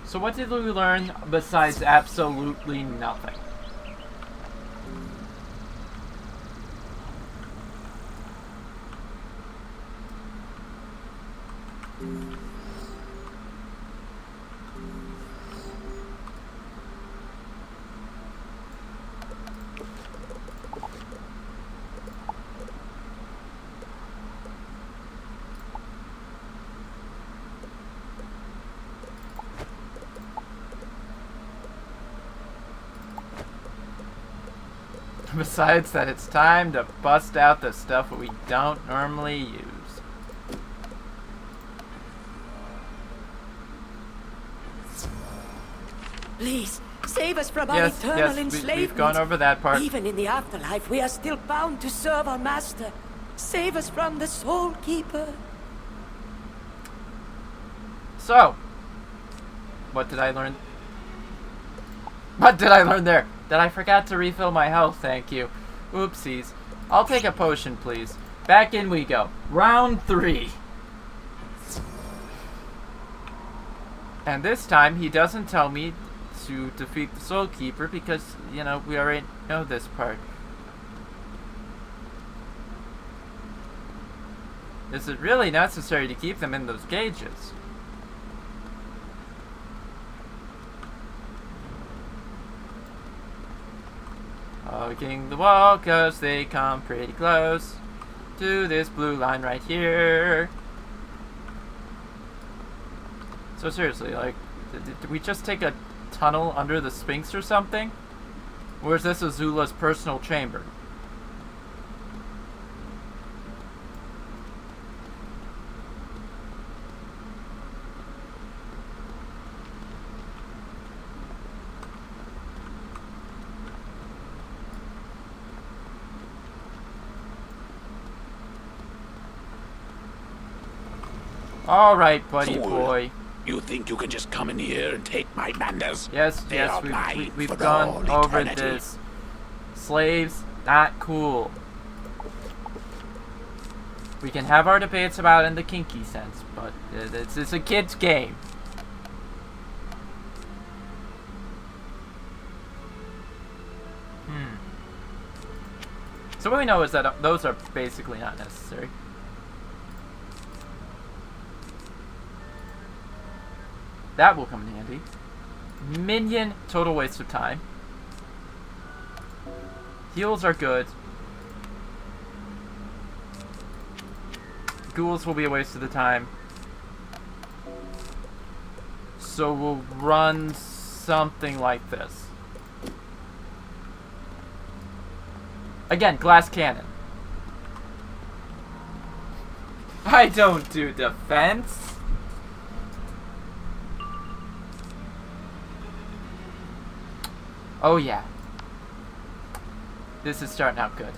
So what did we learn besides absolutely nothing? Besides that, it's time to bust out the stuff that we don't normally use. Please, save us from our eternal enslavement. We've gone over that part. Even in the afterlife, we are still bound to serve our master. Save us from the Soul Keeper. So, what did I learn? What did I learn there? That I forgot to refill my health, thank you. Oopsies. I'll take a potion, please. Back in we go. Round 3. And this time, he doesn't tell me to defeat the Soul Keeper because, you know, we already know this part. Is it really necessary to keep them in those cages? Hugging the wall 'cause they come pretty close to this blue line right here. So seriously, like, did we just take a tunnel under the Sphinx or something? Or is this Azula's personal chamber? All right, buddy Fool. boy. You think you can just come in here and take my Manders? Yes, They yes, are mine we've for gone all over eternity. this. Slaves, not cool. We can have our debates about it in the kinky sense, but it's a kid's game. So what we know is that those are basically not necessary. That will come in handy. Minion, total waste of time. Heals are good. Ghouls will be a waste of the time. So we'll run something like this. Again, glass cannon. I don't do defense. Oh yeah. This is starting out good.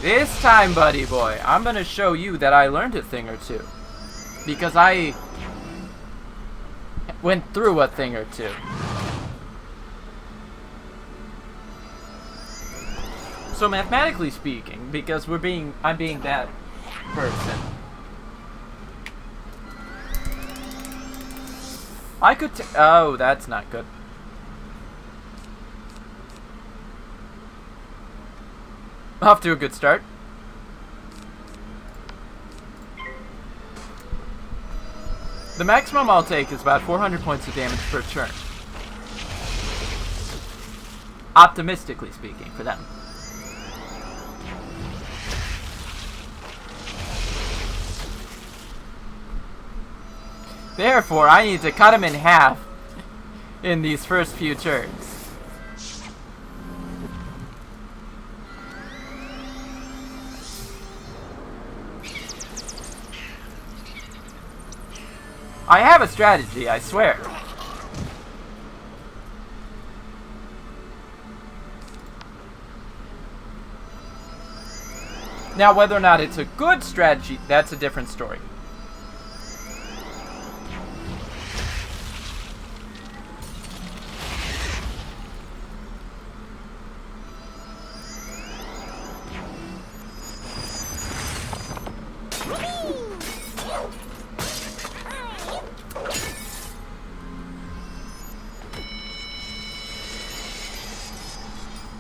This time, buddy boy, I'm gonna show you that I learned a thing or two. Because I went through a thing or two. So mathematically speaking, because I'm being that person, I could oh, that's not good. Off to a good start. The maximum I'll take is about 400 points of damage per turn. Optimistically speaking, for them. Therefore, I need to cut him in half in these first few turns. I have a strategy, I swear. Now, whether or not it's a good strategy, that's a different story.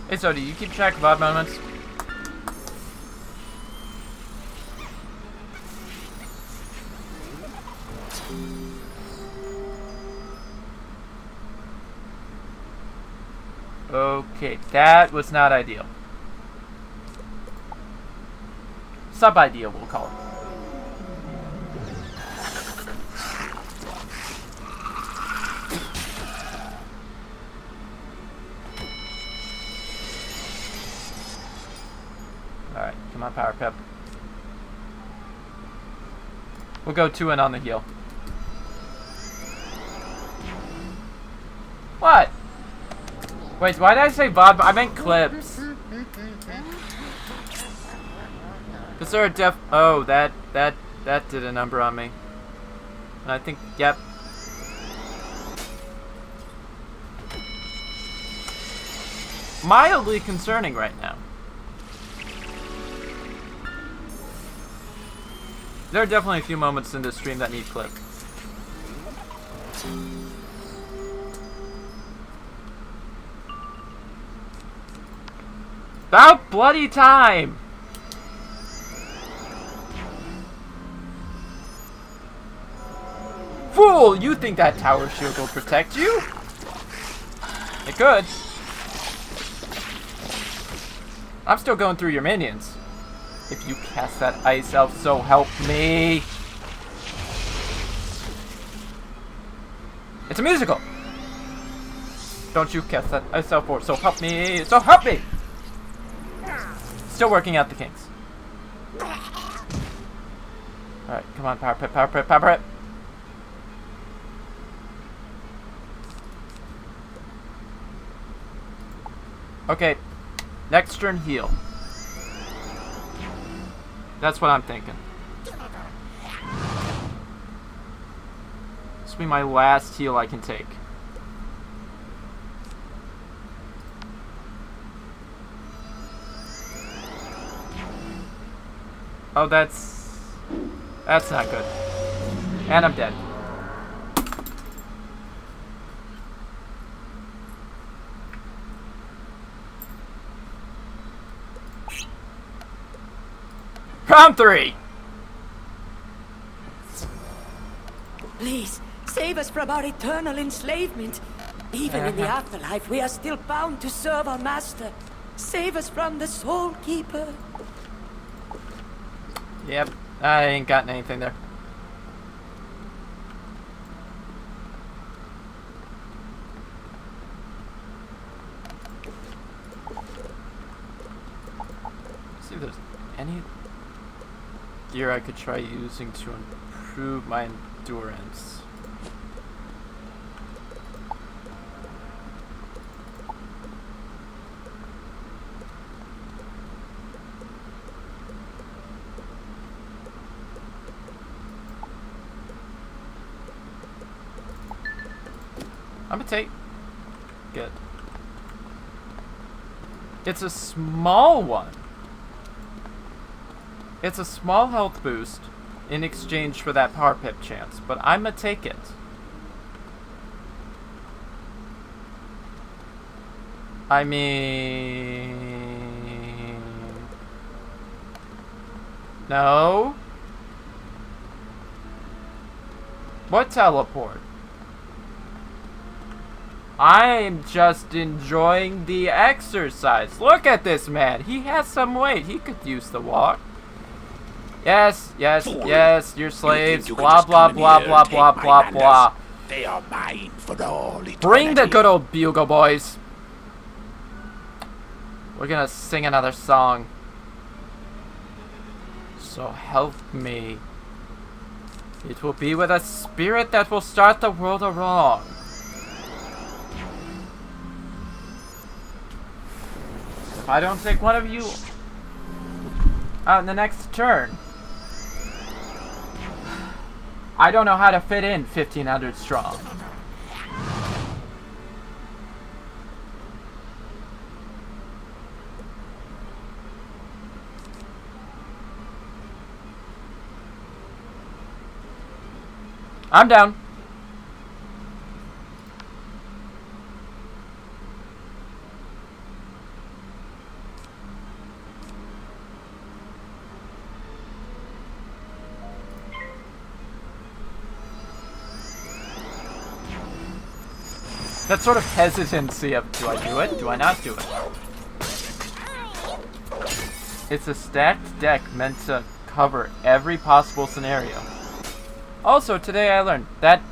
Hey, so do you keep track of odd moments? Okay, that was not ideal. Sub-ideal, we'll call it. Alright, come on, Power Pep. We'll go 2 in on the heal. What? Wait, why did I say Bob? I meant clips. Is there a oh, that did a number on me. And I think, yep. Mildly concerning right now. There are definitely a few moments in this stream that need clip. About bloody time! Fool! You think that tower shield will protect you? It could. I'm still going through your minions. If you cast that ice elf, so help me. It's a musical! Don't you cast that ice elf, or so help me! So help me! Still working out the kinks. Alright, come on, power pit, power pit, power pit! Okay, next turn heal. That's what I'm thinking. This will be my last heal I can take. Oh, that's not good. And I'm dead. Round 3! Please, save us from our eternal enslavement. Even in the afterlife, we are still bound to serve our master. Save us from the Soul Keeper. Yep, I ain't gotten anything there. See if there's any gear I could try using to improve my endurance. I'm gonna take... Good. It's a small one. It's a small health boost in exchange for that power pip chance, but I'm gonna take it. I mean... No? What teleport? I'm just enjoying the exercise. Look at this man. He has some weight. He could use the walk. Yes, yes, yes, you're slaves. Blah, blah, blah, blah, blah, blah, blah. They are mine for all eternity. Bring the good old bugle, boys. We're gonna sing another song. So help me. It will be with a spirit that will start the world wrong. If I don't take one of you out in the next turn, I don't know how to fit in 1,500 strong. I'm down. That sort of hesitancy of, do I do it? Do I not do it? It's a stacked deck meant to cover every possible scenario. Also, today I learned that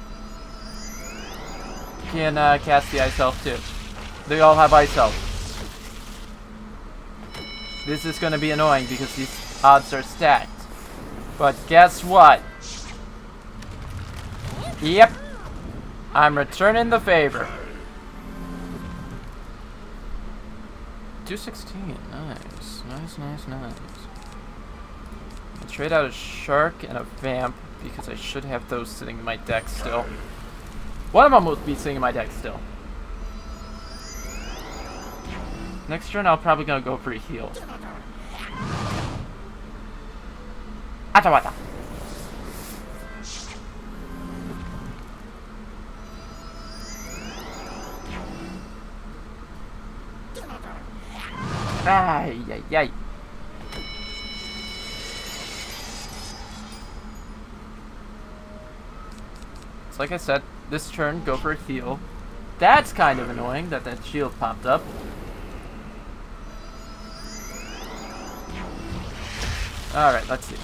can cast the Ice Elf too. They all have Ice Elf. This is going to be annoying because these odds are stacked. But guess what? Yep. I'm returning the favor. 216. Nice. Nice, nice, nice. I'll trade out a Shark and a Vamp because I should have those sitting in my deck still. One of them will be sitting in my deck still. Next turn, I'll probably gonna go for a heal. Atawata. Ay, ay, ay. So like I said, this turn, go for a heal. That's kind of annoying that that shield popped up. Alright, let's see.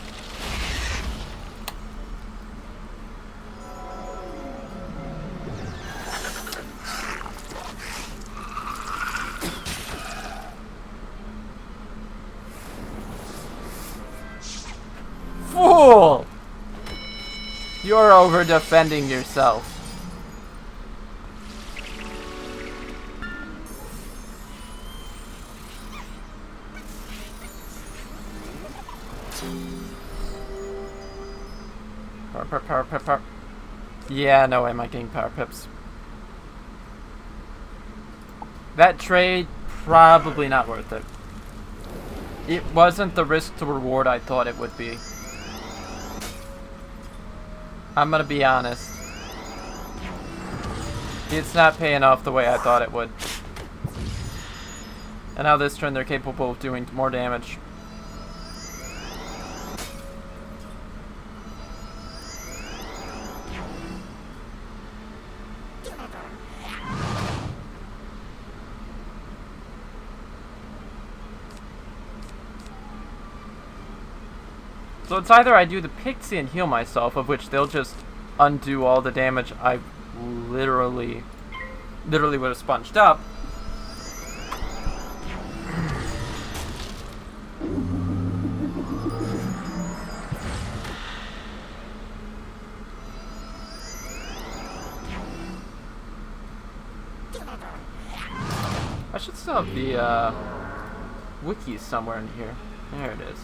Fool! You're over defending yourself. Power. Yeah, no way am I getting power pips. That trade, probably not worth it. It wasn't the risk to reward I thought it would be. I'm gonna be honest. It's not paying off the way I thought it would. And now this turn they're capable of doing more damage. So it's either I do the Pixie and heal myself, of which they'll just undo all the damage I literally would have sponged up. I should still have the wiki somewhere in here. There it is.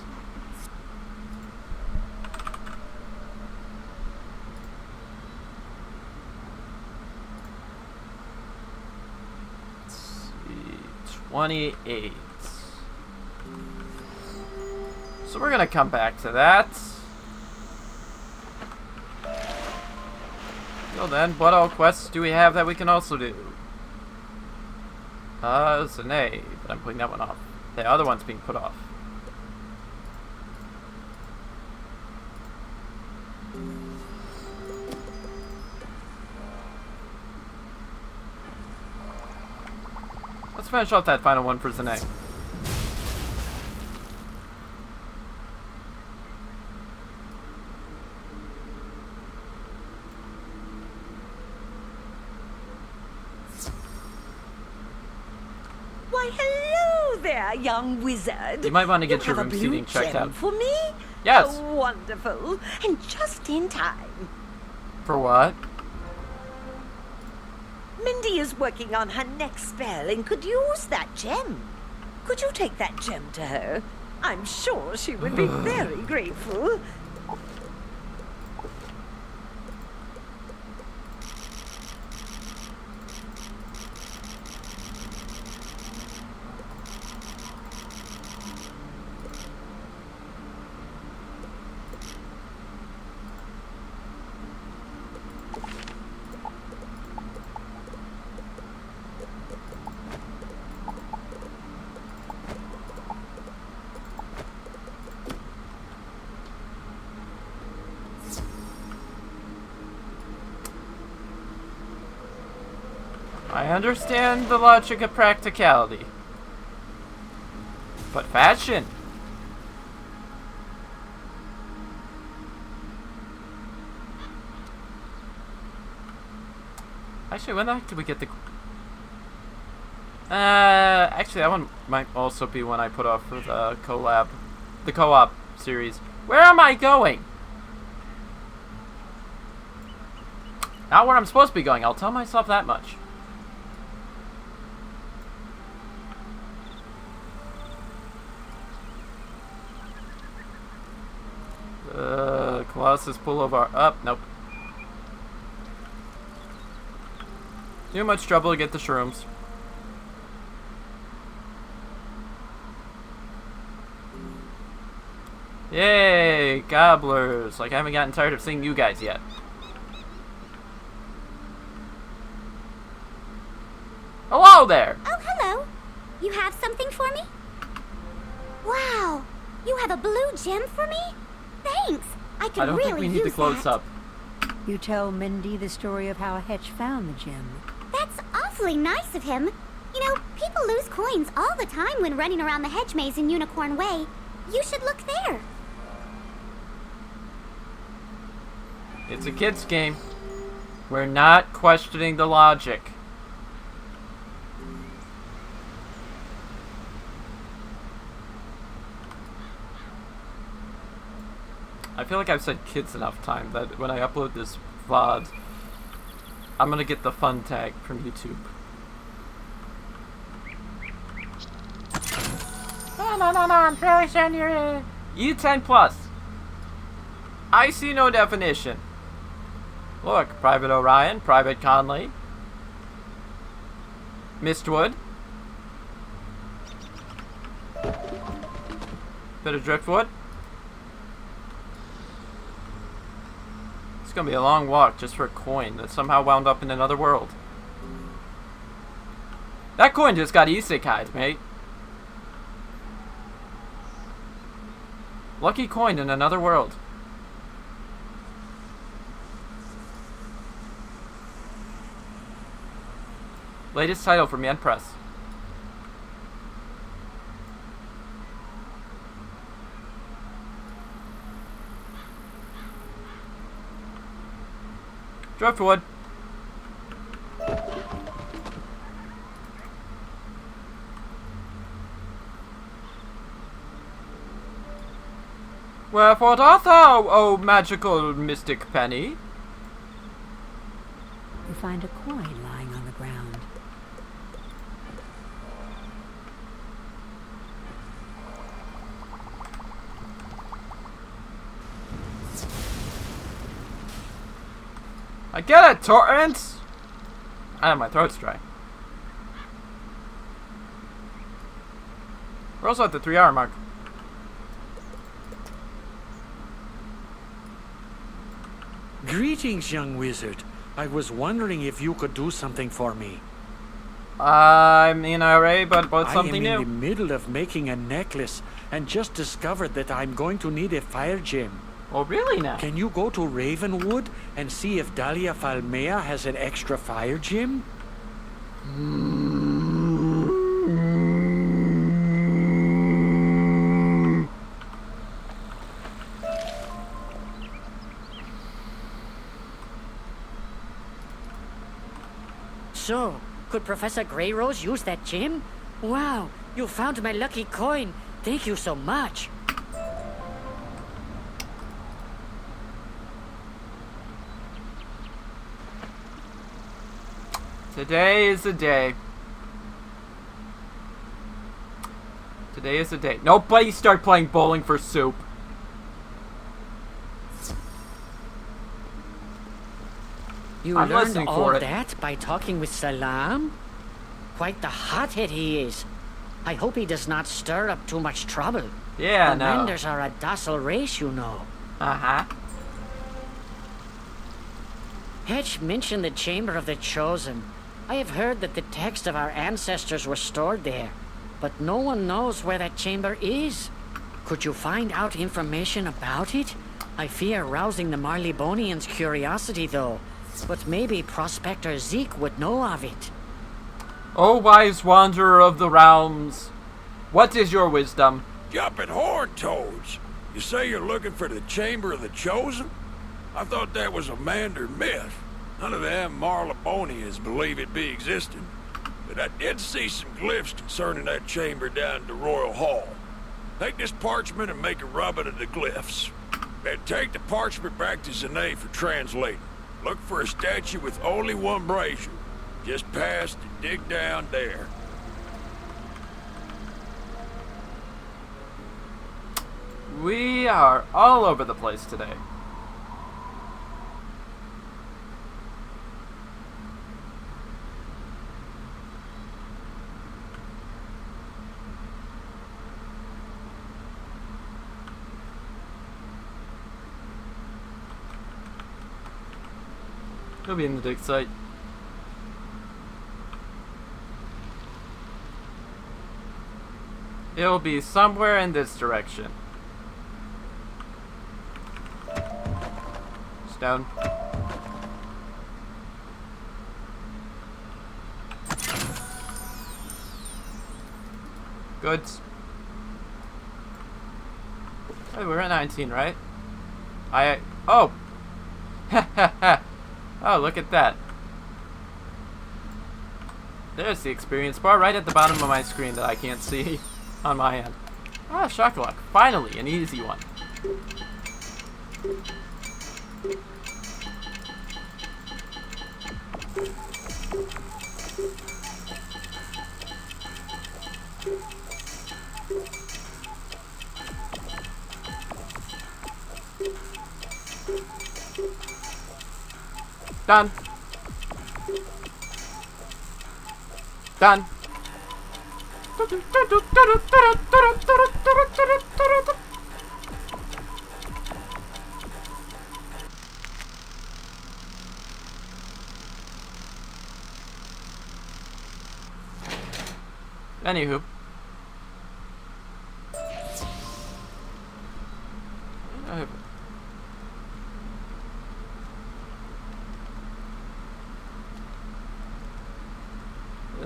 Let's see, 28. So we're gonna come back to that. Till then, what all quests do we have that we can also do? It's an A, but I'm putting that one off. The other one's being put off. Let's finish off that final one for Zane. Why, hello there, young wizard. You might want to get your have room a blue seating checked gem out. for me? Yes. Oh, wonderful. And just in time. For what? Mindy is working on her next spell and could use that gem. Could you take that gem to her? I'm sure she would be very grateful. I understand the logic of practicality. But fashion? Actually, when the heck did we get the... actually, that one might also be one I put off for the collab. The co-op series. Where am I going? Not where I'm supposed to be going, I'll tell myself that much. Colossus Boulevard. Up, nope. Too much trouble to get the shrooms. Yay, gobblers. Like, I haven't gotten tired of seeing you guys yet. Hello there! Oh, hello. You have something for me? You have a blue gem for me? Thanks. I could I don't really think we need use to close that. up. You tell Mindy the story of how Hetch found the gem. That's awfully nice of him. You know, people lose coins all the time when running around the hedge maze in Unicorn Way. You should look there. It's a kid's game. We're not questioning the logic. I feel like I've said kids enough time that when I upload this VOD, I'm gonna get the fun tag from YouTube. No, I'm really saying you're E10 plus. I see no definition. Look, Private Orion, Private Conley, Mistwood, bit of Driftwood. It's gonna be a long walk just for a coin that somehow wound up in another world. That coin just got isekai'd, mate. Lucky coin in another world. Latest title from Yen Press. Driftwood. Wherefore art thou, O magical mystic penny? You find a coin lying on the ground. I get it, Torrance! My throat's dry. We're also at the 3-hour mark. Greetings, young wizard. I was wondering if you could do something for me. I'm in a hurry, but about something new. I am in the middle of making a necklace and just discovered that I'm going to need a fire gem. Oh, really now? Can you go to Ravenwood and see if Dahlia Falmea has an extra fire gem? So, could Professor Greyrose use that gem? Wow, you found my lucky coin. Thank you so much. Today is the day. Today is the day. Nobody start playing Bowling for Soup. You I'm learned listening all for it. that by talking with Salam? Quite the hothead he is. I hope he does not stir up too much trouble. Yeah, the no. Manders are a docile race, you know. Uh-huh. Hetch mentioned the Chamber of the Chosen. I have heard that the texts of our ancestors were stored there, but no one knows where that chamber is. Could you find out information about it? I fear rousing the Marleybonians' curiosity, though. But maybe Prospector Zeke would know of it. O wise wanderer of the realms, what is your wisdom? Jumping horn toads. You say you're looking for the Chamber of the Chosen? I thought that was a Mander myth. None of them Marleybonians believe it be existing. But I did see some glyphs concerning that chamber down at the Royal Hall. Take this parchment and make a rubbing of the glyphs. Then take the parchment back to Zane for translating. Look for a statue with only one brazier. Just past and dig down there. We are all over the place today. He'll be in the dig site. It'll be somewhere in this direction. Down. Goods. Hey, we're at 19, right? Oh! Oh, look at that. There's the experience bar right at the bottom of my screen that I can't see on my end. Ah, Shocklock. Finally, an easy one. Done. Done. Anywho.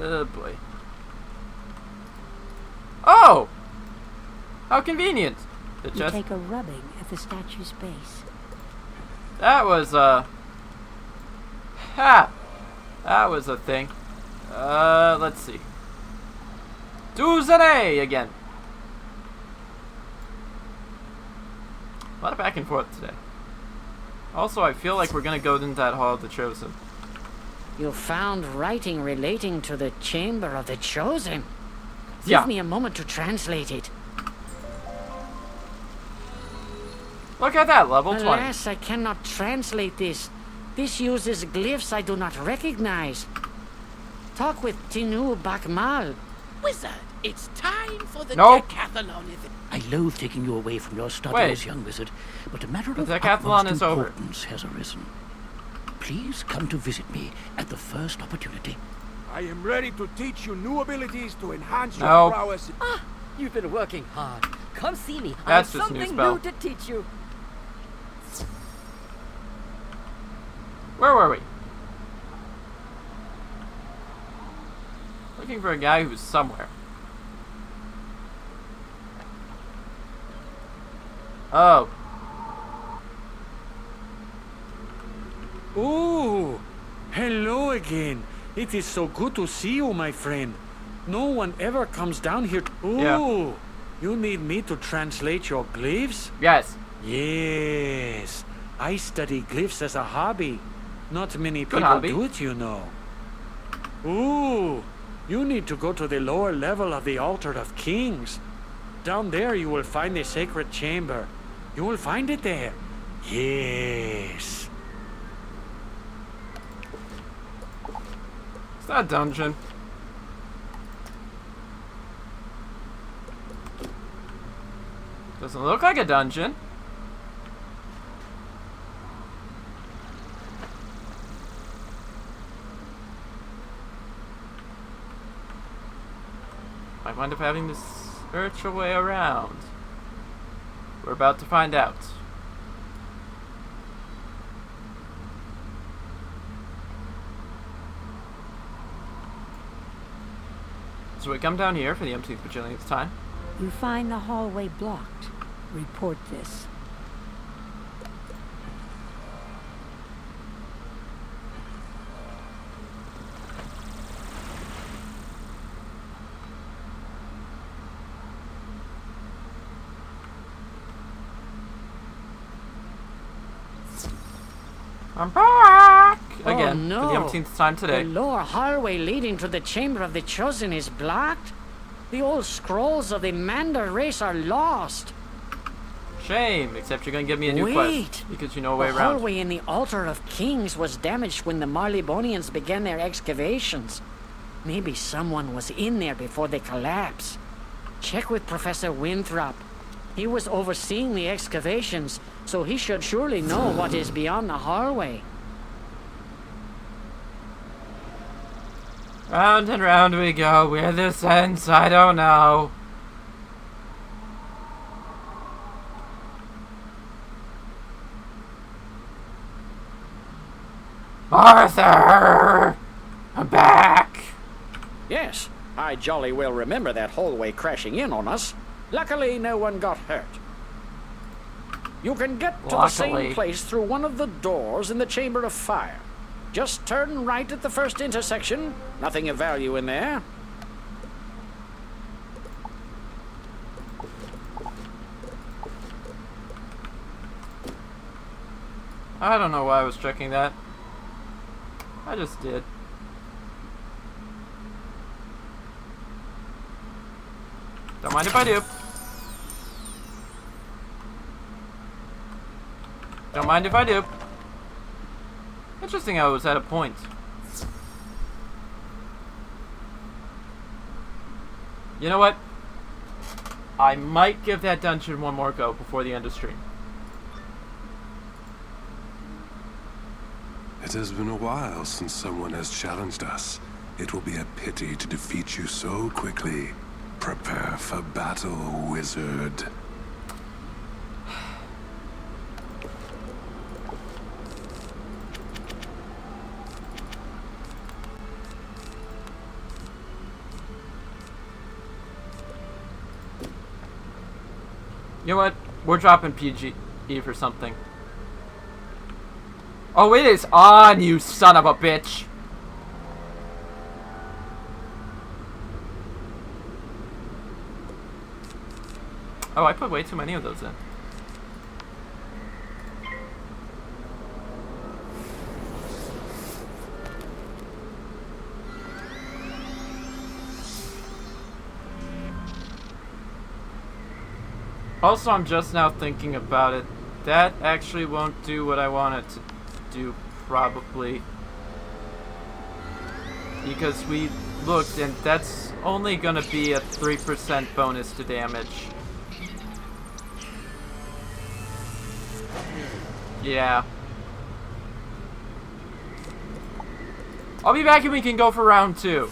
Oh boy. Oh! How convenient! You take a rubbing at the statue's base. That was ha! That was a thing. Let's see. Duzane again. A lot of back and forth today. Also, I feel like we're gonna go into that Hall of the Chosen. You found writing relating to the Chamber of the Chosen. Yeah. Give me a moment to translate it. Look at that, level 20. Alas, I cannot translate this. This uses glyphs I do not recognize. Talk with Tinu Bakmal. Wizard, it's time for the Nope. decathlon event. I loathe taking you away from your studies, young wizard, but a matter of the decathlon utmost is over. importance has arisen. Please come to visit me at the first opportunity. I am ready to teach you new abilities to enhance your Nope. prowess. Ah, you've been working hard. Come see me. I That's have just new something spell. new to teach you. Where were we? Looking for a guy who's somewhere. Oh. Oh, hello again. It is so good to see you, my friend. No one ever comes down here. Oh, you need me to translate your glyphs? Yes. Yes. I study glyphs as a hobby. Not many Good people hobby. do it, you know. Ooh, you need to go to the lower level of the Altar of Kings. Down there you will find the sacred chamber. You will find it there. Yes. It's not a dungeon. Doesn't look like a dungeon. I wind up having to search a way around. We're about to find out. So we come down here for the umpteenth bajillionth time. You find the hallway blocked. Report this. I'm back! Again, oh, no. for the umpteenth time today. The lower hallway leading to the Chamber of the Chosen is blocked. The old scrolls of the Mander race are lost. Shame, except you're gonna give me a new quest. Because you know a way the around. The hallway in the Altar of Kings was damaged when the Marleybonians began their excavations. Maybe someone was in there before they collapsed. Check with Professor Winthrop. He was overseeing the excavations, so he should surely know what is beyond the hallway. Round and round we go. Where this ends, I don't know. Arthur! I'm back! Yes, I jolly well remember that hallway crashing in on us. Luckily, no one got hurt. You can get to the same place through one of the doors in the Chamber of Fire. Just turn right at the first intersection. Nothing of value in there. I don't know why I was checking that. I just did. Don't mind if I do. Don't mind if I do. Interesting, I was at a point. You know what? I might give that dungeon one more go before the end of stream. It has been a while since someone has challenged us. It will be a pity to defeat you so quickly. Prepare for battle, wizard. You know what? We're dropping PGE for something. Oh, it is on, you son of a bitch! Oh, I put way too many of those in. Also, I'm just now thinking about it. That actually won't do what I want it to do, probably. Because we looked, and that's only gonna be a 3% bonus to damage. Yeah. I'll be back and we can go for round 2.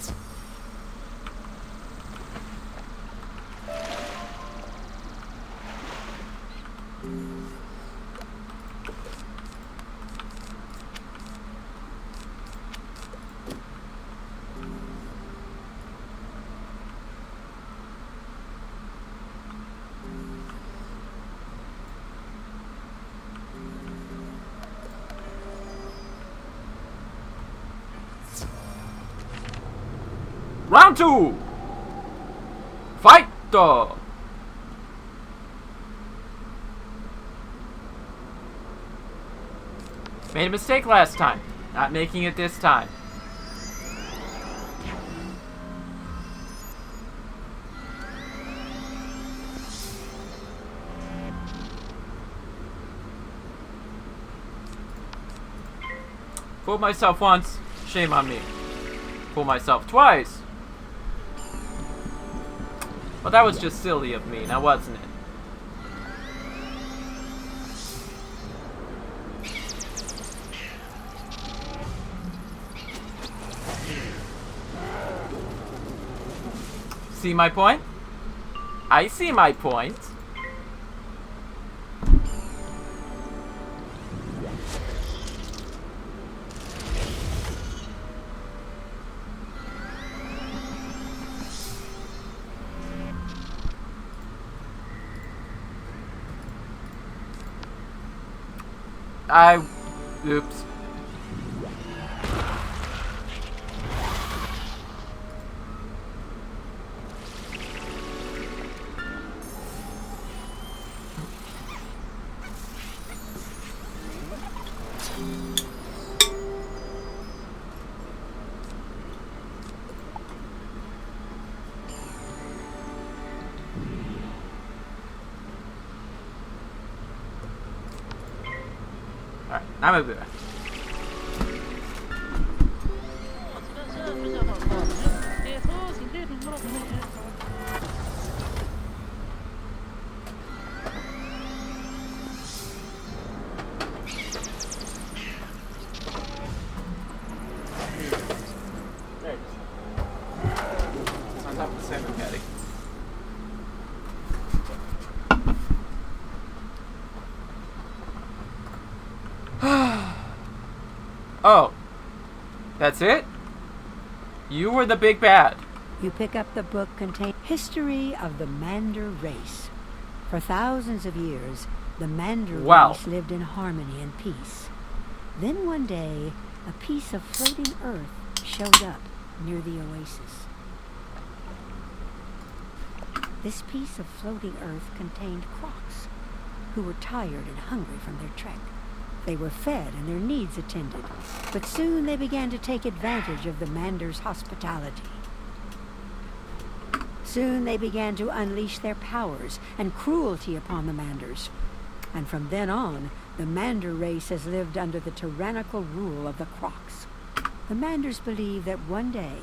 Round 2! Fight! Made a mistake last time. Not making it this time. Fooled myself once. Shame on me. Fool myself twice. Well, that was just silly of me, now wasn't it? See my point? I see my point. Oops. Alright, now I'm back. Oh, That's it? You were the big bad. You pick up the book containing History of the Mander Race. For thousands of years, the Mander race lived in harmony and peace. Then one day, a piece of floating earth showed up near the oasis. This piece of floating earth contained crocs, who were tired and hungry from their trek. They were fed and their needs attended, but soon they began to take advantage of the Mander's hospitality. Soon they began to unleash their powers and cruelty upon the Manders. And from then on, the Mander race has lived under the tyrannical rule of the Crocs. The Manders believe that one day,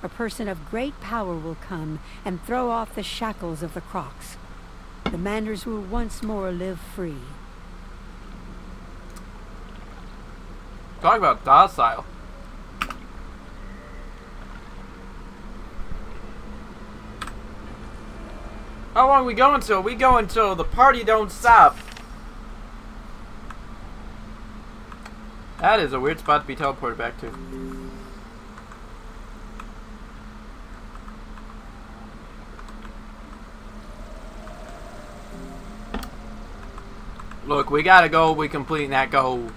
a person of great power will come and throw off the shackles of the Crocs. The Manders will once more live free. Talk about docile. How long we go until? We go until the party don't stop. That is a weird spot to be teleported back to. Look, we gotta go. We completing that goal.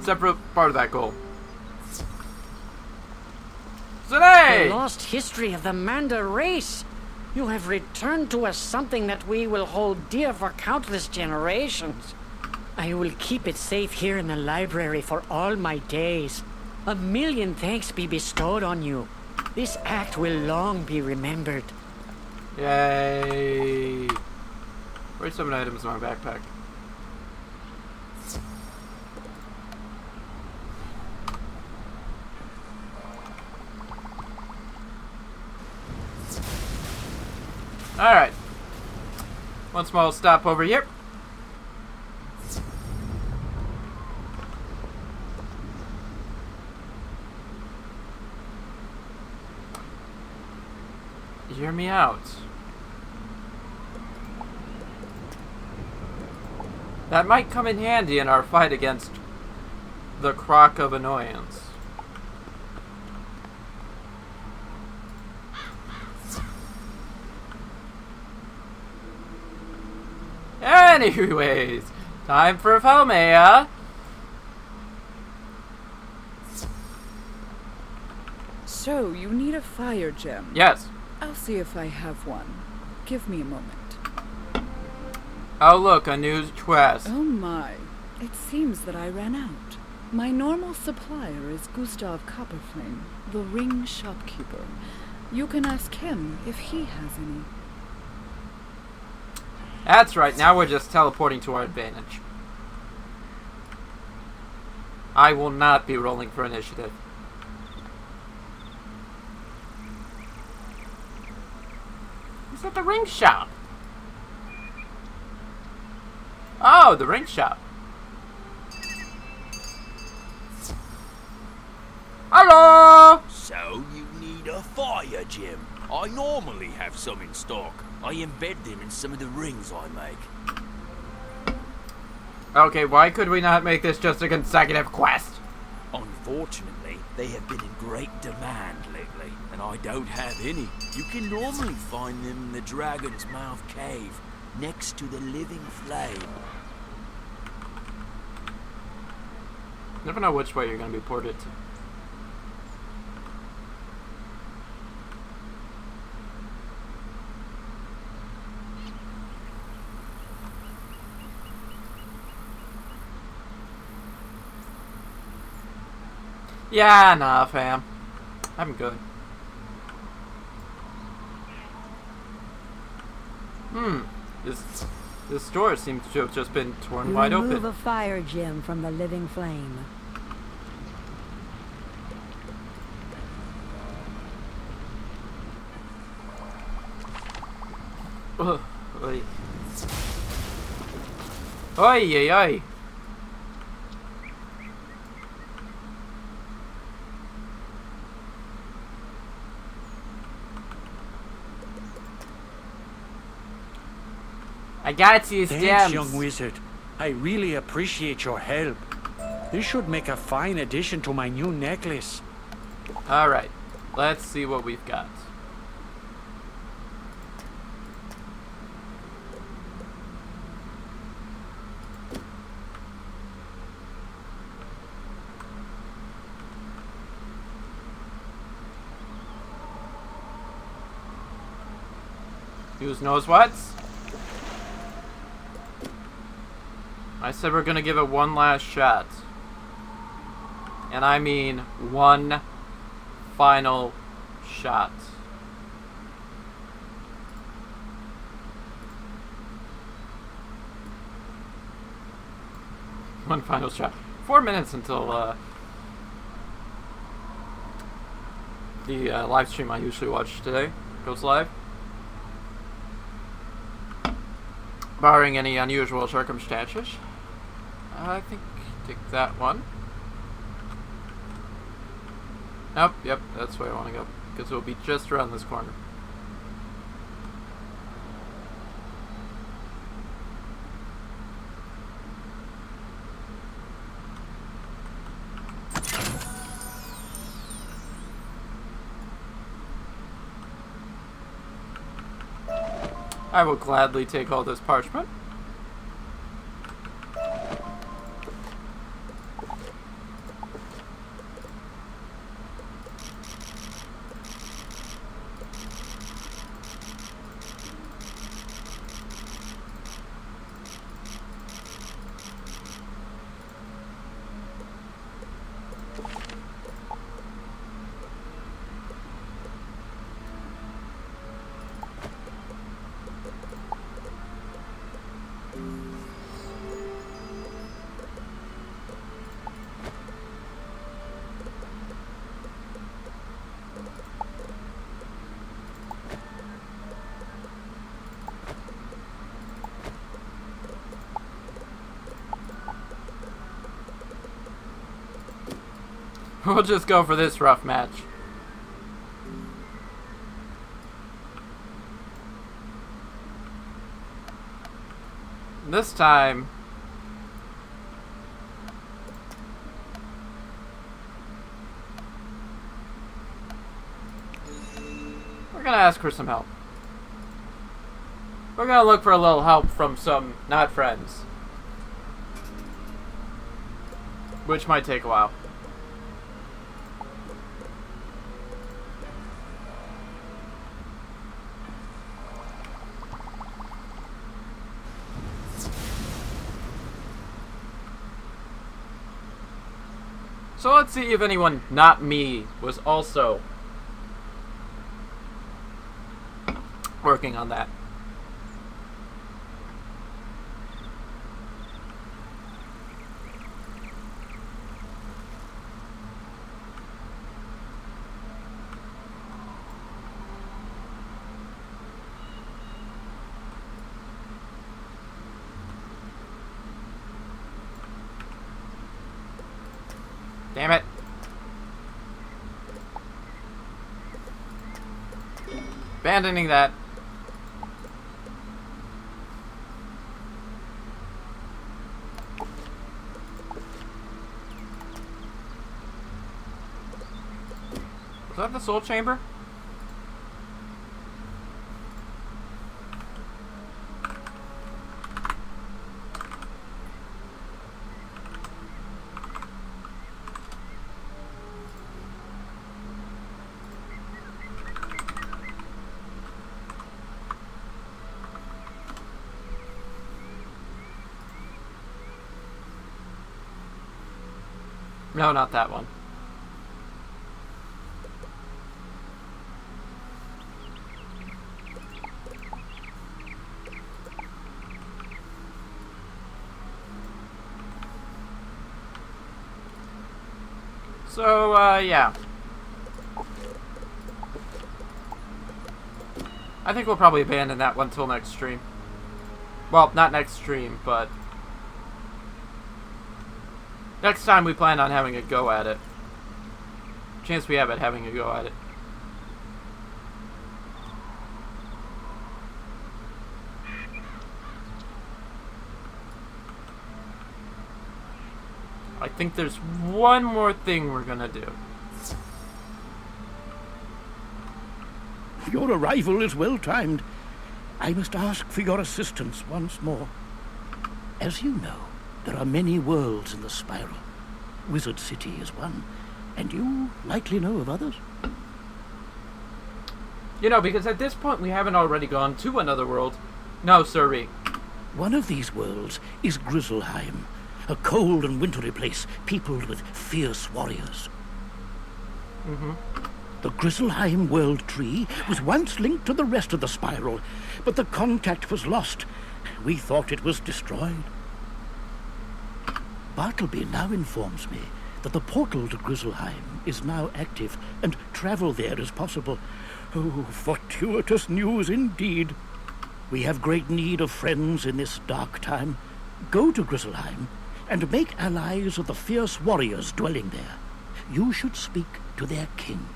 Separate part of that goal. Today! The lost history of the Mander race. You have returned to us something that we will hold dear for countless generations. I will keep it safe here in the library for all my days. 1,000,000 thanks be bestowed on you. This act will long be remembered. Yay! Where's some items in my backpack? Alright. One small stop over here. Hear me out. That might come in handy in our fight against the Croc of Annoyance. Anyways, time for Falmea. So, you need a fire gem? Yes. I'll see if I have one. Give me a moment. Oh look, a new quest. Oh my. It seems that I ran out. My normal supplier is Gustav Copperflame, the ring shopkeeper. You can ask him if he has any. That's right, now we're just teleporting to our advantage. I will not be rolling for initiative. Is that the ring shop? Oh, the ring shop. Hello! So, you need a fire gem. I normally have some in stock. I embed them in some of the rings I make. Okay, why could we not make this just a consecutive quest? Unfortunately, they have been in great demand lately, and I don't have any. You can normally find them in the Dragon's Mouth Cave, next to the Living Flame. Never know which way you're going to be ported to. Yeah, nah, fam. I'm good. This door seems to have just been torn wide open. Remove a fire gem from the Living Flame. Oi. Oi, oi, oi. I got you, Thanks, young wizard. I really appreciate your help. This should make a fine addition to my new necklace. Alright, let's see what we've got. Use knows what? I said we're gonna give it one last shot. And I mean one final shot. One final shot. 4 minutes until the live stream I usually watch today goes live. Barring any unusual circumstances. I think take that one. Nope, yep, that's where I want to go. Because it'll be just around this corner. I will gladly take all this parchment. We'll just go for this rough match. This time, we're gonna ask for some help. We're gonna look for a little help from some not friends. Which might take a while. So let's see if anyone, not me, was also working on that. Damn it. Abandoning that. Was that the soul chamber? No, not that one. So, yeah. I think we'll probably abandon that one till next stream. Well, not next stream, but next time we plan on having a go at it. Chance we have at having a go at it. I think there's one more thing we're gonna do. Your arrival is well timed. I must ask for your assistance once more. As you know, there are many worlds in the spiral. Wizard City is one, and you likely know of others. You know, because at this point we haven't already gone to another world. No, sirree. One of these worlds is Grizzleheim, a cold and wintry place peopled with fierce warriors. The Grizzleheim world tree was once linked to the rest of the spiral, but the contact was lost. We thought it was destroyed. Bartleby now informs me that the portal to Grizzleheim is now active and travel there is possible. Oh, fortuitous news indeed. We have great need of friends in this dark time. Go to Grizzleheim and make allies of the fierce warriors dwelling there. You should speak to their king.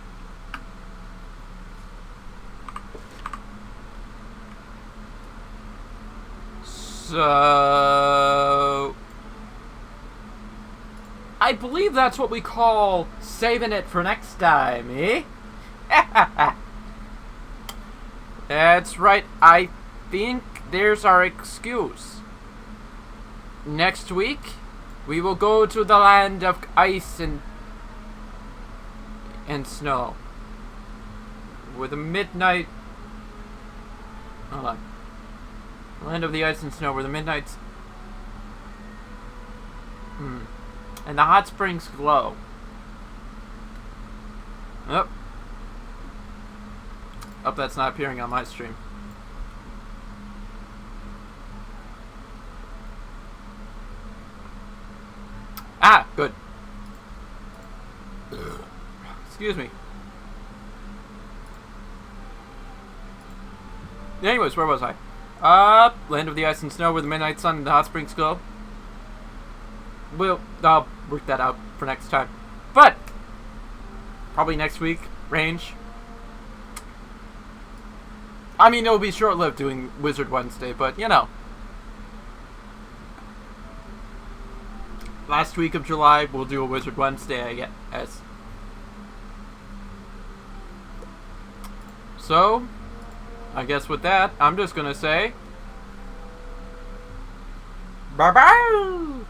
So... I believe that's what we call saving it for next time, eh? That's right, I think there's our excuse. Next week, we will go to the land of ice and snow. Where the midnight... Hold on. Land of the ice and snow, where the midnights... And the hot springs glow. Oh, that's not appearing on my stream. Ah, good. Excuse me. Anyways, where was I? Land of the ice and snow, where the midnight sun and the hot springs glow. I'll work that out for next time. But probably next week, range. I mean, it'll be short-lived doing Wizard Wednesday, but you know. Last week of July, we'll do a Wizard Wednesday, I guess. So, I guess with that, I'm just gonna say... Bye-bye!